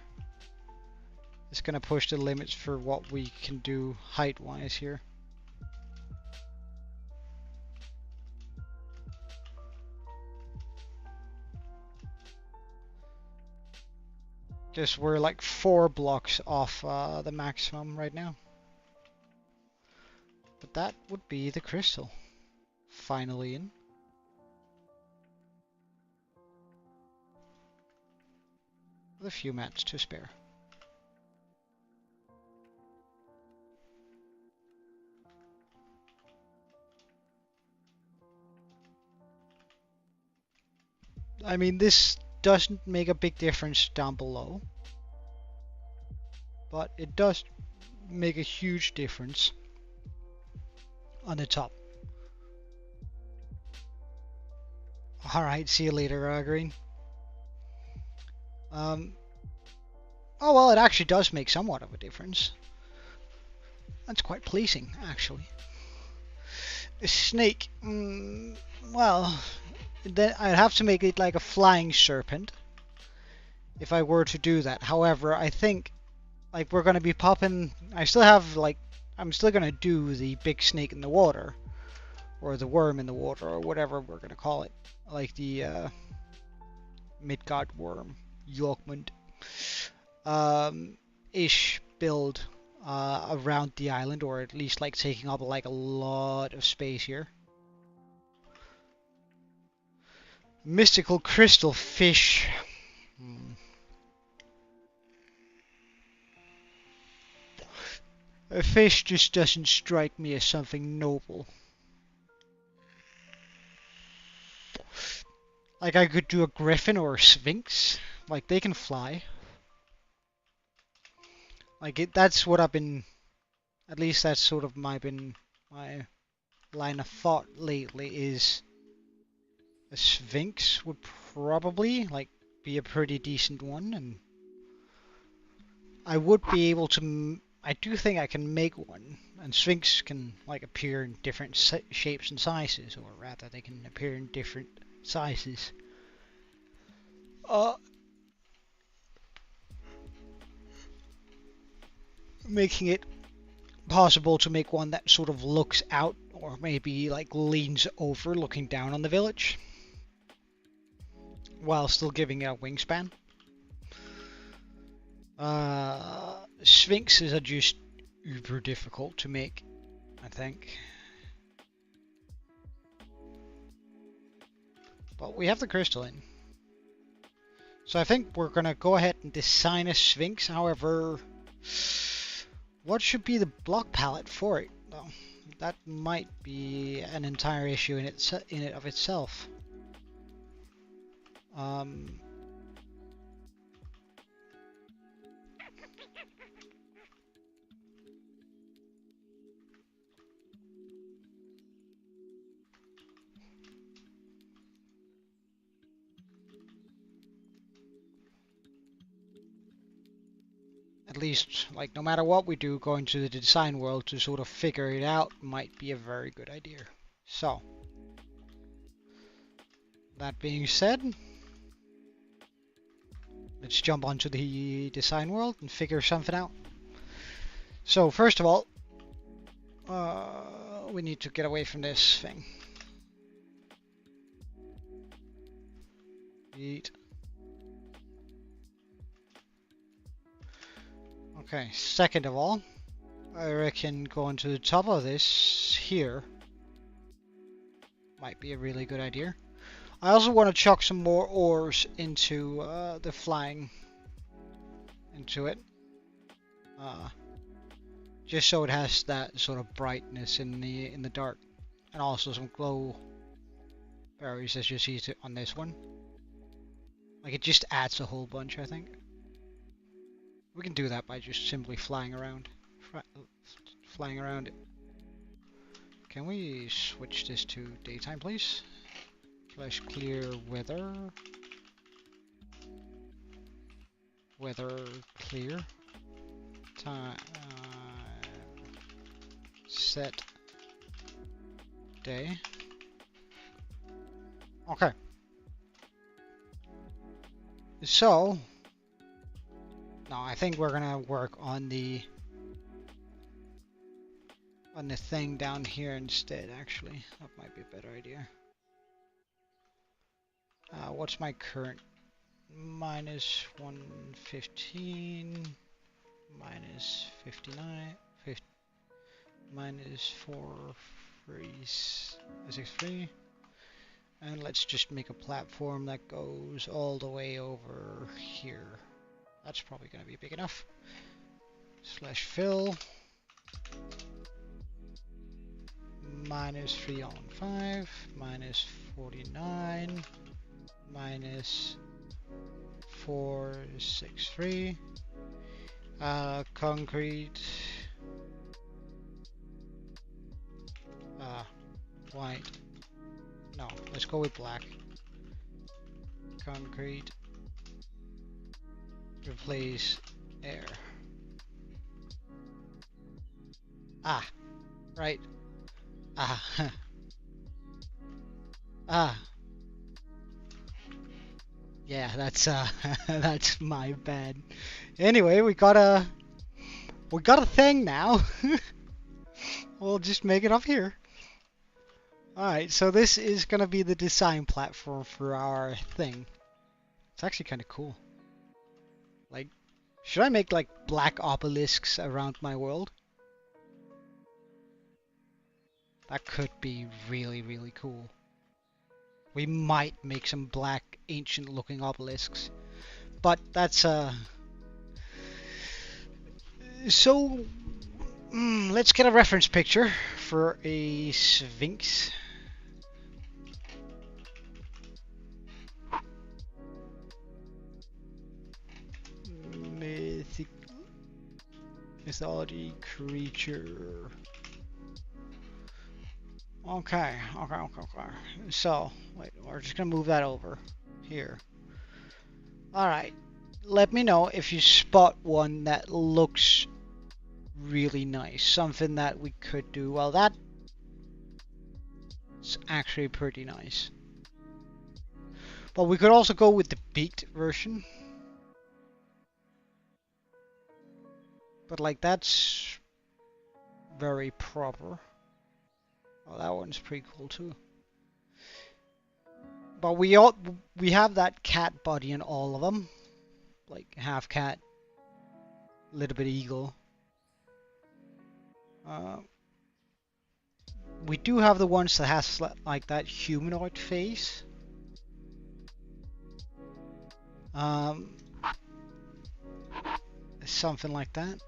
it's gonna push the limits for what we can do height-wise here. Because we're like 4 blocks off the maximum right now. But that would be the crystal. Finally in. With a few mats to spare. I mean, this doesn't make a big difference down below. But it does make a huge difference on the top. Alright, see you later, Green. Oh well, it actually does make somewhat of a difference. That's quite pleasing, actually. A snake, well, then I'd have to make it like a flying serpent if I were to do that. However, I think like we're gonna be popping. I still have like I'm still gonna do the big snake in the water, or the worm in the water, or whatever we're gonna call it, like the Midgard worm, Yorkmund, ish build around the island, or at least like taking up like a lot of space here. Mystical crystal fish. A fish just doesn't strike me as something noble. Like I could do a griffin or a sphinx. Like they can fly. Like that's what I've been. At least that's sort of my line of thought lately is a sphinx would probably like be a pretty decent one, and I would be able to. I do think I can make one, and sphinx can like appear in different shapes and sizes, or rather, they can appear in different sizes. Making it possible to make one that sort of looks out, or maybe like leans over, looking down on the village, while still giving it a wingspan. Sphinxes are just uber difficult to make, I think. But we have the crystal in. So I think we're gonna go ahead and design a sphinx. However, what should be the block palette for it, though? That might be an entire issue in it of itself. At least, like, no matter what we do, going to the design world to sort of figure it out might be a very good idea. So, that being said, let's jump onto the design world and figure something out. So, first of all, we need to get away from this thing. Eat. Okay, second of all, I reckon going to the top of this here might be a really good idea. I also want to chuck some more ores into the flying into it, just so it has that sort of brightness in the dark, and also some glow berries as you see on this one. Like it just adds a whole bunch, I think. We can do that by just simply flying around. Flying around it. Can we switch this to daytime, please? Flash clear weather. Weather clear. Time. Set. Day. Okay. So, no, I think we're gonna work on the thing down here instead. Actually, that might be a better idea. What's my current? Minus 115, minus 59, minus 463. And let's just make a platform that goes all the way over here. That's probably going to be big enough. Slash fill. Minus 315, minus 49, minus 463. Concrete. White. No, let's go with black. Concrete. Replace air. Ah, right. Ah. Ah. Yeah, that's that's my bad. Anyway, we got a thing now. We'll just make it up here. Alright, so this is gonna be the design platform for our thing. It's actually kind of cool. Like, should I make like black obelisks around my world? That could be really, really cool. We might make some black, ancient-looking obelisks. But that's, So, let's get a reference picture for a sphinx. Mythology creature. Okay. So, wait, we're just gonna move that over here. Alright. Let me know if you spot one that looks really nice. Something that we could do. Well, that's actually pretty nice. But we could also go with the beaked version. But like, that's very proper. Oh, that one's pretty cool too. But we have that cat body in all of them. Like half cat, little bit eagle. We do have the ones that has like that humanoid face. Something like that.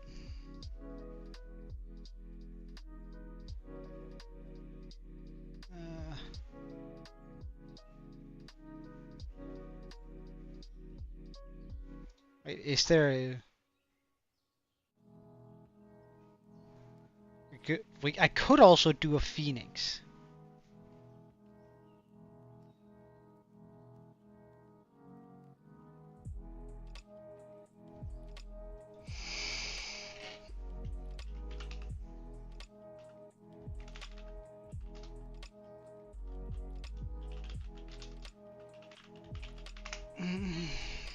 Wait, is there a... I could also do a phoenix.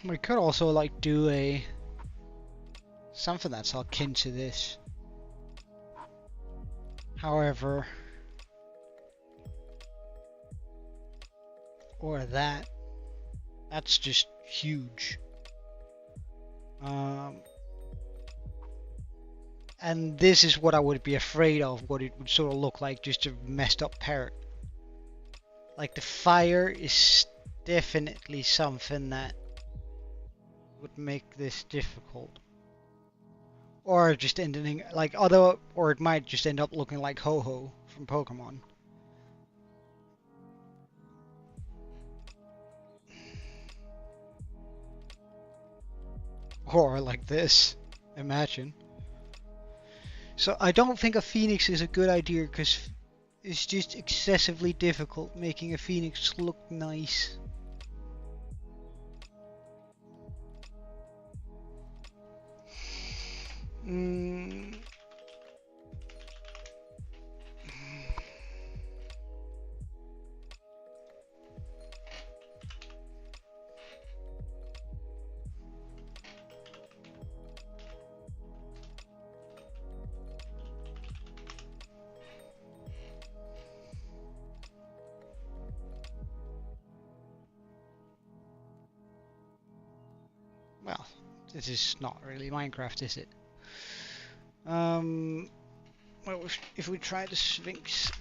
We could also like do a something that's akin to this. However, or that's just huge. And this is what I would be afraid of, what it would sort of look like, just a messed up parrot. Like the fire is definitely something that would make this difficult. Or just ending like or it might just end up looking like Ho-Ho from Pokemon. hardcore like this. Imagine. So I don't think a phoenix is a good idea because it's just excessively difficult making a phoenix look nice. Well, this is not really Minecraft, is it? Well, if we try the Sphinx.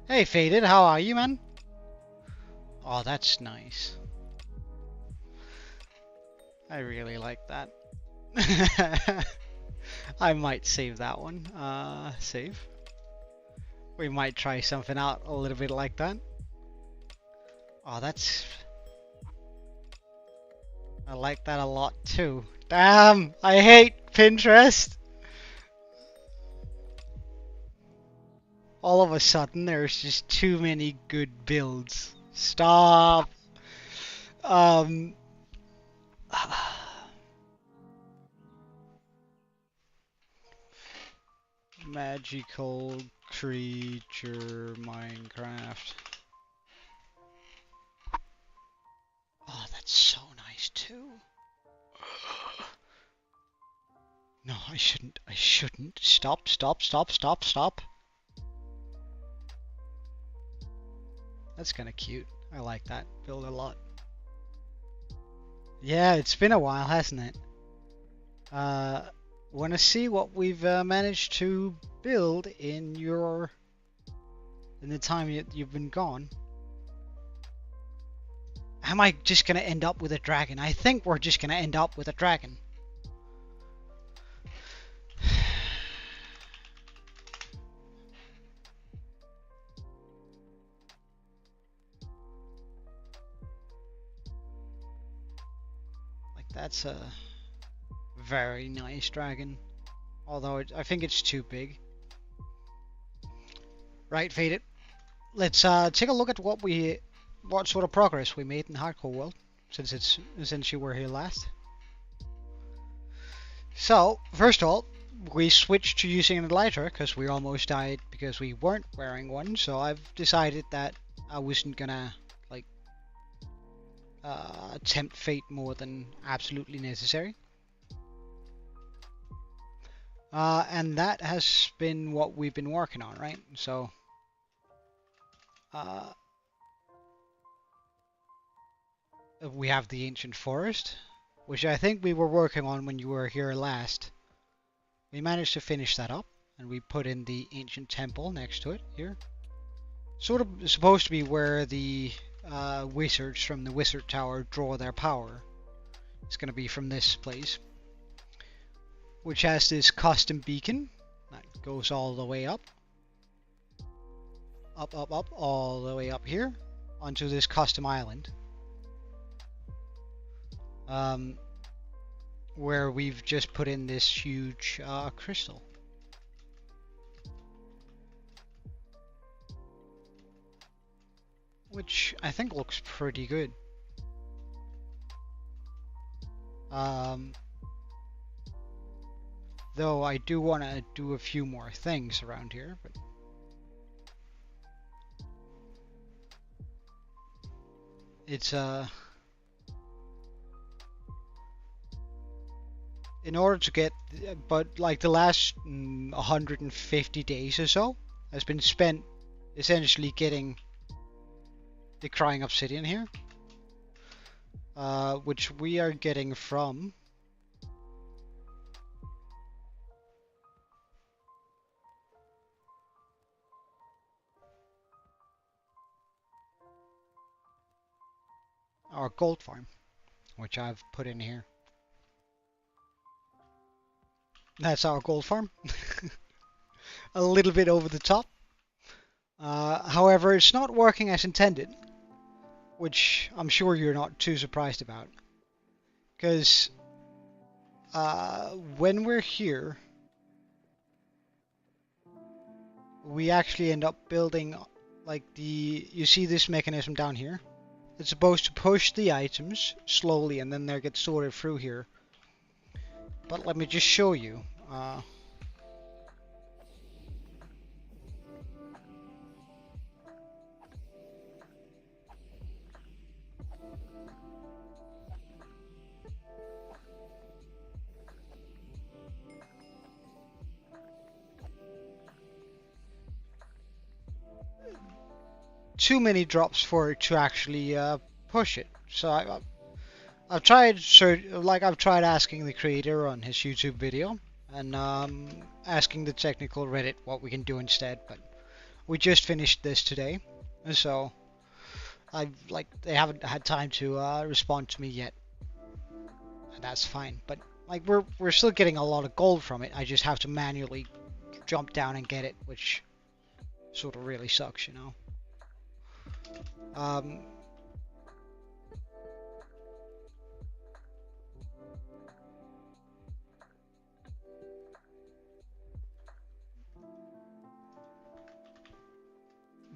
Hey, Faded, how are you, man? Oh, that's nice. I really like that. I might save that one. Save. We might try something out a little bit like that. Oh, that's... I like that a lot too. Damn! I hate Pinterest! All of a sudden, there's just too many good builds. Stop! Magical creature Minecraft. Oh, that's so nice too. No, I shouldn't. I shouldn't. Stop, stop, stop, stop, stop. That's kind of cute. I like that build a lot. Yeah, it's been a while, hasn't it? Want to see what we've managed to build in the time you've been gone? Am I just gonna end up with a dragon? I think we're just gonna end up with a dragon. Like, that's a very nice dragon. Although I think it's too big. Right, Faded. Let's take a look at what sort of progress we made in Hardcore World since you were here last. So, first of all, we switched to using an elytra because we almost died because we weren't wearing one. So I've decided that I wasn't gonna like tempt fate more than absolutely necessary. And that has been what we've been working on, right? So we have the ancient forest, which I think we were working on when you were here last. We managed to finish that up, and we put in the ancient temple next to it here. Sort of supposed to be where the wizards from the wizard tower draw their power. It's going to be from this place, which has this custom beacon that goes all the way up, all the way up here onto this custom island. Where we've just put in this huge crystal. Which I think looks pretty good. Though I do want to do a few more things around here, but it's in order to get, but like the last 150 days or so has been spent essentially getting the crying obsidian here, which we are getting from our gold farm. which I've put in here. That's our gold farm. A little bit over the top. However, it's not working as intended, which I'm sure you're not too surprised about. Because when we're here, we actually end up building like you see this mechanism down here? It's supposed to push the items slowly and then they get sorted through here. But let me just show you. Too many drops for it to actually push it. So I've tried I've tried asking the creator on his YouTube video and asking the technical Reddit what we can do instead, but we just finished this today, so they haven't had time to respond to me yet, and that's fine. But like we're still getting a lot of gold from it. I just have to manually jump down and get it, which sort of really sucks, you know.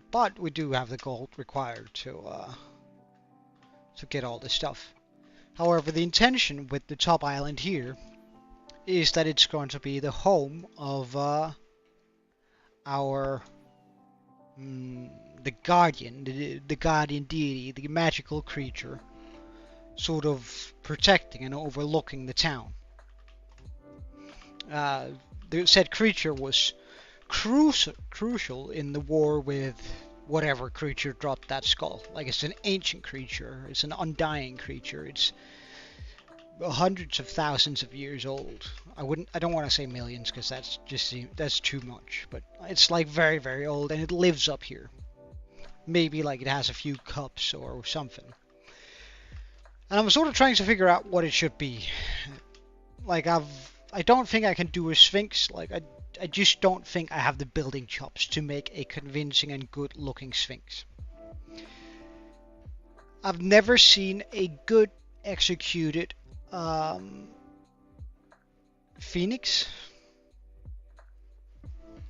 But we do have the gold required to get all this stuff. However, the intention with the top island here is that it's going to be the home of our the guardian, the guardian deity, the magical creature, sort of protecting and overlooking the town. The said creature was crucial in the war with whatever creature dropped that skull. Like, it's an ancient creature, it's an undying creature, it's hundreds of thousands of years old. I don't want to say millions because that's too much, but it's like very, very old, and it lives up here. Maybe like it has a few cups or something. And I'm sort of trying to figure out what it should be. Like I don't think I can do a sphinx. Like I just don't think I have the building chops to make a convincing and good looking sphinx. I've never seen a good executed Phoenix.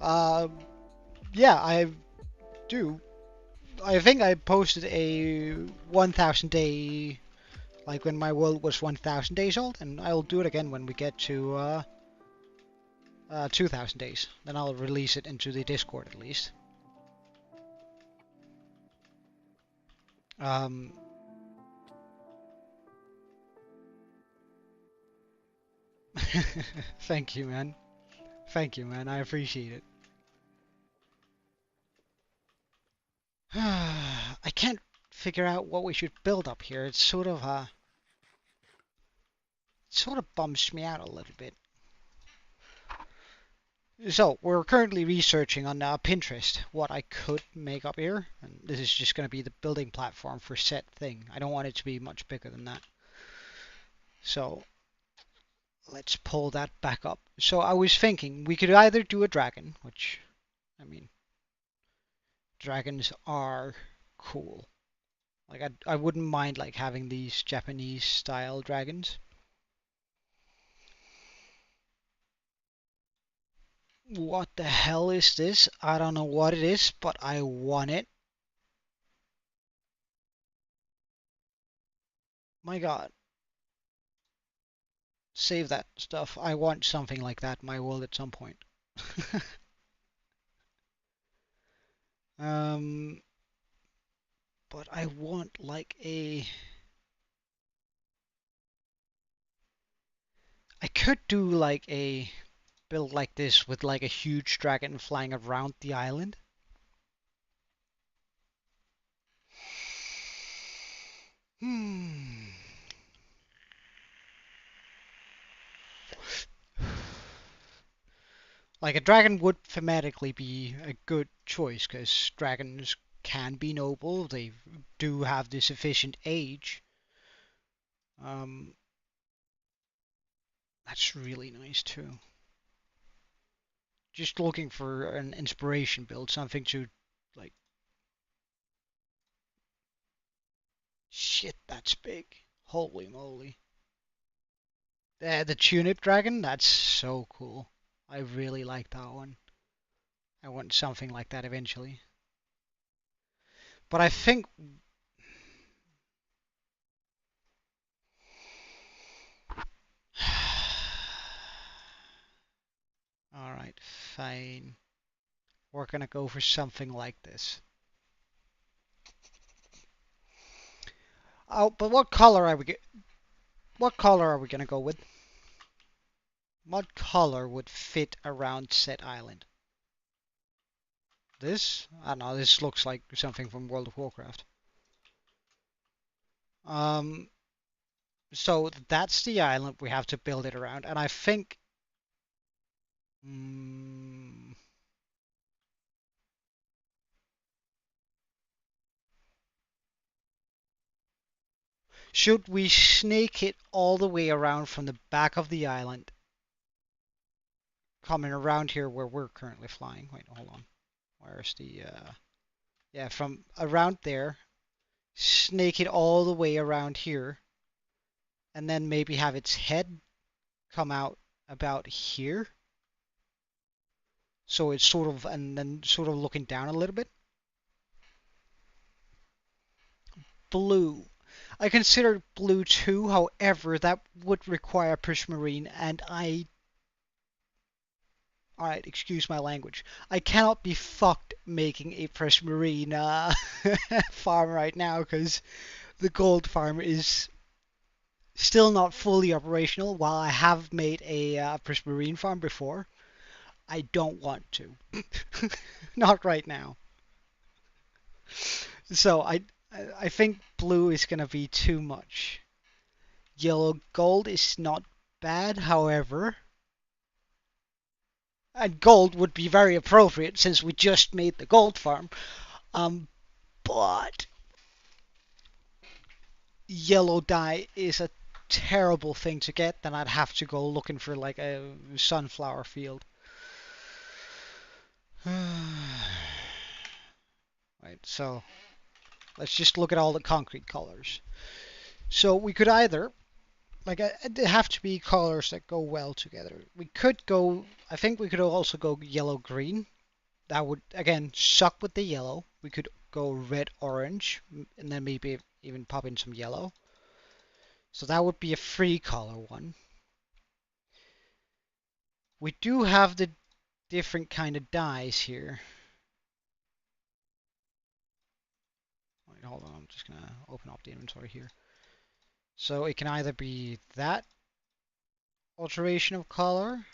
Yeah, I do. I think I posted a 1,000 day, like when my world was 1,000 days old, and I'll do it again when we get to 2,000 days. Then I'll release it into the Discord at least. Thank you, man. Thank you, man. I appreciate it. I can't figure out what we should build up here. It's sort of bums me out a little bit. So we're currently researching on Pinterest what I could make up here, and this is just going to be the building platform for said thing. I don't want it to be much bigger than that. So let's pull that back up. So I was thinking we could either do a dragon, which, I mean, dragons are cool. Like I wouldn't mind like having these Japanese style dragons. What the hell is this? I don't know what it is, but I want it. My God. Save that stuff. I want something like that in my world at some point. But I want like I could do like a build like this with like a huge dragon flying around the island. Like a dragon would thematically be a good choice because dragons can be noble. They do have the sufficient age Um, that's really nice too. Just looking for an inspiration build, something to like. Shit, that's big. Holy moly. The Tunip Dragon, that's so cool. I really like that one. I want something like that eventually. But I think... Alright, fine. We're gonna go for something like this. Oh, but what color are we gonna go with? What color would fit around said island? This? I don't know, this looks like something from World of Warcraft. Um, so that's the island we have to build it around, and I think... Mm, should we snake it all the way around from the back of the island, coming around here where we're currently flying? Wait, hold on. Where's the... Yeah, from around there, snake it all the way around here, and then maybe have its head come out about here. So it's sort of, and then sort of looking down a little bit. Blue. I considered blue too, however, that would require Prismarine, and alright, excuse my language. I cannot be fucked making a Prismarine farm right now, because the gold farm is still not fully operational. While I have made a Prismarine farm before, I don't want to. Not right now. So I think blue is gonna be too much. Yellow gold is not bad, however. And gold would be very appropriate since we just made the gold farm. But yellow dye is a terrible thing to get. Then I'd have to go looking for like a sunflower field. Right, so let's just look at all the concrete colors. So we could either, like, they have to be colors that go well together. We could go, I think we could also go yellow-green. That would, again, suck with the yellow. We could go red-orange, and then maybe even pop in some yellow. So that would be a free color one. We do have the different kind of dyes here. Wait, hold on, I'm just gonna open up the inventory here. So it can either be that alteration of color.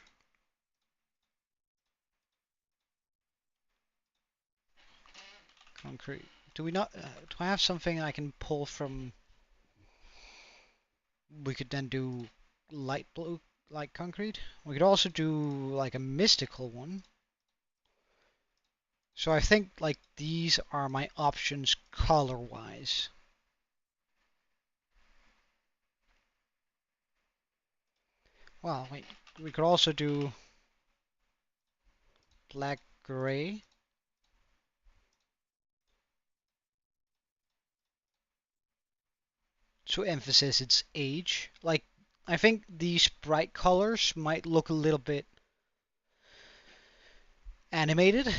Concrete. Do we not? Do I have something I can pull from? We could then do light blue, like concrete. We could also do like a mystical one. So I think like these are my options color-wise. Well, wait. We could also do black gray. To emphasize its age. Like, I think these bright colors might look a little bit animated.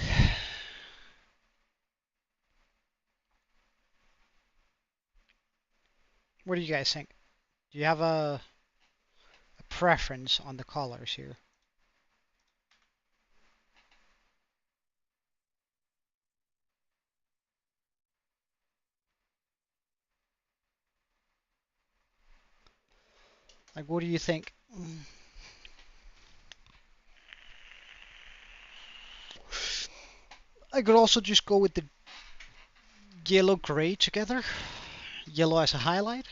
What do you guys think? Do you have a preference on the colors here? Like, what do you think? I could also just go with the yellow gray together. Yellow as a highlight.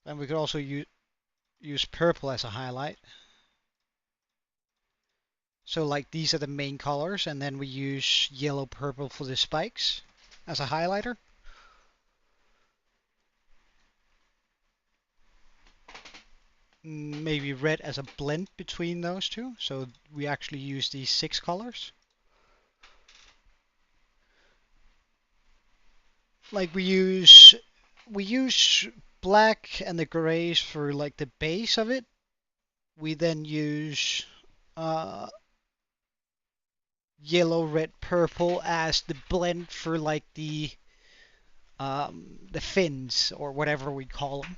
And we could also use purple as a highlight. So like these are the main colors, and then we use yellow purple for the spikes as a highlighter. maybe red as a blend between those two. So we actually use these 6 colors. Like we use black and the grays for like the base of it. We then use yellow, red, purple as the blend for like the fins or whatever we call them.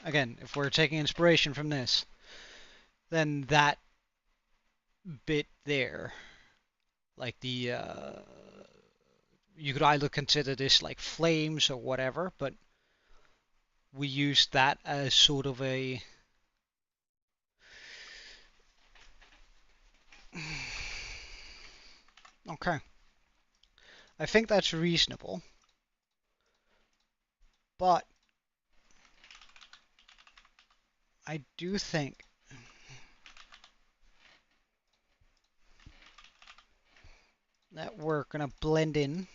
Again, if we're taking inspiration from this, then that bit there, like the you could either consider this like flames or whatever, but we use that as sort of a okay. I think that's reasonable, but I do think that we're gonna blend in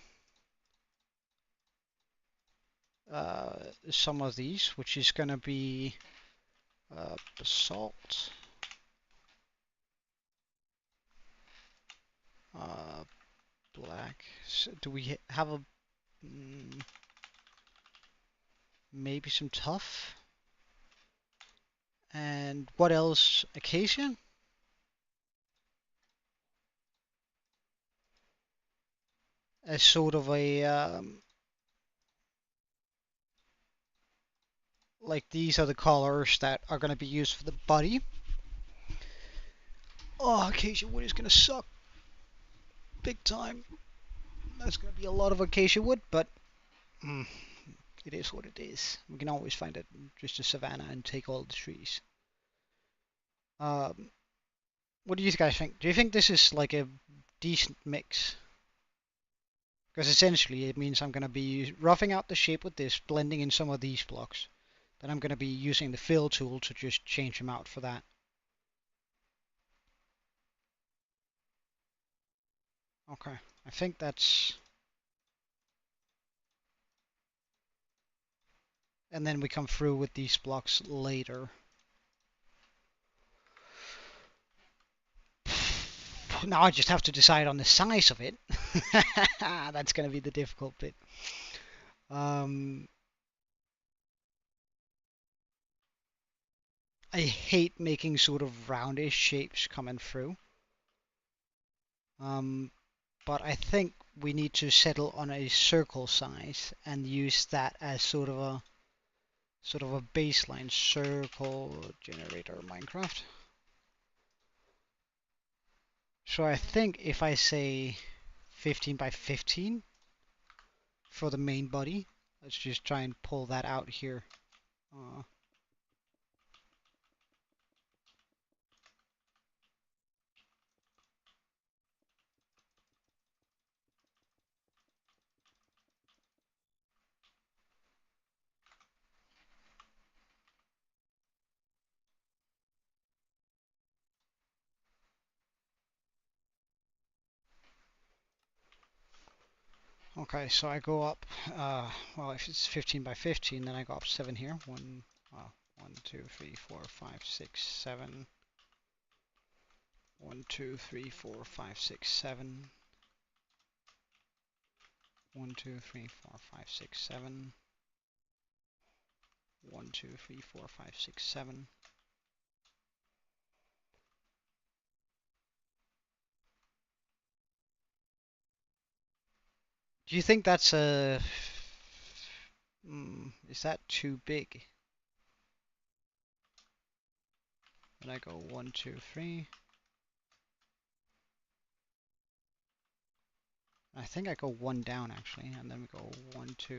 some of these, which is gonna be basalt, black. So do we have a maybe some tough? And what else? Acacia? As sort of a like these are the colors that are going to be used for the body. Oh, acacia wood is going to suck big time. That's going to be a lot of acacia wood, but it is what it is. We can always find it just a savanna and take all the trees. What do you guys think? Do you think this is like a decent mix? Because essentially it means I'm going to be roughing out the shape with this, blending in some of these blocks. Then I'm going to be using the fill tool to just change them out for that. Okay, I think that's... And then we come through with these blocks later. Now I just have to decide on the size of it. That's going to be the difficult bit. I hate making sort of roundish shapes coming through. But I think we need to settle on a circle size and use that as sort of a baseline. Circle generator Minecraft. So I think if I say 15 by 15 for the main body, let's just try and pull that out here. Okay, so I go up, well, if it's 15 by 15, then I go up 7 here. 1, 2, 3, 4, 5, 6, 7. 1, 2, 3, 4, 5, 6, 7. 1, 2, 3, 4, 5, 6, 7. 1, 2, 3, 4, 5, 6, 7. Do you think that's a... is that too big? Then I go 1, 2, 3. I think I go 1 down actually, and then we go 1, 2,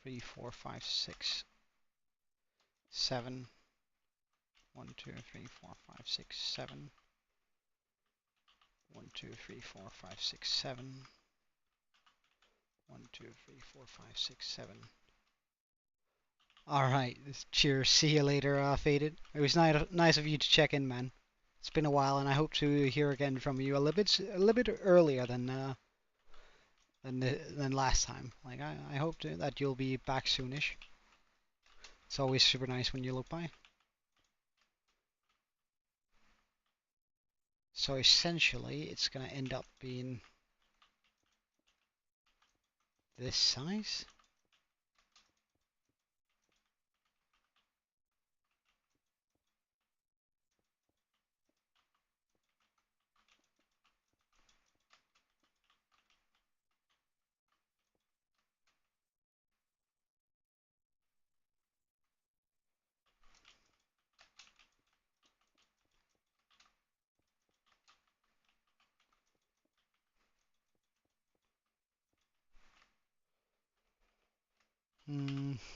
3, 4, 5, 6, 7. 1, 2, 3, 4, 5, 6, 7. 1, 2, 3, 4, 5, 6, 7. 1, 2, 3, 4, 5, 6, 7. Alright, cheers. See you later, Faded. It was nice of you to check in, man. It's been a while, and I hope to hear again from you a little bit earlier than last time. Like I hope that you'll be back soonish. It's always super nice when you look by. So essentially, it's gonna end up being this size.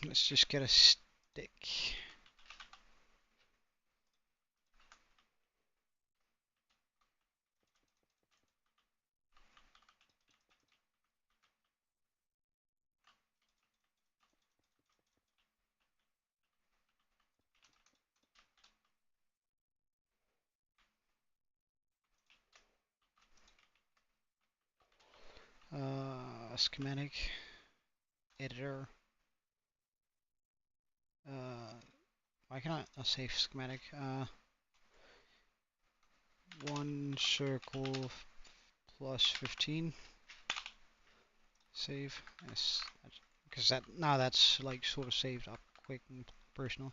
Let's just get a stick. Schematic editor. Why can't I save schematic? One circle plus 15. Save. Yes, because now that's like sort of saved up quick and personal.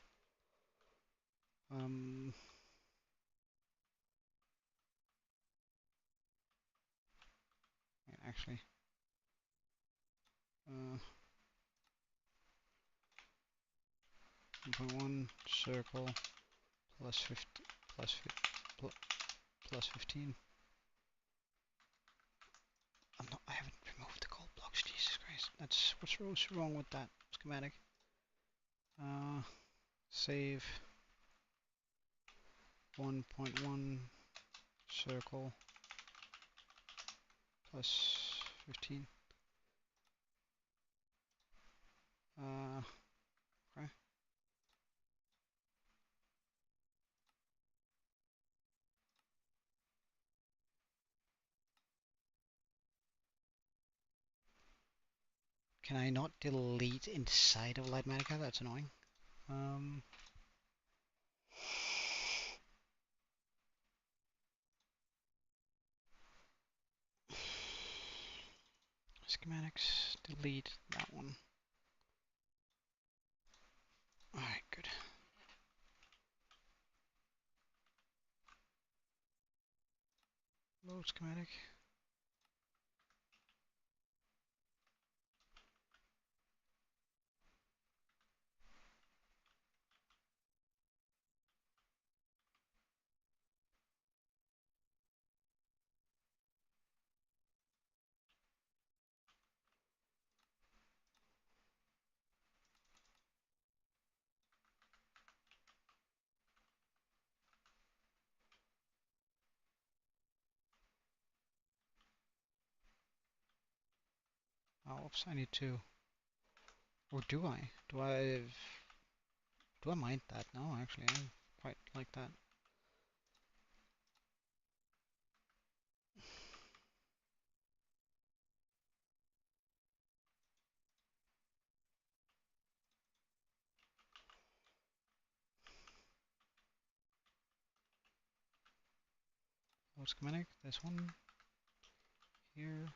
Actually, 1.1 circle plus 50 plus 15. I haven't removed the gold blocks. Jesus Christ, that's what's wrong with that schematic. Save 1.1 circle plus 15. Okay. Can I not delete inside of Lightmatica? That's annoying. Schematics, delete that one. Alright, good. Load schematic. Oh, oops, I need to. Or do I? Do I mind that? No, actually, I quite like that. Load schematic, this one. Here.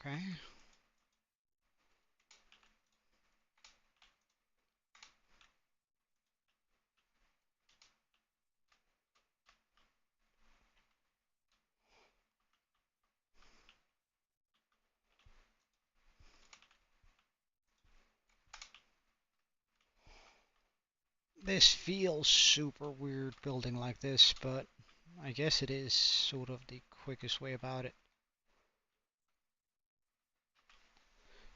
Okay. This feels super weird building like this, but I guess it is sort of the quickest way about it.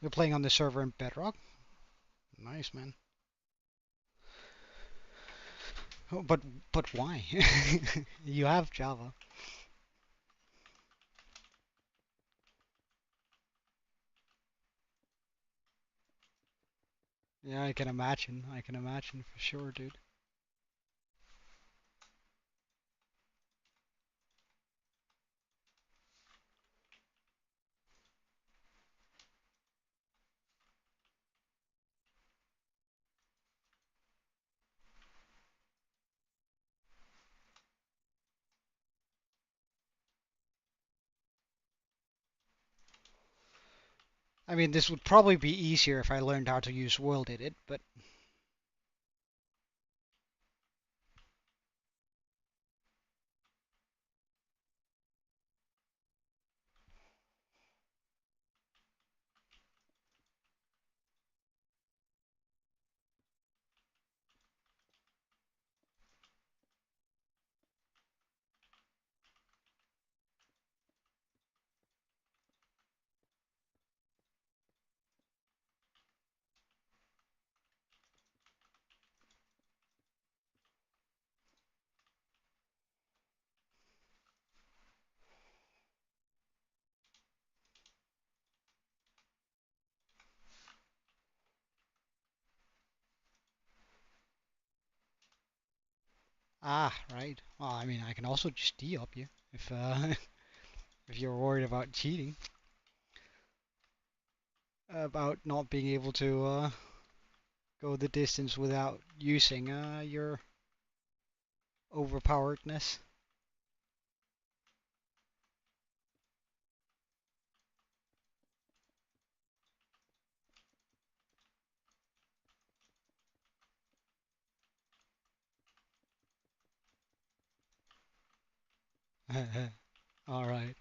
You're playing on the server in Bedrock? Nice, man. Oh, but why? You have Java. Yeah, I can imagine. I can imagine for sure, dude. I mean, this would probably be easier if I learned how to use World Edit, but right. Well, I mean, I can also just de-up you if if you're worried about cheating, about not being able to go the distance without using your overpoweredness. All right.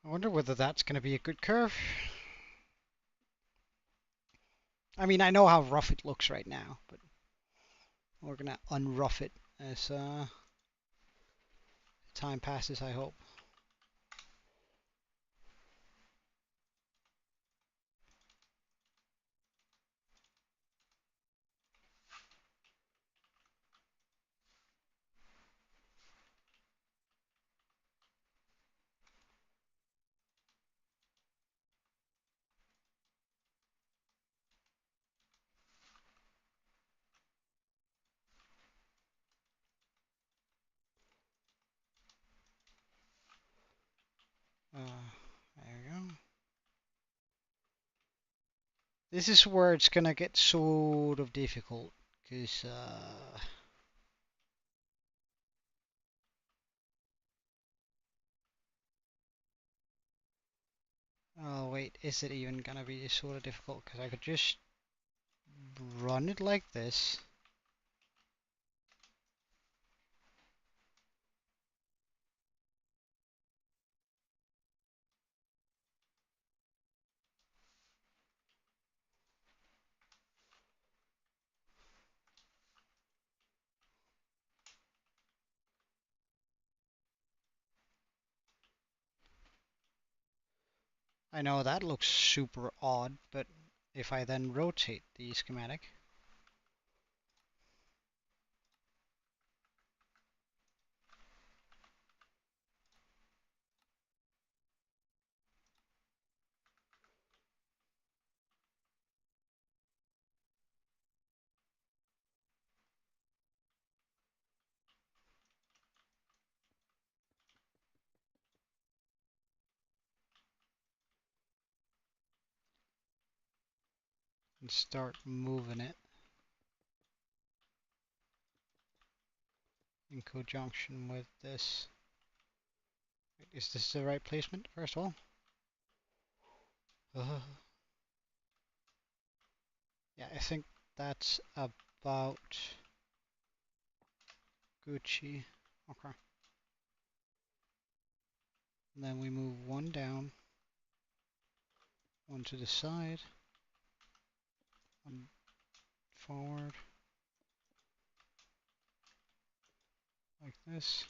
I wonder whether that's going to be a good curve. I mean, I know how rough it looks right now, but we're going to unrough it as time passes, I hope. There we go. This is where it's going to get sort of difficult, because oh wait, is it even gonna be sort of difficult? Because I could just run it like this. I know that looks super odd, but if I then rotate the schematic, and start moving it in conjunction with this. Is this the right placement, first of all? Yeah, I think that's about Gucci. Okay. And then we move one down, one to the side, one forward, like this.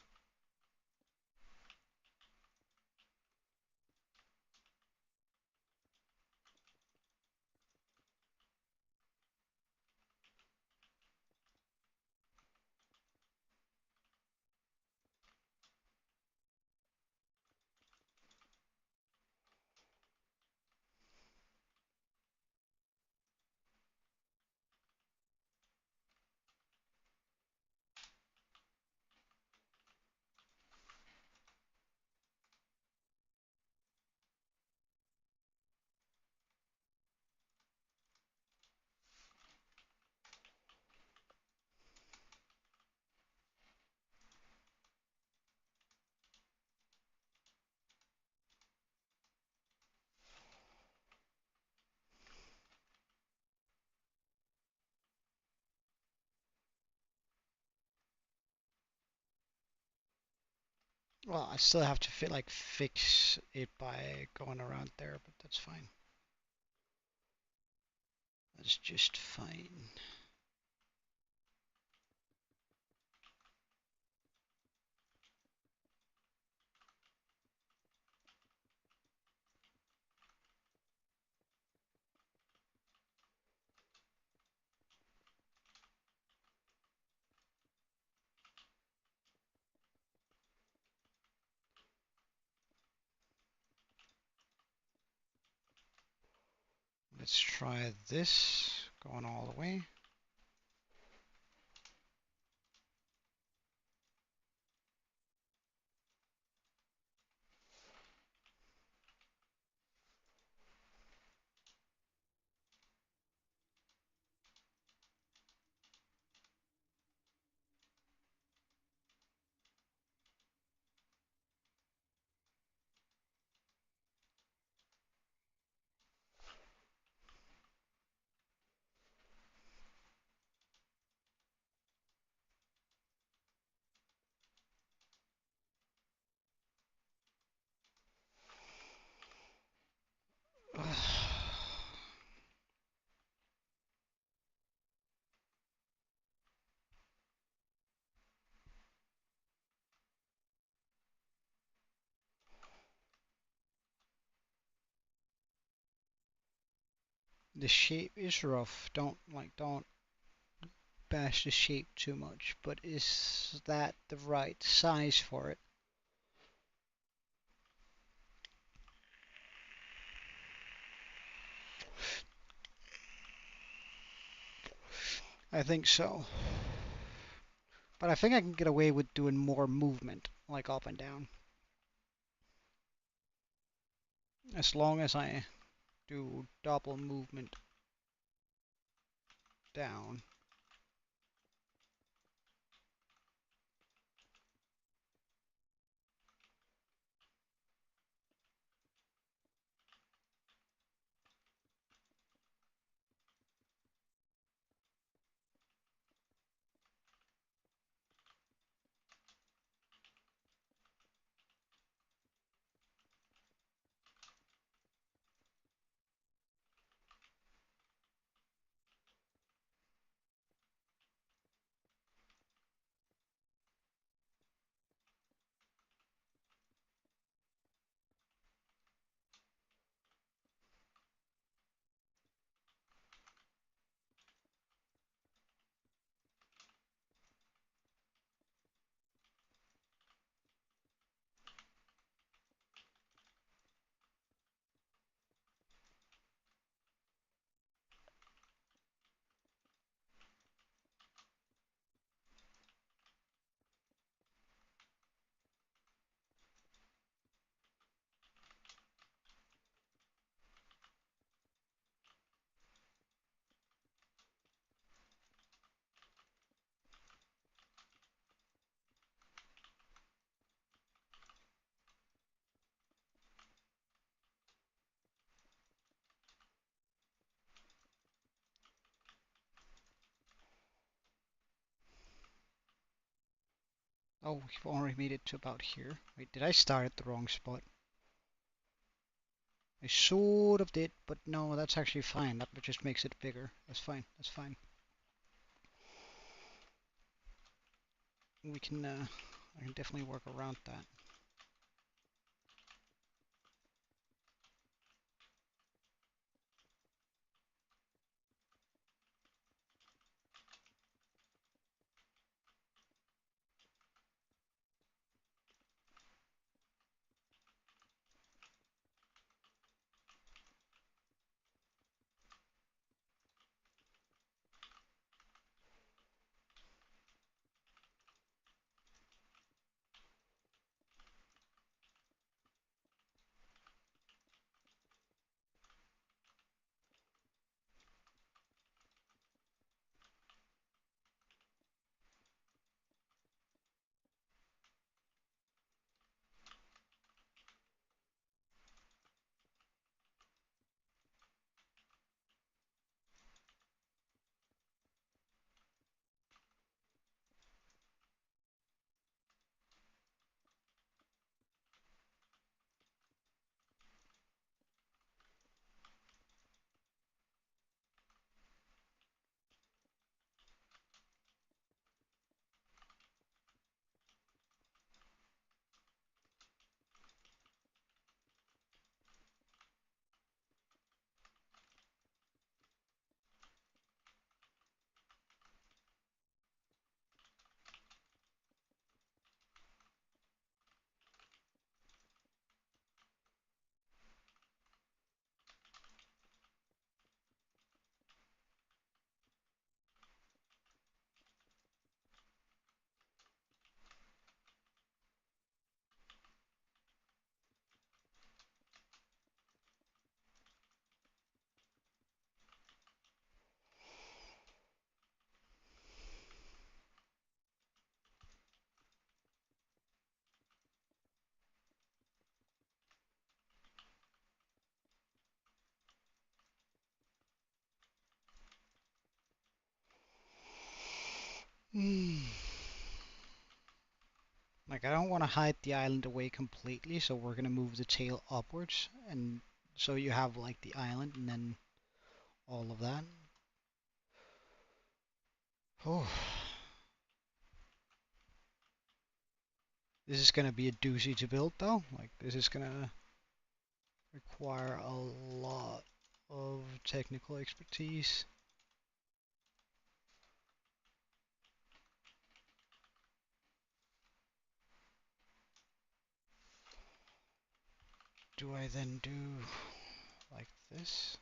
Well, I still have to fix it by going around there, but that's fine. That's just fine. Let's try this, going all the way. The shape is rough. Don't bash the shape too much, but is that the right size for it? I think so. But I think I can get away with doing more movement, like up and down. As long as I do double movement down. Oh, we've already made it to about here. Wait, did I start at the wrong spot? I sort of did, but no, that's actually fine. That just makes it bigger. That's fine. That's fine. We can, I can definitely work around that. Like, I don't want to hide the island away completely, so we're gonna move the tail upwards, and so you have like the island and then all of that. Oh, this is gonna be a doozy to build though. Like, this is gonna require a lot of technical expertise. Do I then do like this?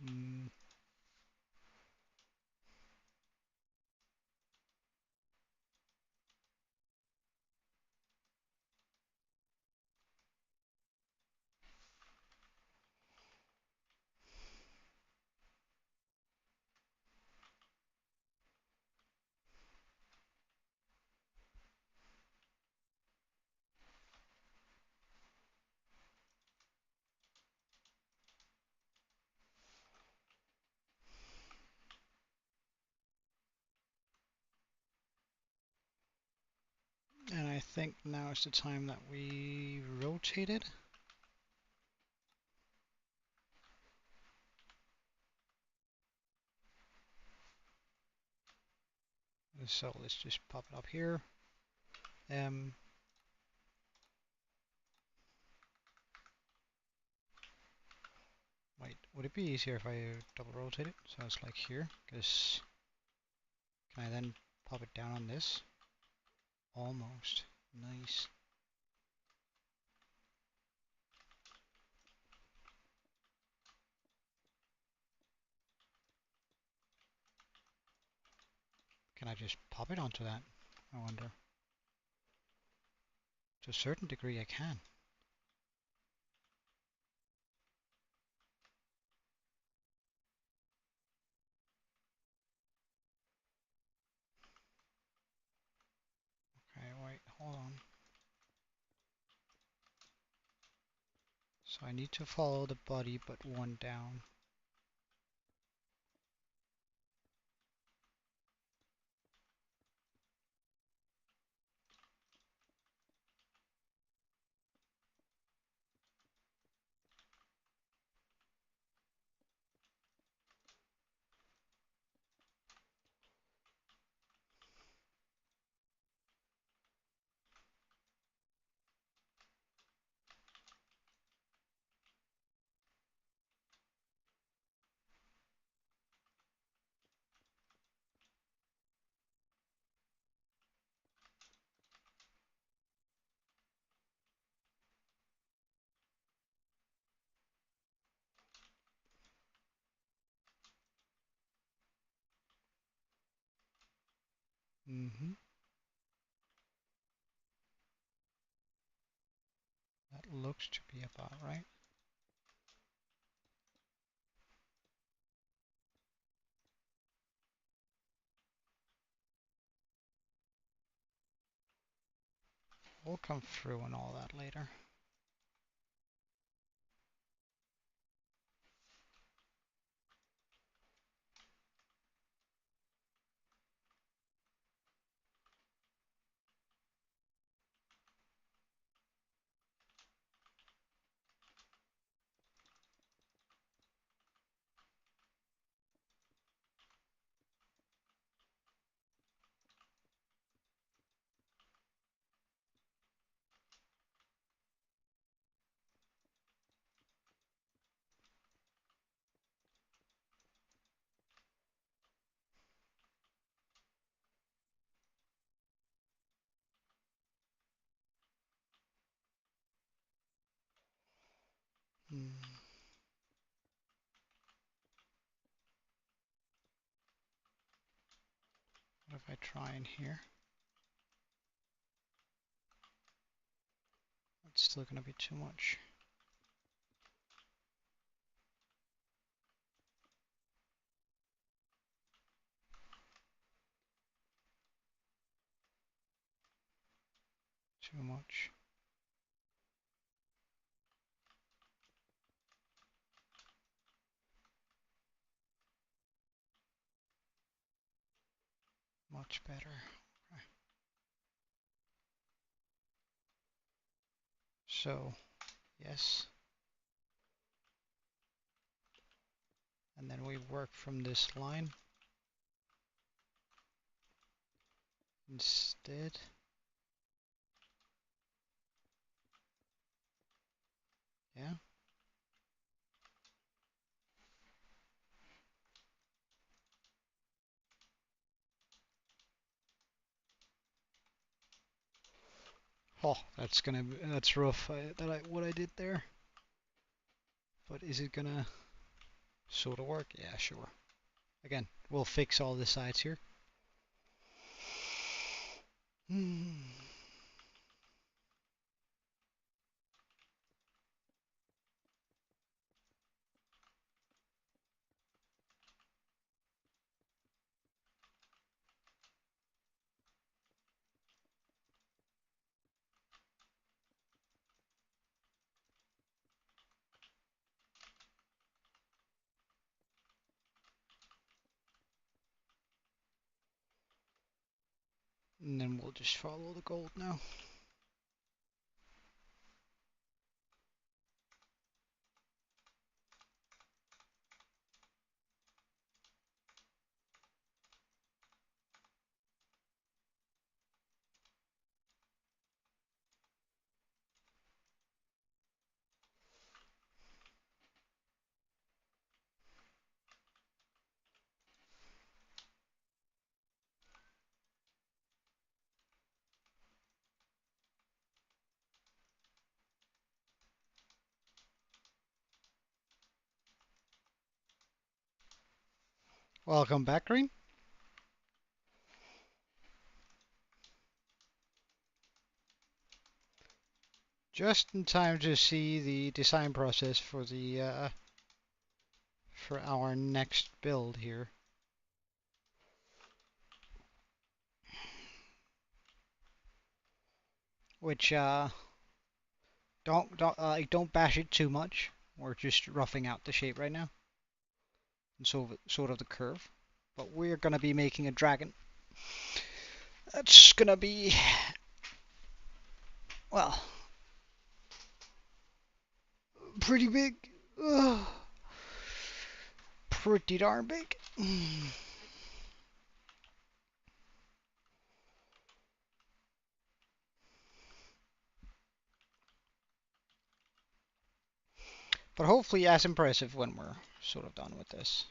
Mm, and I think now is the time that we rotate it. So let's just pop it up here. Um, Wait, would it be easier if I double rotate it? So it's like here, because can I then pop it down on this? Almost. Nice. Can I just pop it onto that? I wonder. To a certain degree I can. Okay, wait, hold on. So I need to follow the body but one down. Mm-hmm. That looks to be about right. We'll come through and all that later. Hmm. What if I try in here? It's still gonna be too much. Too much. Much better. Okay. So, yes. And then we work from this line instead. Yeah. Oh, that's rough. What I did there. But is it gonna sort of work? Yeah, sure. Again, we'll fix all the sides here. And then we'll just follow the gold now. Welcome back, Green. Just in time to see the design process for the for our next build here. Which don't bash it too much. We're just roughing out the shape right now, and sort of the curve. But we're gonna be making a dragon. That's gonna be, well, pretty big. Ugh. Pretty darn big. But hopefully as impressive when we're sort of done with this.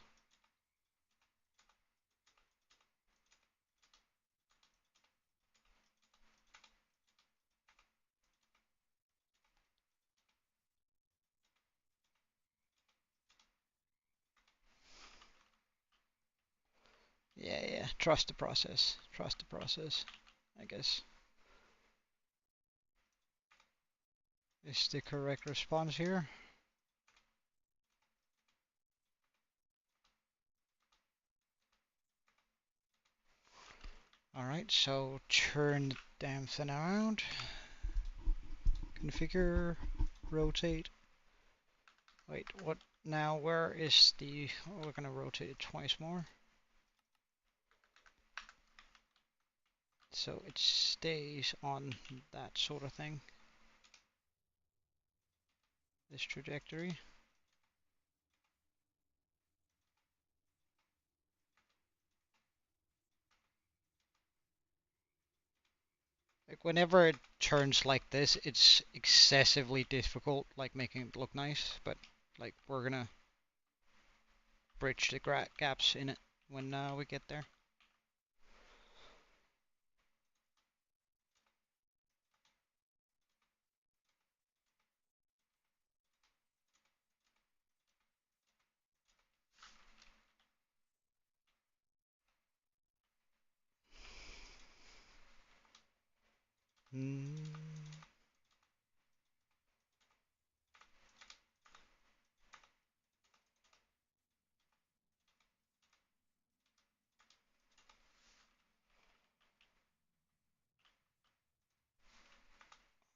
Yeah, trust the process. Trust the process, I guess. Is the correct response here. Alright, so turn the damn thing around. Configure, rotate. Wait, what now? Where is the... Oh, we're gonna rotate it twice more. So it stays on that sort of thing. This trajectory. Like whenever it turns like this, it's excessively difficult, like making it look nice, but like we're gonna bridge the gaps in it when we get there. Mm.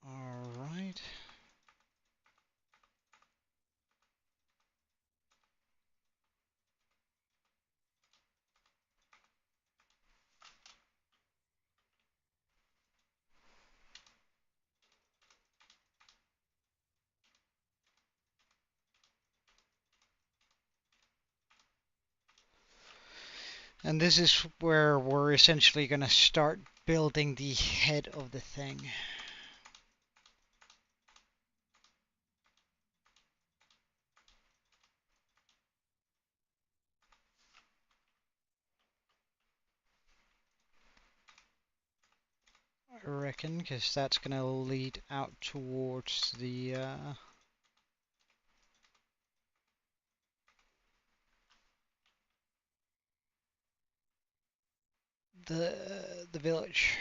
All right. And this is where we're essentially gonna start building the head of the thing. I reckon, because that's gonna lead out towards the village.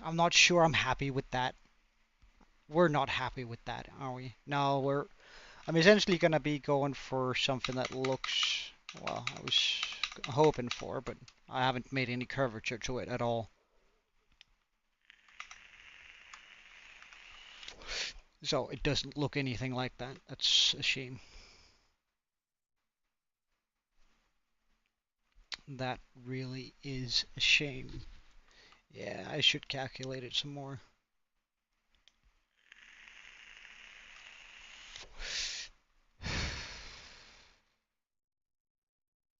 I'm not sure I'm happy with that. We're not happy with that, are we? No, I'm essentially gonna be going for something that looks, well, I was hoping for, but I haven't made any curvature to it at all. So it doesn't look anything like that. That's a shame. That really is a shame. Yeah, I should calculate it some more.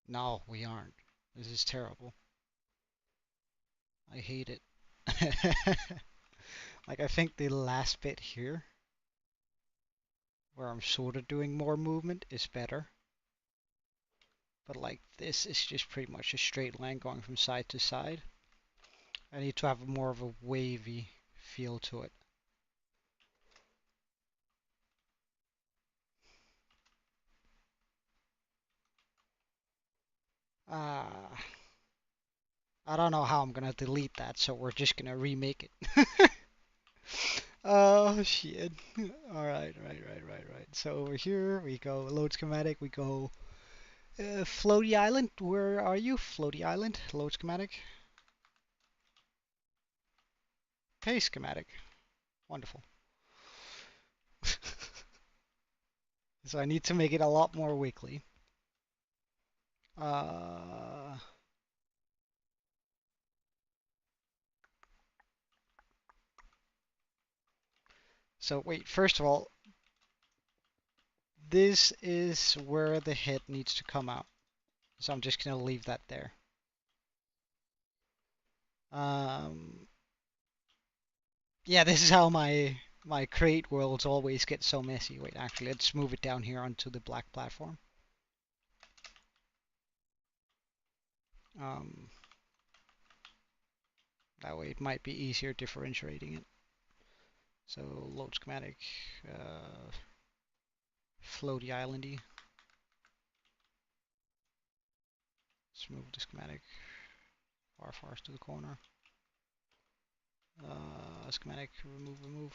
No, we aren't. This is terrible. I hate it. Like, I think the last bit here, where I'm sort of doing more movement, is better. But like, this is just pretty much a straight line going from side to side. I need to have more of a wavy feel to it. Ah, I don't know how I'm gonna delete that, so we're just gonna remake it. Oh shit. Alright, right. So over here we go load schematic, we go floaty island. Where are you? Floaty island, load schematic. Paste schematic. Wonderful. So I need to make it a lot more wiggly. Uh, so wait, first of all, this is where the head needs to come out. So I'm just gonna leave that there. Um, yeah, this is how my create worlds always get so messy. Wait, actually, let's move it down here onto the black platform. Um, that way it might be easier differentiating it. So load schematic, floaty islandy. Let's move the schematic far to the corner. Schematic, remove,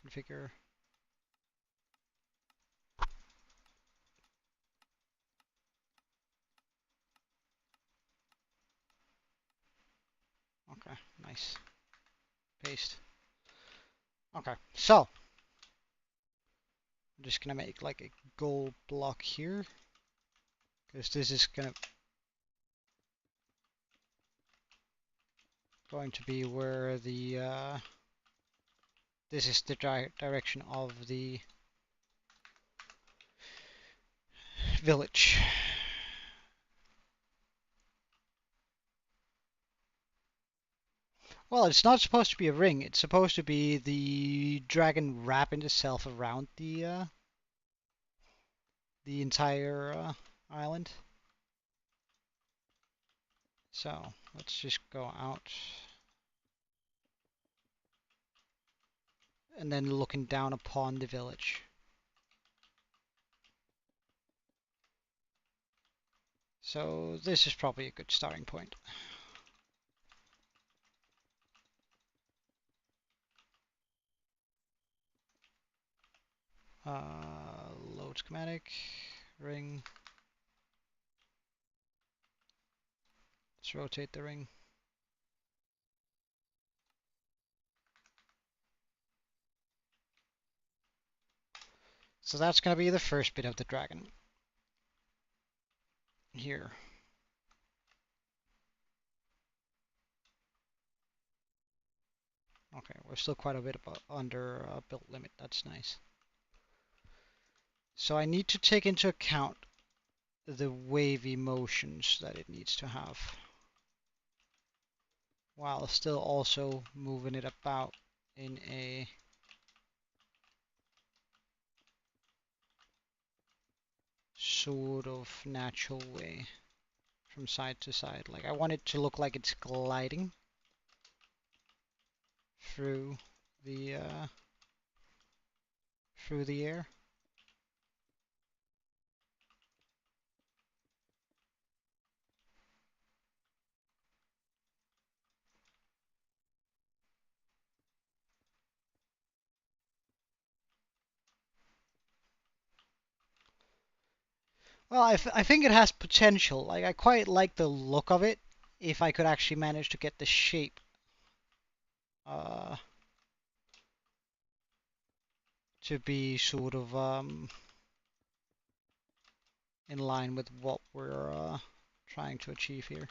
configure. Okay, nice. Paste. Okay, so I'm just gonna make like a gold block here, because this is going to be where the this is the direction of the village. Well, it's not supposed to be a ring. It's supposed to be the dragon wrapping itself around the entire island. So let's just go out and then looking down upon the village. So this is probably a good starting point. Load schematic, ring. Let's rotate the ring. So that's going to be the first bit of the dragon. Here. Okay, we're still quite a bit under build limit. That's nice. So I need to take into account the wavy motions that it needs to have, while still also moving it about in a sort of natural way from side to side. Like I want it to look like it's gliding through the air. Well, I think it has potential. Like I quite like the look of it if I could actually manage to get the shape uh, to be sort of in line with what we're trying to achieve here.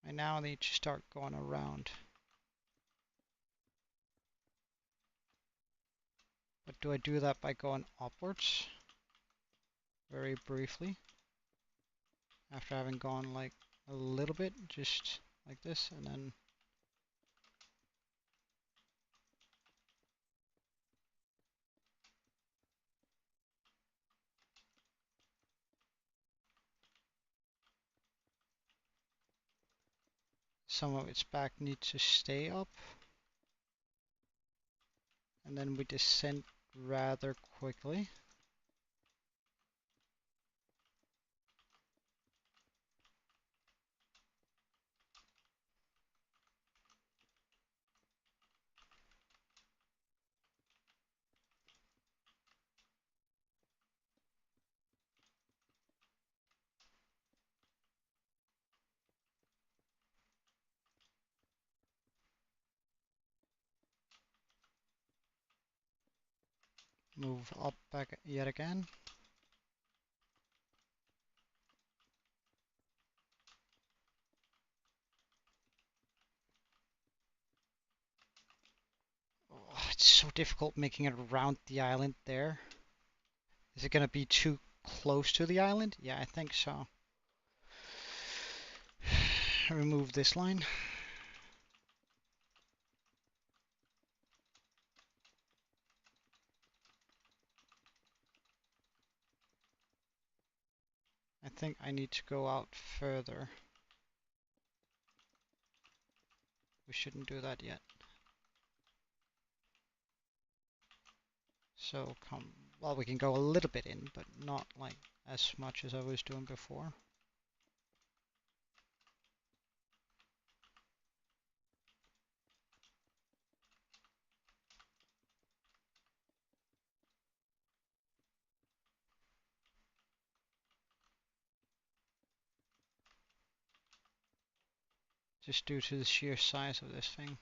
I now need to start going around. But do I do that by going upwards? Very briefly. After having gone like a little bit, just like this, and then some of its back needs to stay up. and then we descend rather quickly. Move up back yet again. Oh, it's so difficult making it around the island there. Is it gonna be too close to the island? Yeah, I think so. Remove this line. I think I need to go out further. We shouldn't do that yet. So well, we can go a little bit in, but not like as much as I was doing before. Just due to the sheer size of this thing.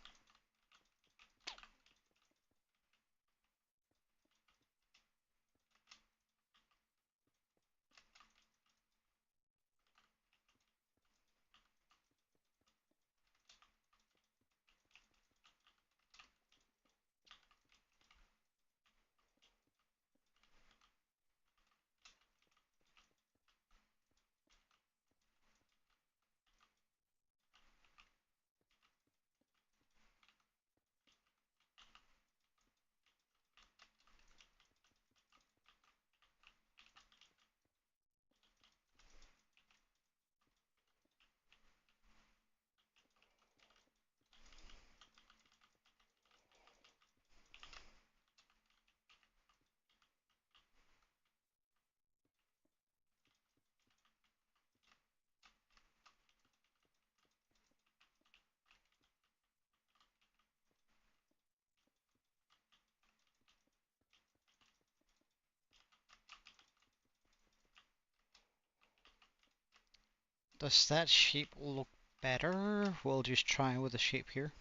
Does that shape look better? We'll just try with the shape here.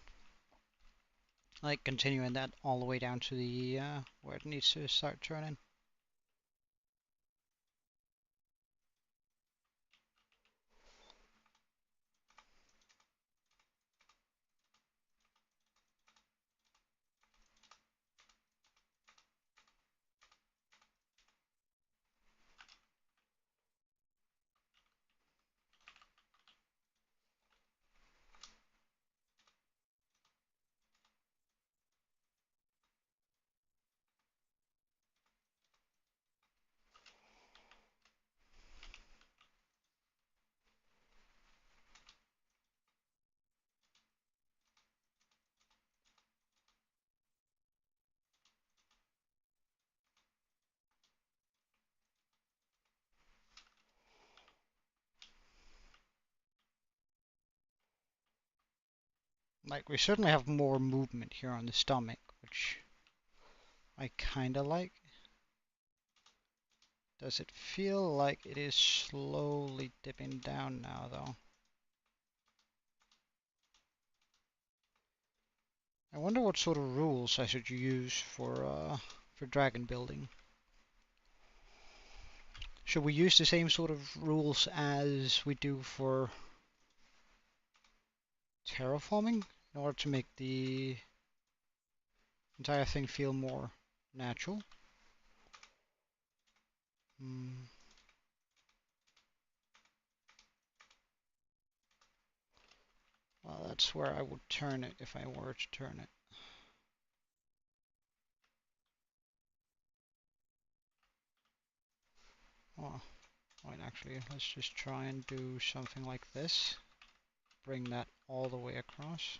Like continuing that all the way down to the where it needs to start turning. Like we certainly have more movement here on the stomach, which I kinda like. Does it feel like it is slowly dipping down now though? I wonder what sort of rules I should use for dragon building. Should we use the same sort of rules as we do for terraforming in order to make the entire thing feel more natural? Well, that's where I would turn it if I were to turn it. Oh, wait, actually, let's just try and do something like this. Bring that all the way across.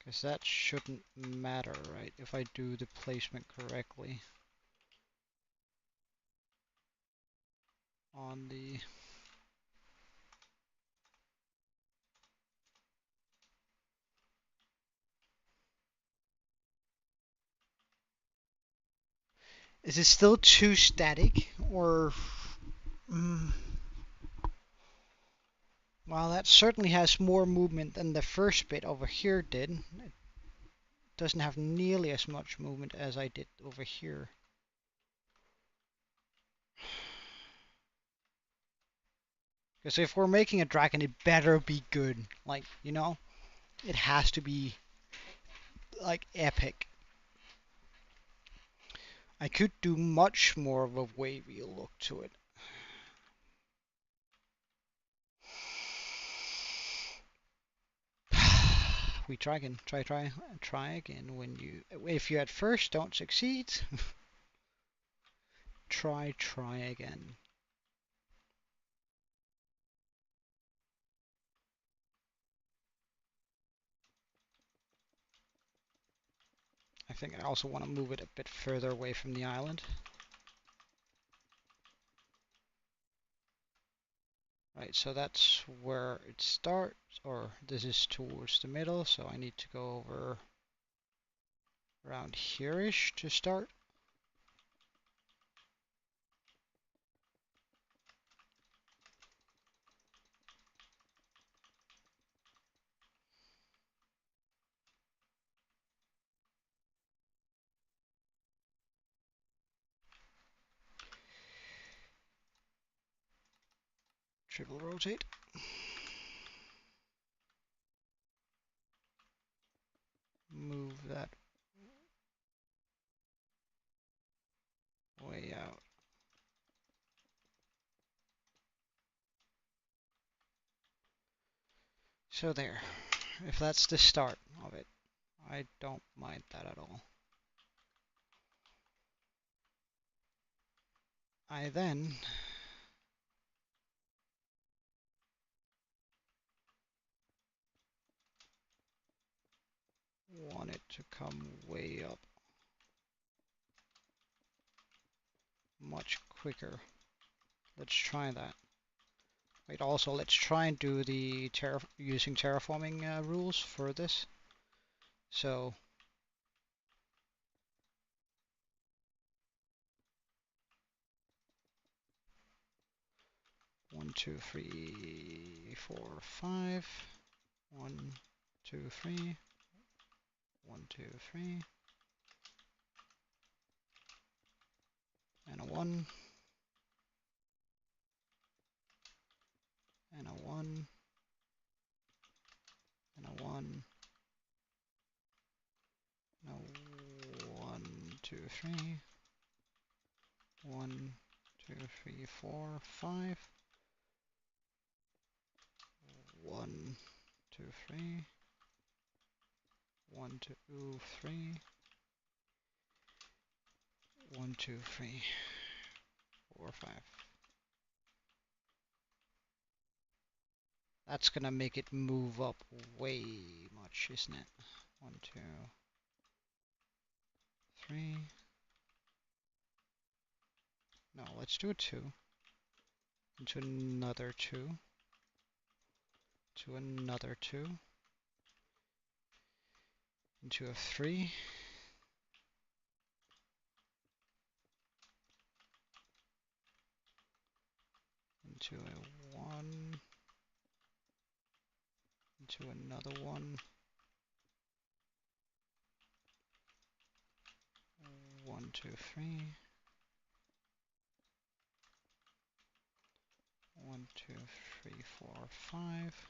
Because that shouldn't matter, right? If I do the placement correctly on the... Is it still too static, or... Well, that certainly has more movement than the first bit over here did. It doesn't have nearly as much movement as I did over here. Because if we're making a dragon, it better be good. Like, you know, it has to be, like, epic. I could do much more of a wavy look to it. We try again. Try again. If you at first don't succeed, try again. I think I also want to move it a bit further away from the island. Right, so that's where it starts, or this is towards the middle, so I need to go over around here-ish to start. Triple rotate. Move that way out. So there. If that's the start of it, I don't mind that at all. I then want it to come way up much quicker. Let's try that. Wait, also let's try and do the using terraforming rules for this. So 1, 2, 3, 4, 5. 1, 2, 3. 1, 2, 3. And a 1. And a 1. And a 1. No, 1, 2, 3. 1, 2, 3, 4, 5. 1, 2, 3. 1, 2, 3. 1, 2, 3, 4, 5. That's gonna make it move up way much, isn't it? 1, 2, 3. No, let's do a 2. Into another 2. To another 2. Into a 3. Into a 1. Into another 1. 1, 2, 3. 1, 2, 3, 4, 5.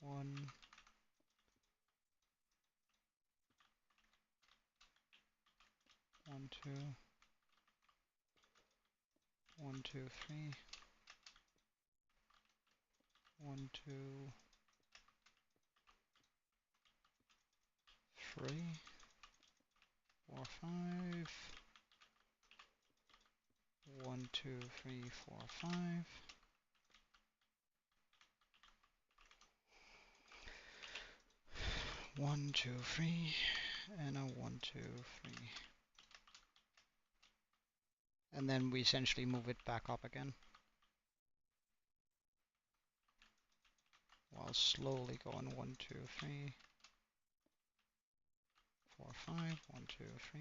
1. 1, 2. 1, 2, 3. 1, 2, 3. 4, 5. 1, 2, 3, 4, 5. 1, 2, 3, and a 1, 2, 3. And then we essentially move it back up again, while slowly going 1, 2, 3, 4, 5, 1, 2, 3.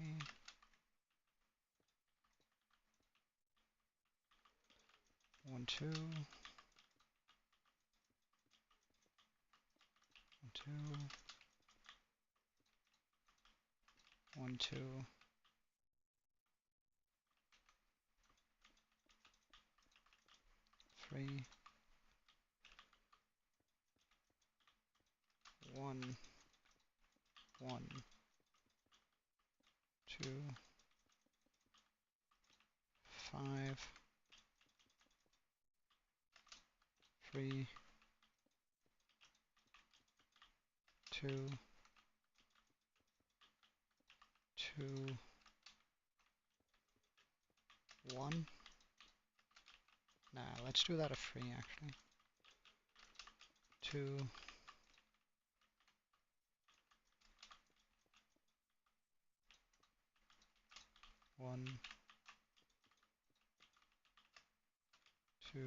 1, 2, 1, 2, 1, 2, 3, 1, 1, 2, 5, 3, 2, 2, 1. Nah, let's do that a 3 actually. 2, 1, 2,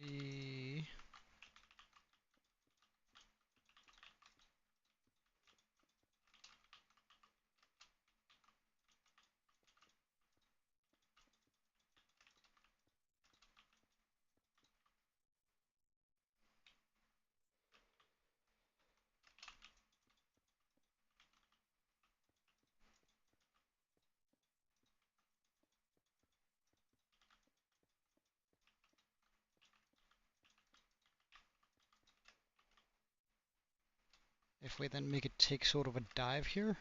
3. If we then make it take sort of a dive here.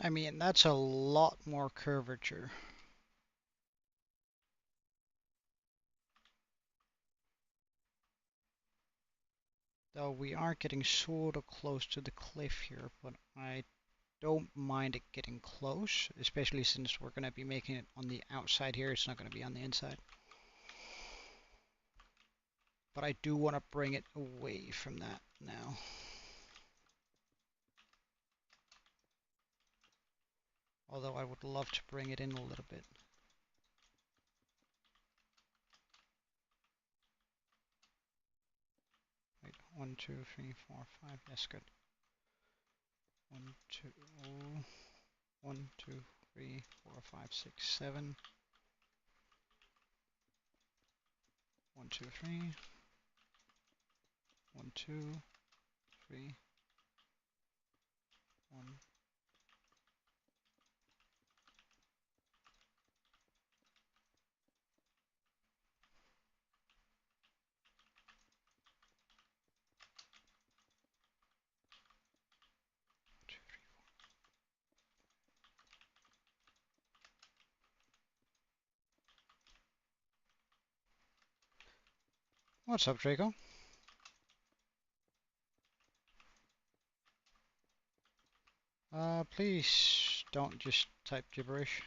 I mean, that's a lot more curvature. Though we are getting sort of close to the cliff here, but I don't mind it getting close, especially since we're going to be making it on the outside here. It's not going to be on the inside. But I do want to bring it away from that now. Although I would love to bring it in a little bit. Wait, 1, 2, 3, 4, 5. Yes, good. 1, 2, 1, 2, 3, 4, 5, 6, 7. 1, 2, 3. 1, 2, 3. 1. 2, 3. What's up, Draco? Please don't just type gibberish.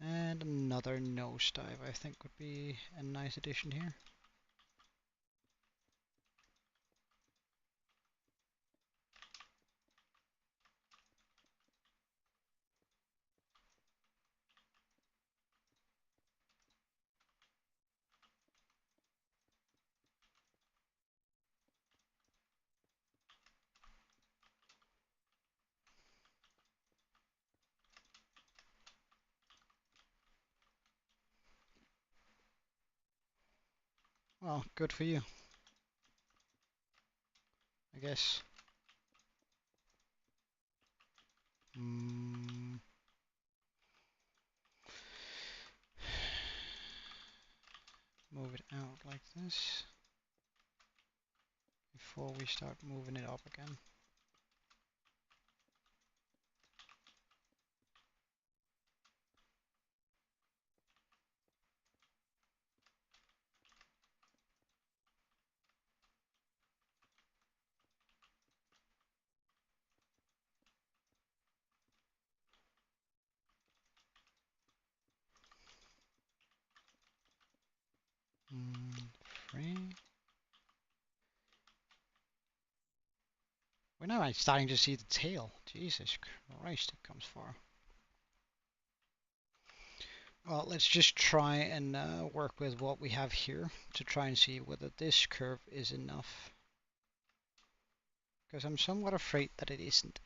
And another nosedive, I think, would be a nice addition here. Well, good for you, I guess. Move it out like this before we start moving it up again. Free. We're now starting to see the tail. Jesus Christ, it comes far. Well, let's just try and work with what we have here to try and see whether this curve is enough. Because I'm somewhat afraid that it isn't.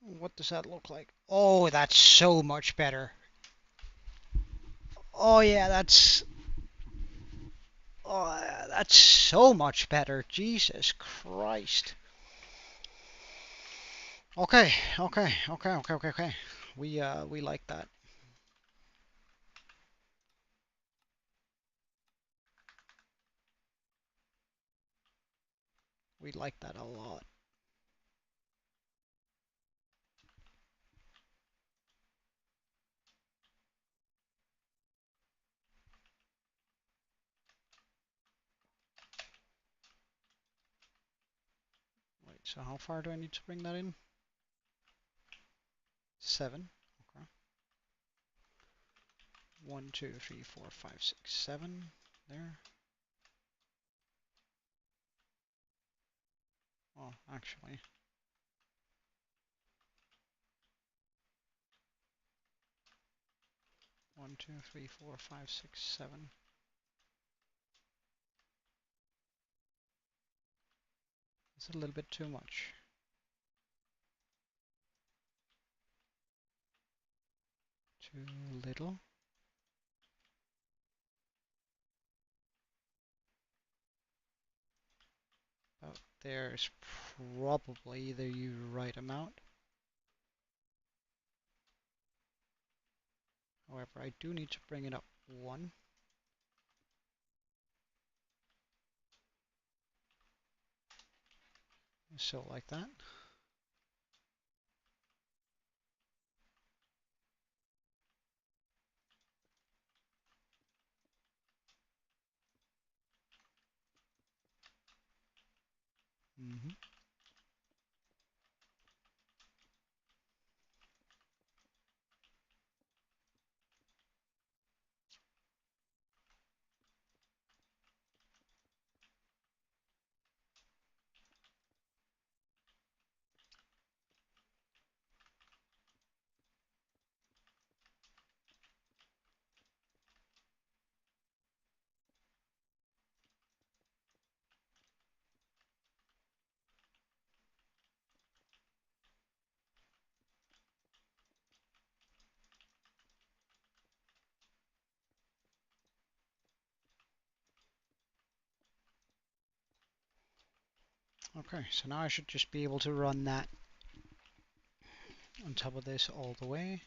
What does that look like? Oh, that's so much better. Oh yeah, that's so much better. Jesus Christ. Okay. We like that. We like that a lot. Wait, so how far do I need to bring that in? 7. Okay. 1, 2, 3, 4, 5, 6, 7. There. Well, actually. 1, 2, 3, 4, 5, 6, 7. It's a little bit too much. Too little. About there's probably the right amount. However, I do need to bring it up 1. So like that. Mm-hmm. Okay, so now I should just be able to run that on top of this all the way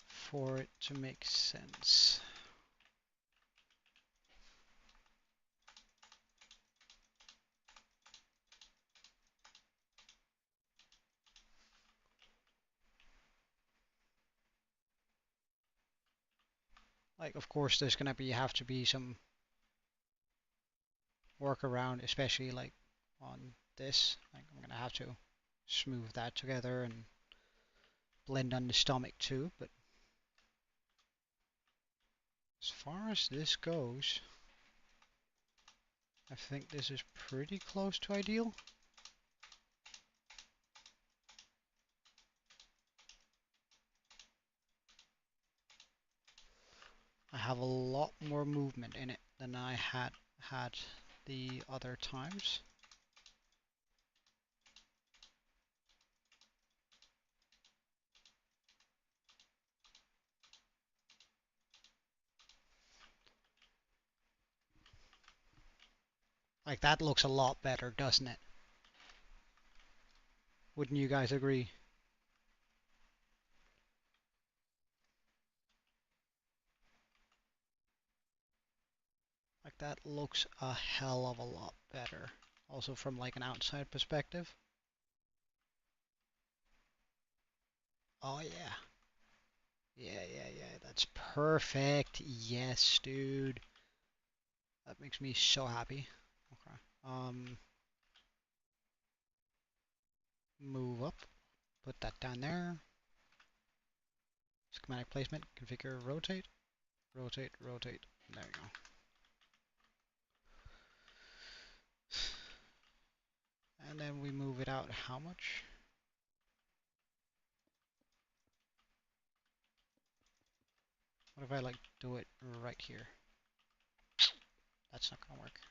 for it to make sense. Like, of course, there's gonna have to be some workaround, especially like on this. Like, I'm gonna have to smooth that together and blend on the stomach too. But as far as this goes, I think this is pretty close to ideal. I have a lot more movement in it than I had the other times. Like, that looks a lot better, doesn't it? Wouldn't you guys agree? Like, that looks a hell of a lot better. Also from like an outside perspective. Oh yeah. Yeah, that's perfect. Yes, dude. That makes me so happy. Okay. Move up. Put that down there. Schematic placement. Configure rotate. Rotate, rotate. There you go. And then we move it out how much? What if I like do it right here? That's not gonna work.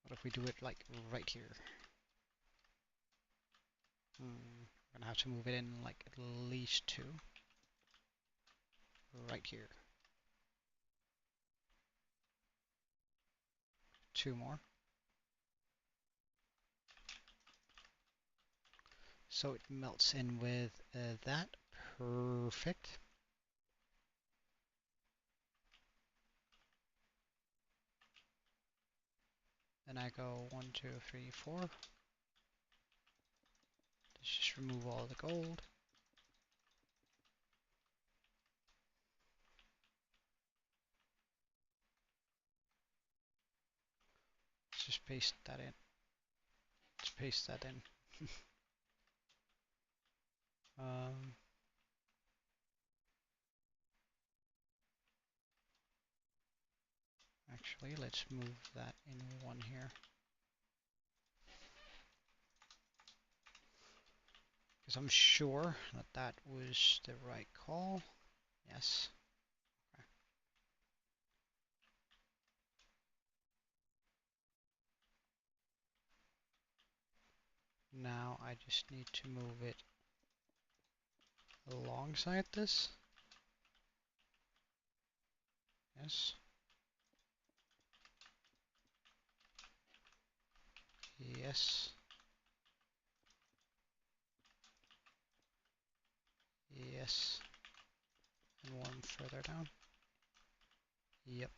What if we do it like right here? I'm gonna have to move it in like at least 2. Right here. 2 more. So it melts in with that. Perfect. Then I go 1, 2, 3, 4. Let's just remove all the gold. Let's just paste that in. Let's paste that in. um, Actually, let's move that in 1 here. because I'm sure that that was the right call. Yes. Okay. Now I just need to move it alongside this. Yes. Yes. Yes. And one further down. Yep.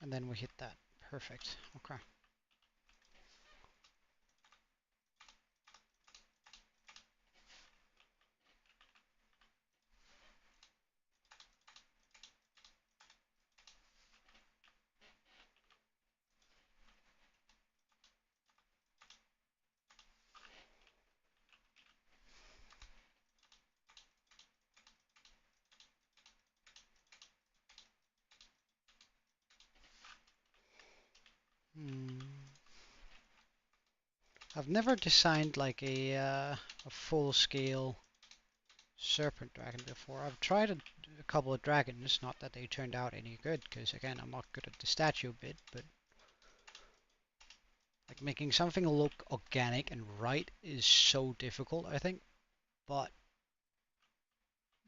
And then we hit that. Perfect. Okay. Hmm. I've never designed like a full-scale serpent dragon before. I've tried a couple of dragons, not that they turned out any good, because again, I'm not good at the statue bit, but like making something look organic and right is so difficult, I think. But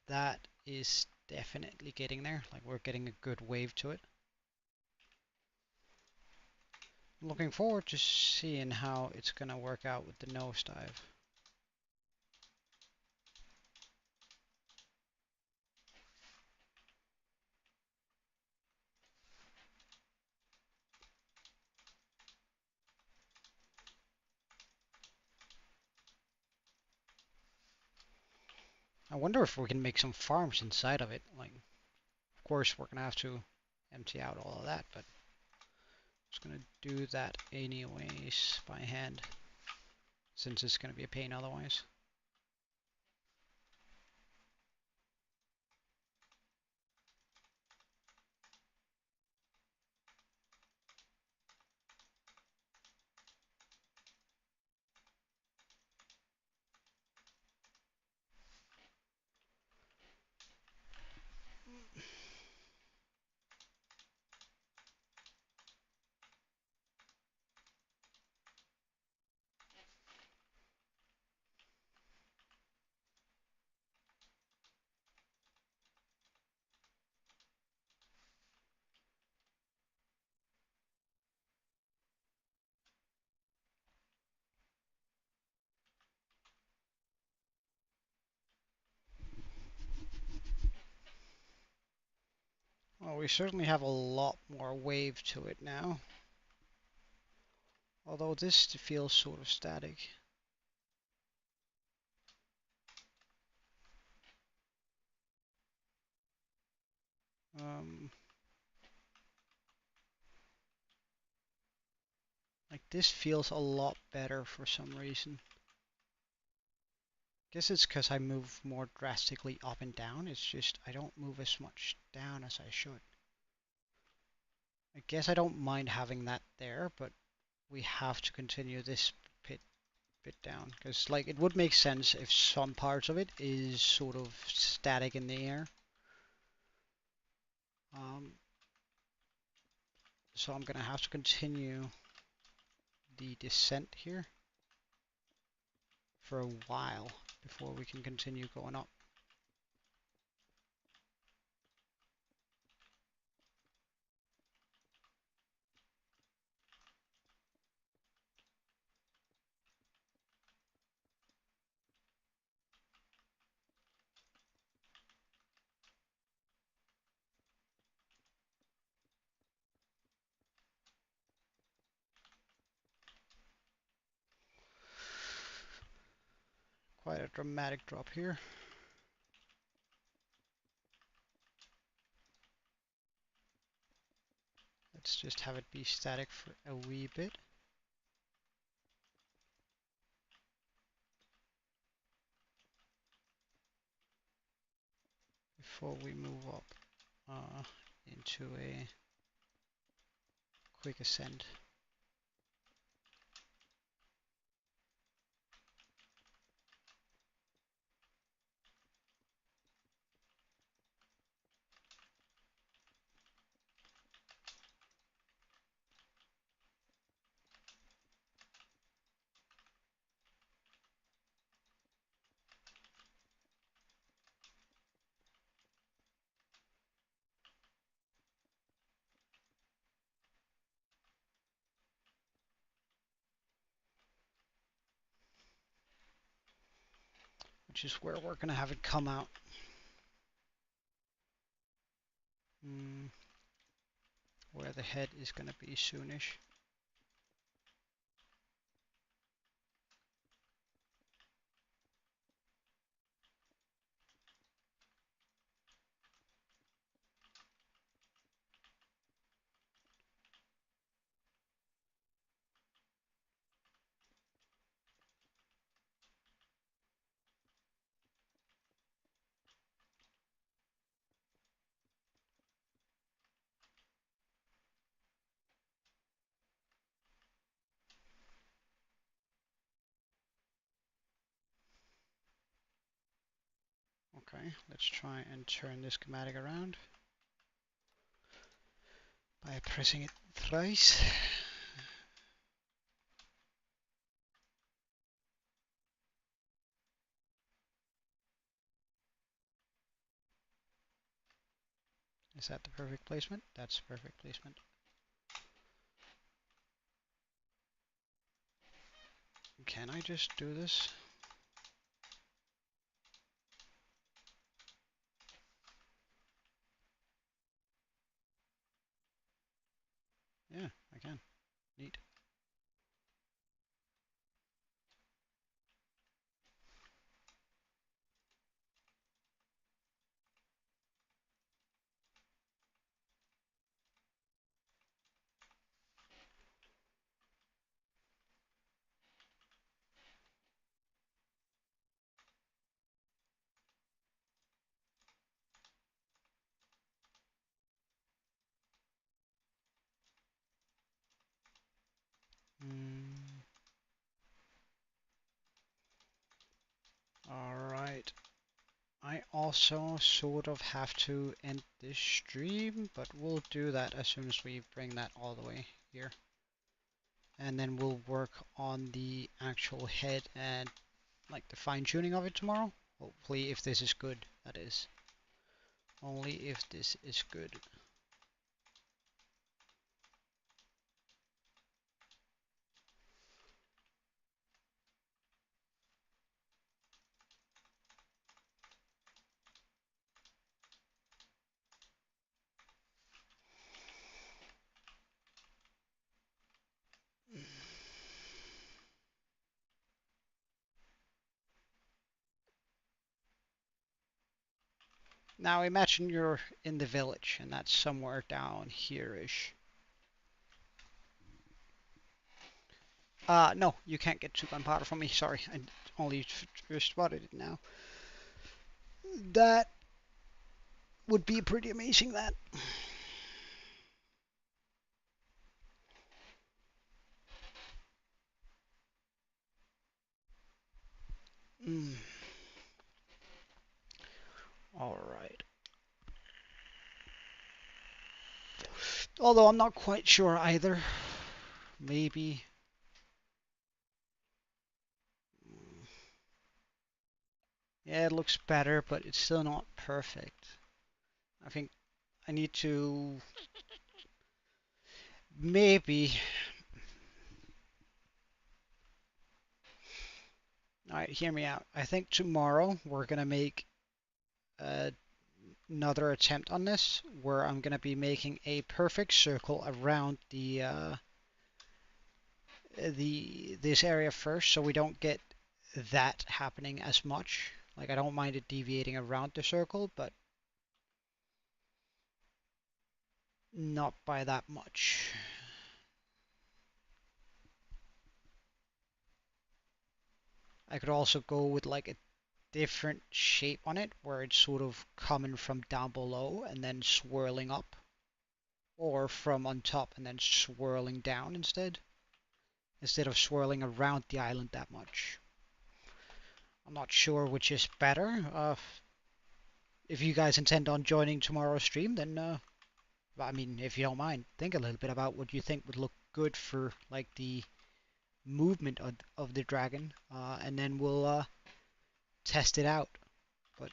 that is definitely getting there. Like we're getting a good wave to it. I'm looking forward to seeing how it's gonna work out with the nosedive. I wonder if we can make some farms inside of it. Like, of course, we're gonna have to empty out all of that, but I'm just gonna do that anyways by hand, since it's gonna be a pain otherwise. Well, we certainly have a lot more wave to it now. Although this feels sort of static. Um, like this feels a lot better for some reason. Guess it's because I move more drastically up and down. It's just I don't move as much down as I should. I guess I don't mind having that there, but we have to continue this bit down because like it would make sense if some parts of it is sort of static in the air. So I'm gonna have to continue the descent here for a while before we can continue going up. a dramatic drop here. Let's just have it be static for a wee bit. Before we move up into a quick ascent. Which is where we're going to have it come out. Where the head is going to be soonish. Okay, let's try and turn this schematic around by pressing it thrice. Is that the perfect placement? That's perfect placement. Can I just do this? Yeah, I can. Neat. Alright. I also sort of have to end this stream, but we'll do that as soon as we bring that all the way here. And then we'll work on the actual head and like the fine tuning of it tomorrow. Hopefully, if this is good, that is. Only if this is good. Now imagine you're in the village and that's somewhere down here-ish. No, you can't get to gunpowder from me, sorry. I only just spotted it now. That would be pretty amazing, that. Alright. Although I'm not quite sure either. Maybe. Yeah, it looks better, but it's still not perfect. I think I need to maybe. Alright, hear me out. I think tomorrow we're gonna make another attempt on this, where I'm gonna be making a perfect circle around this area first, so we don't get that happening as much. Like, I don't mind it deviating around the circle, but not by that much. I could also go with like a different shape on it, where it's sort of coming from down below and then swirling up, or from on top and then swirling down instead of swirling around the island that much. I'm not sure which is better. If you guys intend on joining tomorrow's stream, then I mean, if you don't mind, think a little bit about what you think would look good for like the movement of the dragon, and then we'll test it out. But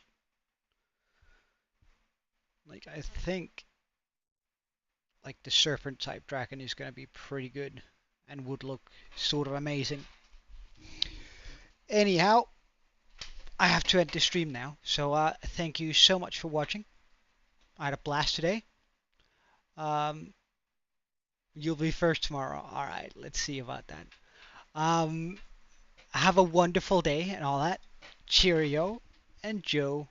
like, I think like the serpent type dragon is going to be pretty good and would look sort of amazing. Anyhow, I have to end the stream now, so thank you so much for watching. I had a blast today. Um, you'll be first tomorrow. All right, let's see about that. Um, have a wonderful day and all that. Cheerio, and Joe